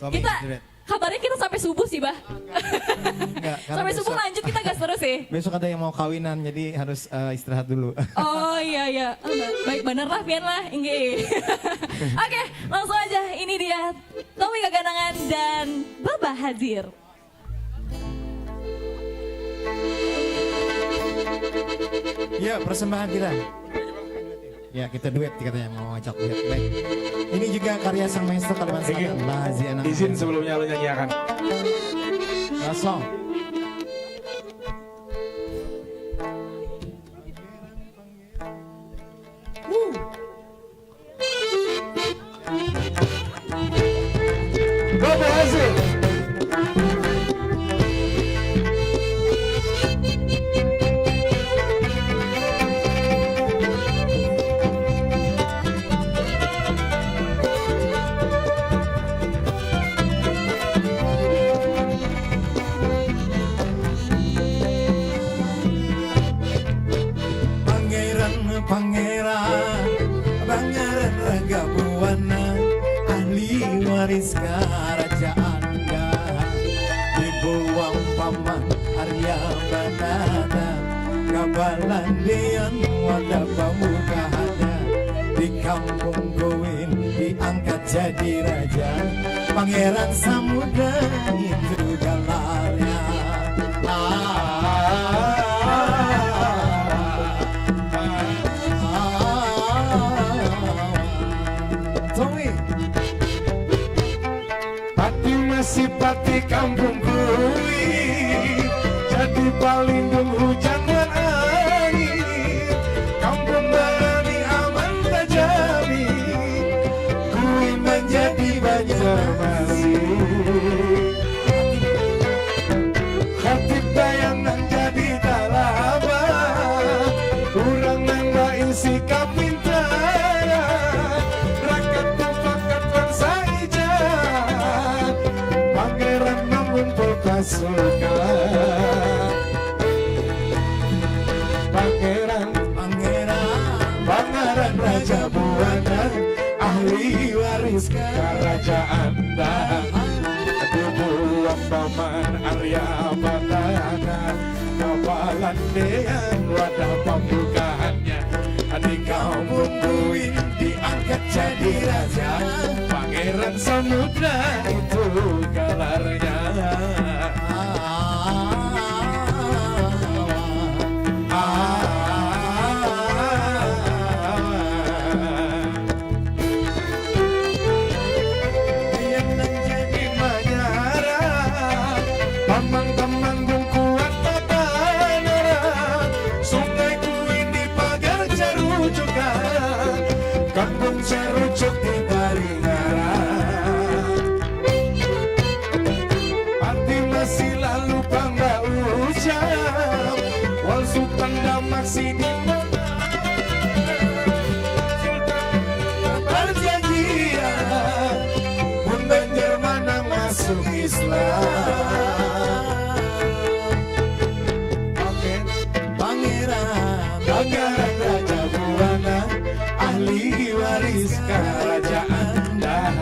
Tommy, Kita duet. kabarnya kita sampai subuh sih, Bah. Enggak, karena Sampai subuh besok- lanjut kita gas terus sih. Besok ada yang mau kawinan, jadi harus istirahat dulu. Oh iya. Oh, baik bener lah, pian lah. Inge. Oke, langsung aja. Ini dia Tommy Kaganangan dan Babah hadir. Iya, persembahan kita. Ya, kita duet katanya mau ngajak duet. Baik. Ini juga karya sang maestro Kalimantan Selatan, Mbah Haji Anang. Izin sebelumnya lo nyanyiakan. Langsung. Bapak Hasil. Pangeran Raga Buana, ahli waris kerajaan Gah, dibuang paman Arya Banana, kabalan dian wadah pamukahana, di kampung Gowin diangkat jadi raja, Pangeran Samudra itu galarnya. Tommy. Pati masih pati kampung kui, jadi pelindung hujan dan angin. Kampung Marani aman terjadi, kui menjadi Banjarmasin. Hati bayangan jadi talaba, kurang nambah isi kapintara. Rakyat mufakat bangsa ijat, Pangeran mengumpul pasukan. Pangeran Raja Buana, ahli waris kerajaan Dah. Dibuang paman Arya Batana, kawalan dean wadah pembukaannya. Di kampung Kui diangkat jadi raja, Pangeran Samudra itu gelarnya. Tamang-tamang kuat tatanara, sungai Kui di pagar cerucukan, kampung cerucuk di Baringara. Arti masih lalu bangga ucap, wal sultan damak sini perjanjian, pun Banjar mana masuk Islam. Pangeran Raja Buana, ahli waris kerajaan Dah.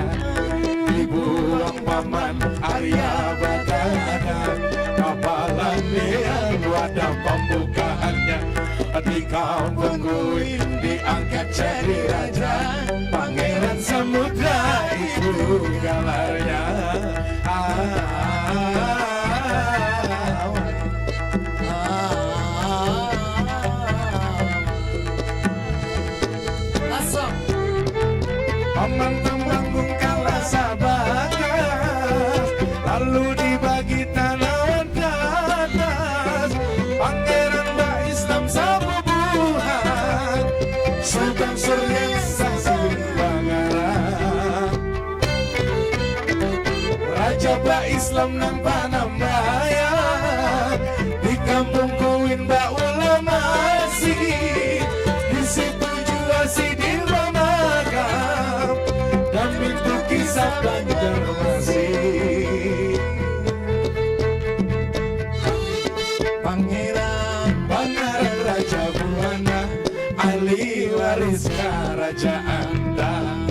Dibuang paman Arya Batana, kapalan dean wadah pembukaannya. Di kampung Kui diangkat jadi raja, Pangeran Samudra itu gelarnya. coba Islam nampak nambayan di kampung Kuin Mbak Ulama masih di situ juga sidin makam dan pintu kisah Banjarmasin. Pangeran Pangeran Raja Buana ahli waris kerajaan dan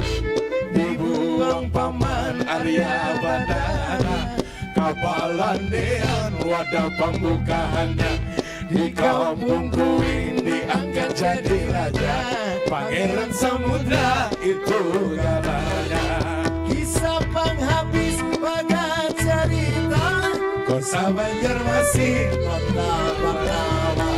dibuang paman Arya Badana kapalan dean wadah pembukaannya di kampung Kuin diangkat jadi raja Pangeran Samudra itu galanya kisah penghabis bagai cerita Kosa Banjarmasin kota pertama.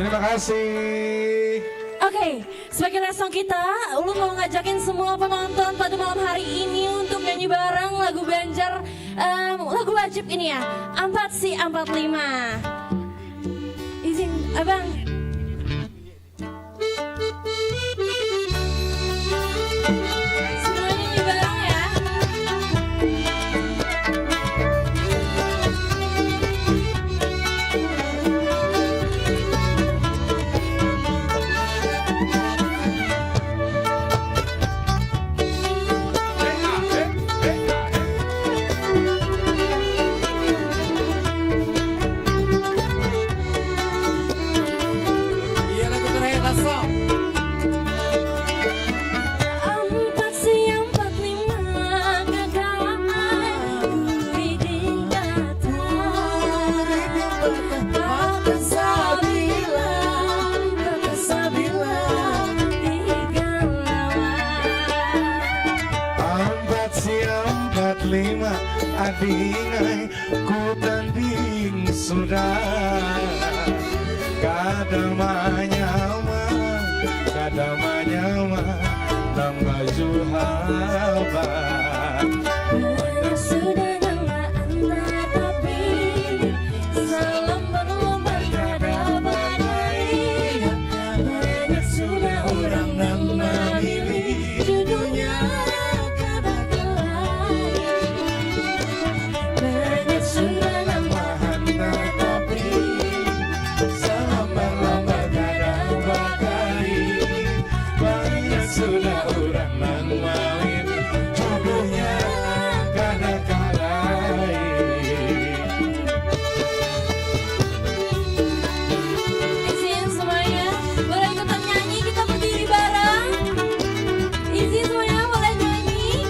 Terima kasih. Oke, sebagai last song kita, Ulun mau ngajakin semua penonton pada malam hari ini untuk nyanyi bareng lagu Banjar, lagu wajib ini ya, 445. Izin, abang. Semuanya nyanyi bareng ya. Iya lagu terakhir last song. 445 kekayaan gurih di kata kata sabila tiga Empat siang 45 adingai ku tanding sudah kadamanya nang baju haba banyak sudah nama anda tapi salam berlomba kada badai banyak sudah orang yang memilih judulnya kada kelai banyak sudah nama anda tapi salam berlomba kada badai banyak sudah orang nang memilih jodohnya kada kalai. Izin semuanya, boleh ikutan nyanyi, kita berdiri bareng. Izin semuanya, boleh nyanyi.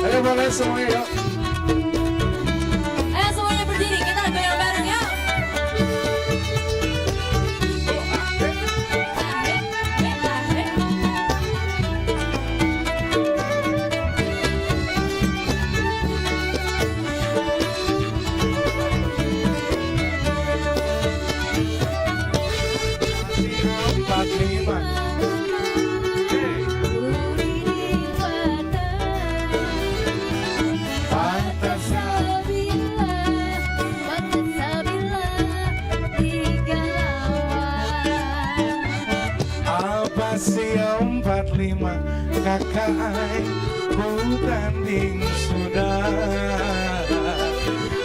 Ayo boleh semuanya yuk. Ayo semuanya berdiri, kita goyang bareng yuk. Apa sih 45 kakak ku tanding sudah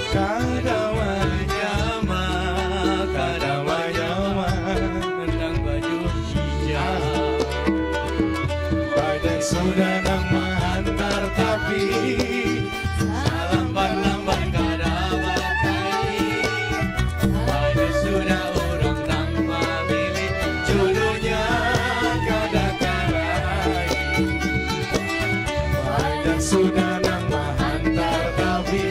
kadamanya nang baju hijau badan sudah nang menghantar tapi lamban-lamban kada bakai badan sudah orang nang memilih jodohnya kada kalai badan sudah nang menghantar tapi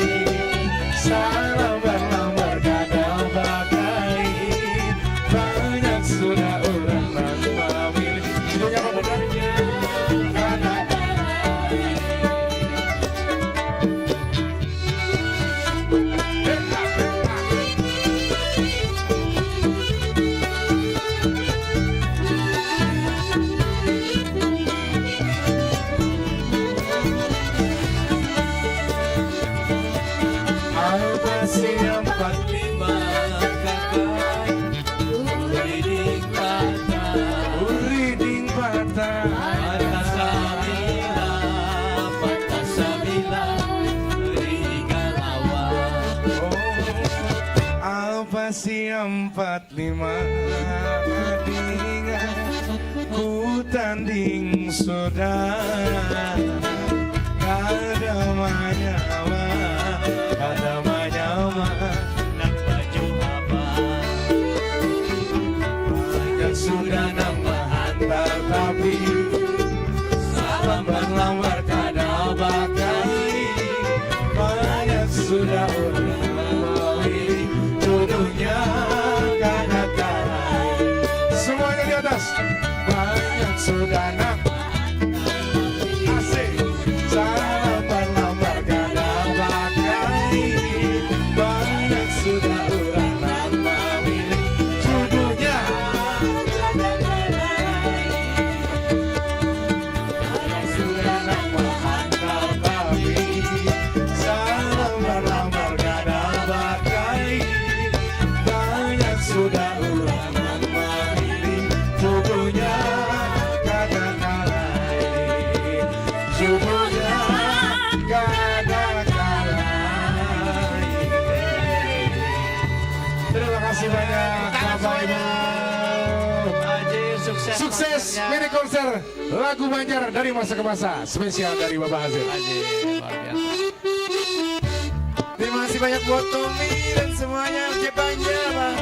lamban-lamban kada bakai banyak sudah orang nang memilih jodohnya kada kalai. Usia 45 tandingan ku tanding saudara. Kada manyawa nak baju apa. Banyak sudah nama hantar tapi salam berlamar kada bakai. Banyak sudah orang memilih jodohnya kada kalah. Semuanya di atas. Banyak sudah nama asik. Salam berlamar kada bakai. Banyak sudah orang memilih jodohnya kada kalah. Banyak sudah nama hantar tapi salam berlamar kada bakai. Banyak sudah orang memilih jodohnya kada kalah. Jodohnya kada kalah. Terima kasih banyak Bapak Ibu. Sukses mini konser lagu Banjar dari masa ke masa, spesial dari Bapak Hazir. Terima kasih banyak buat Tommy dan semuanya J Banjar, Bang.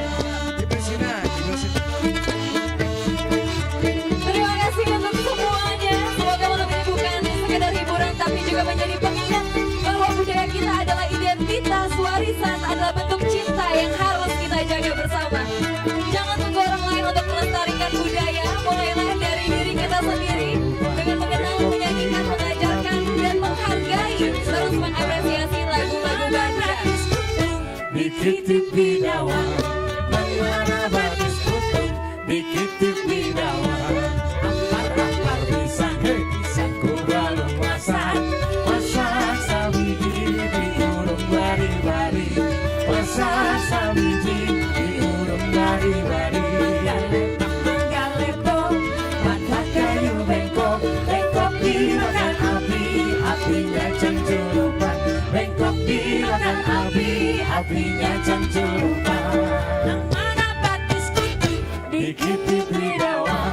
Di sini, Terima kasih untuk semuanya. Semoga malam ini bukan sekedar hiburan tapi juga menjadi pengingat bahwa budaya kita adalah identitas, warisan adalah bentuk cinta yang harus kita jaga bersama. Jangan tunggu orang lain untuk melestarikan budaya, mulailah dari diri kita sendiri dengan mengenal, menyanyikan, mengajarkan dan menghargai terus mengapresiasi lagu-lagu Banjar. Dikitip bidawa, bagaimana bagus kutung. Dikitip bidawa, ampar-ampar pisang, pisang ku balung masak. Masak sabiji diurung bari-bari. Masak sabiji diurung bari-bari. Galepang manggalepong, mata kayu bengkok. Bengkok dimakan api, apinya cengcurupan. Bengkok dimakan api, apinya cengcurupan. Nang mana batis kutu, dikitip bidawa.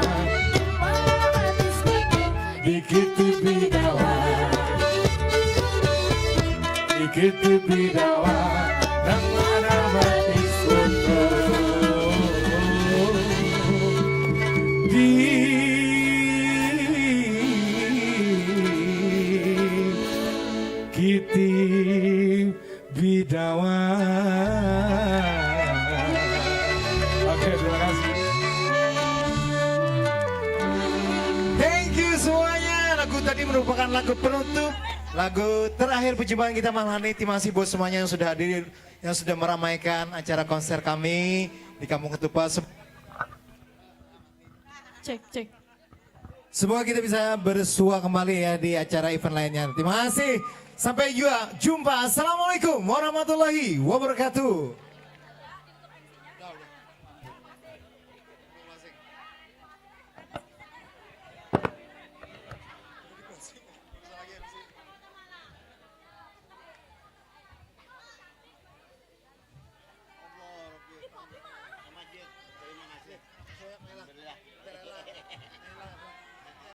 Dikitip bidawa, dikitip bidawa. Nang mana batis kutu, dikitip bidawa. Oke, terima kasih. Thank you semuanya. Lagu tadi merupakan lagu penutup, lagu terakhir perjumpaan kita malam hari ini. Terima kasih buat semuanya yang sudah hadir, yang sudah meramaikan acara konser kami di Kampung Ketupat. Cek. Semoga kita bisa bersua kembali ya di acara event lainnya. Terima kasih. Sampai jumpa. Assalamualaikum warahmatullahi wabarakatuh.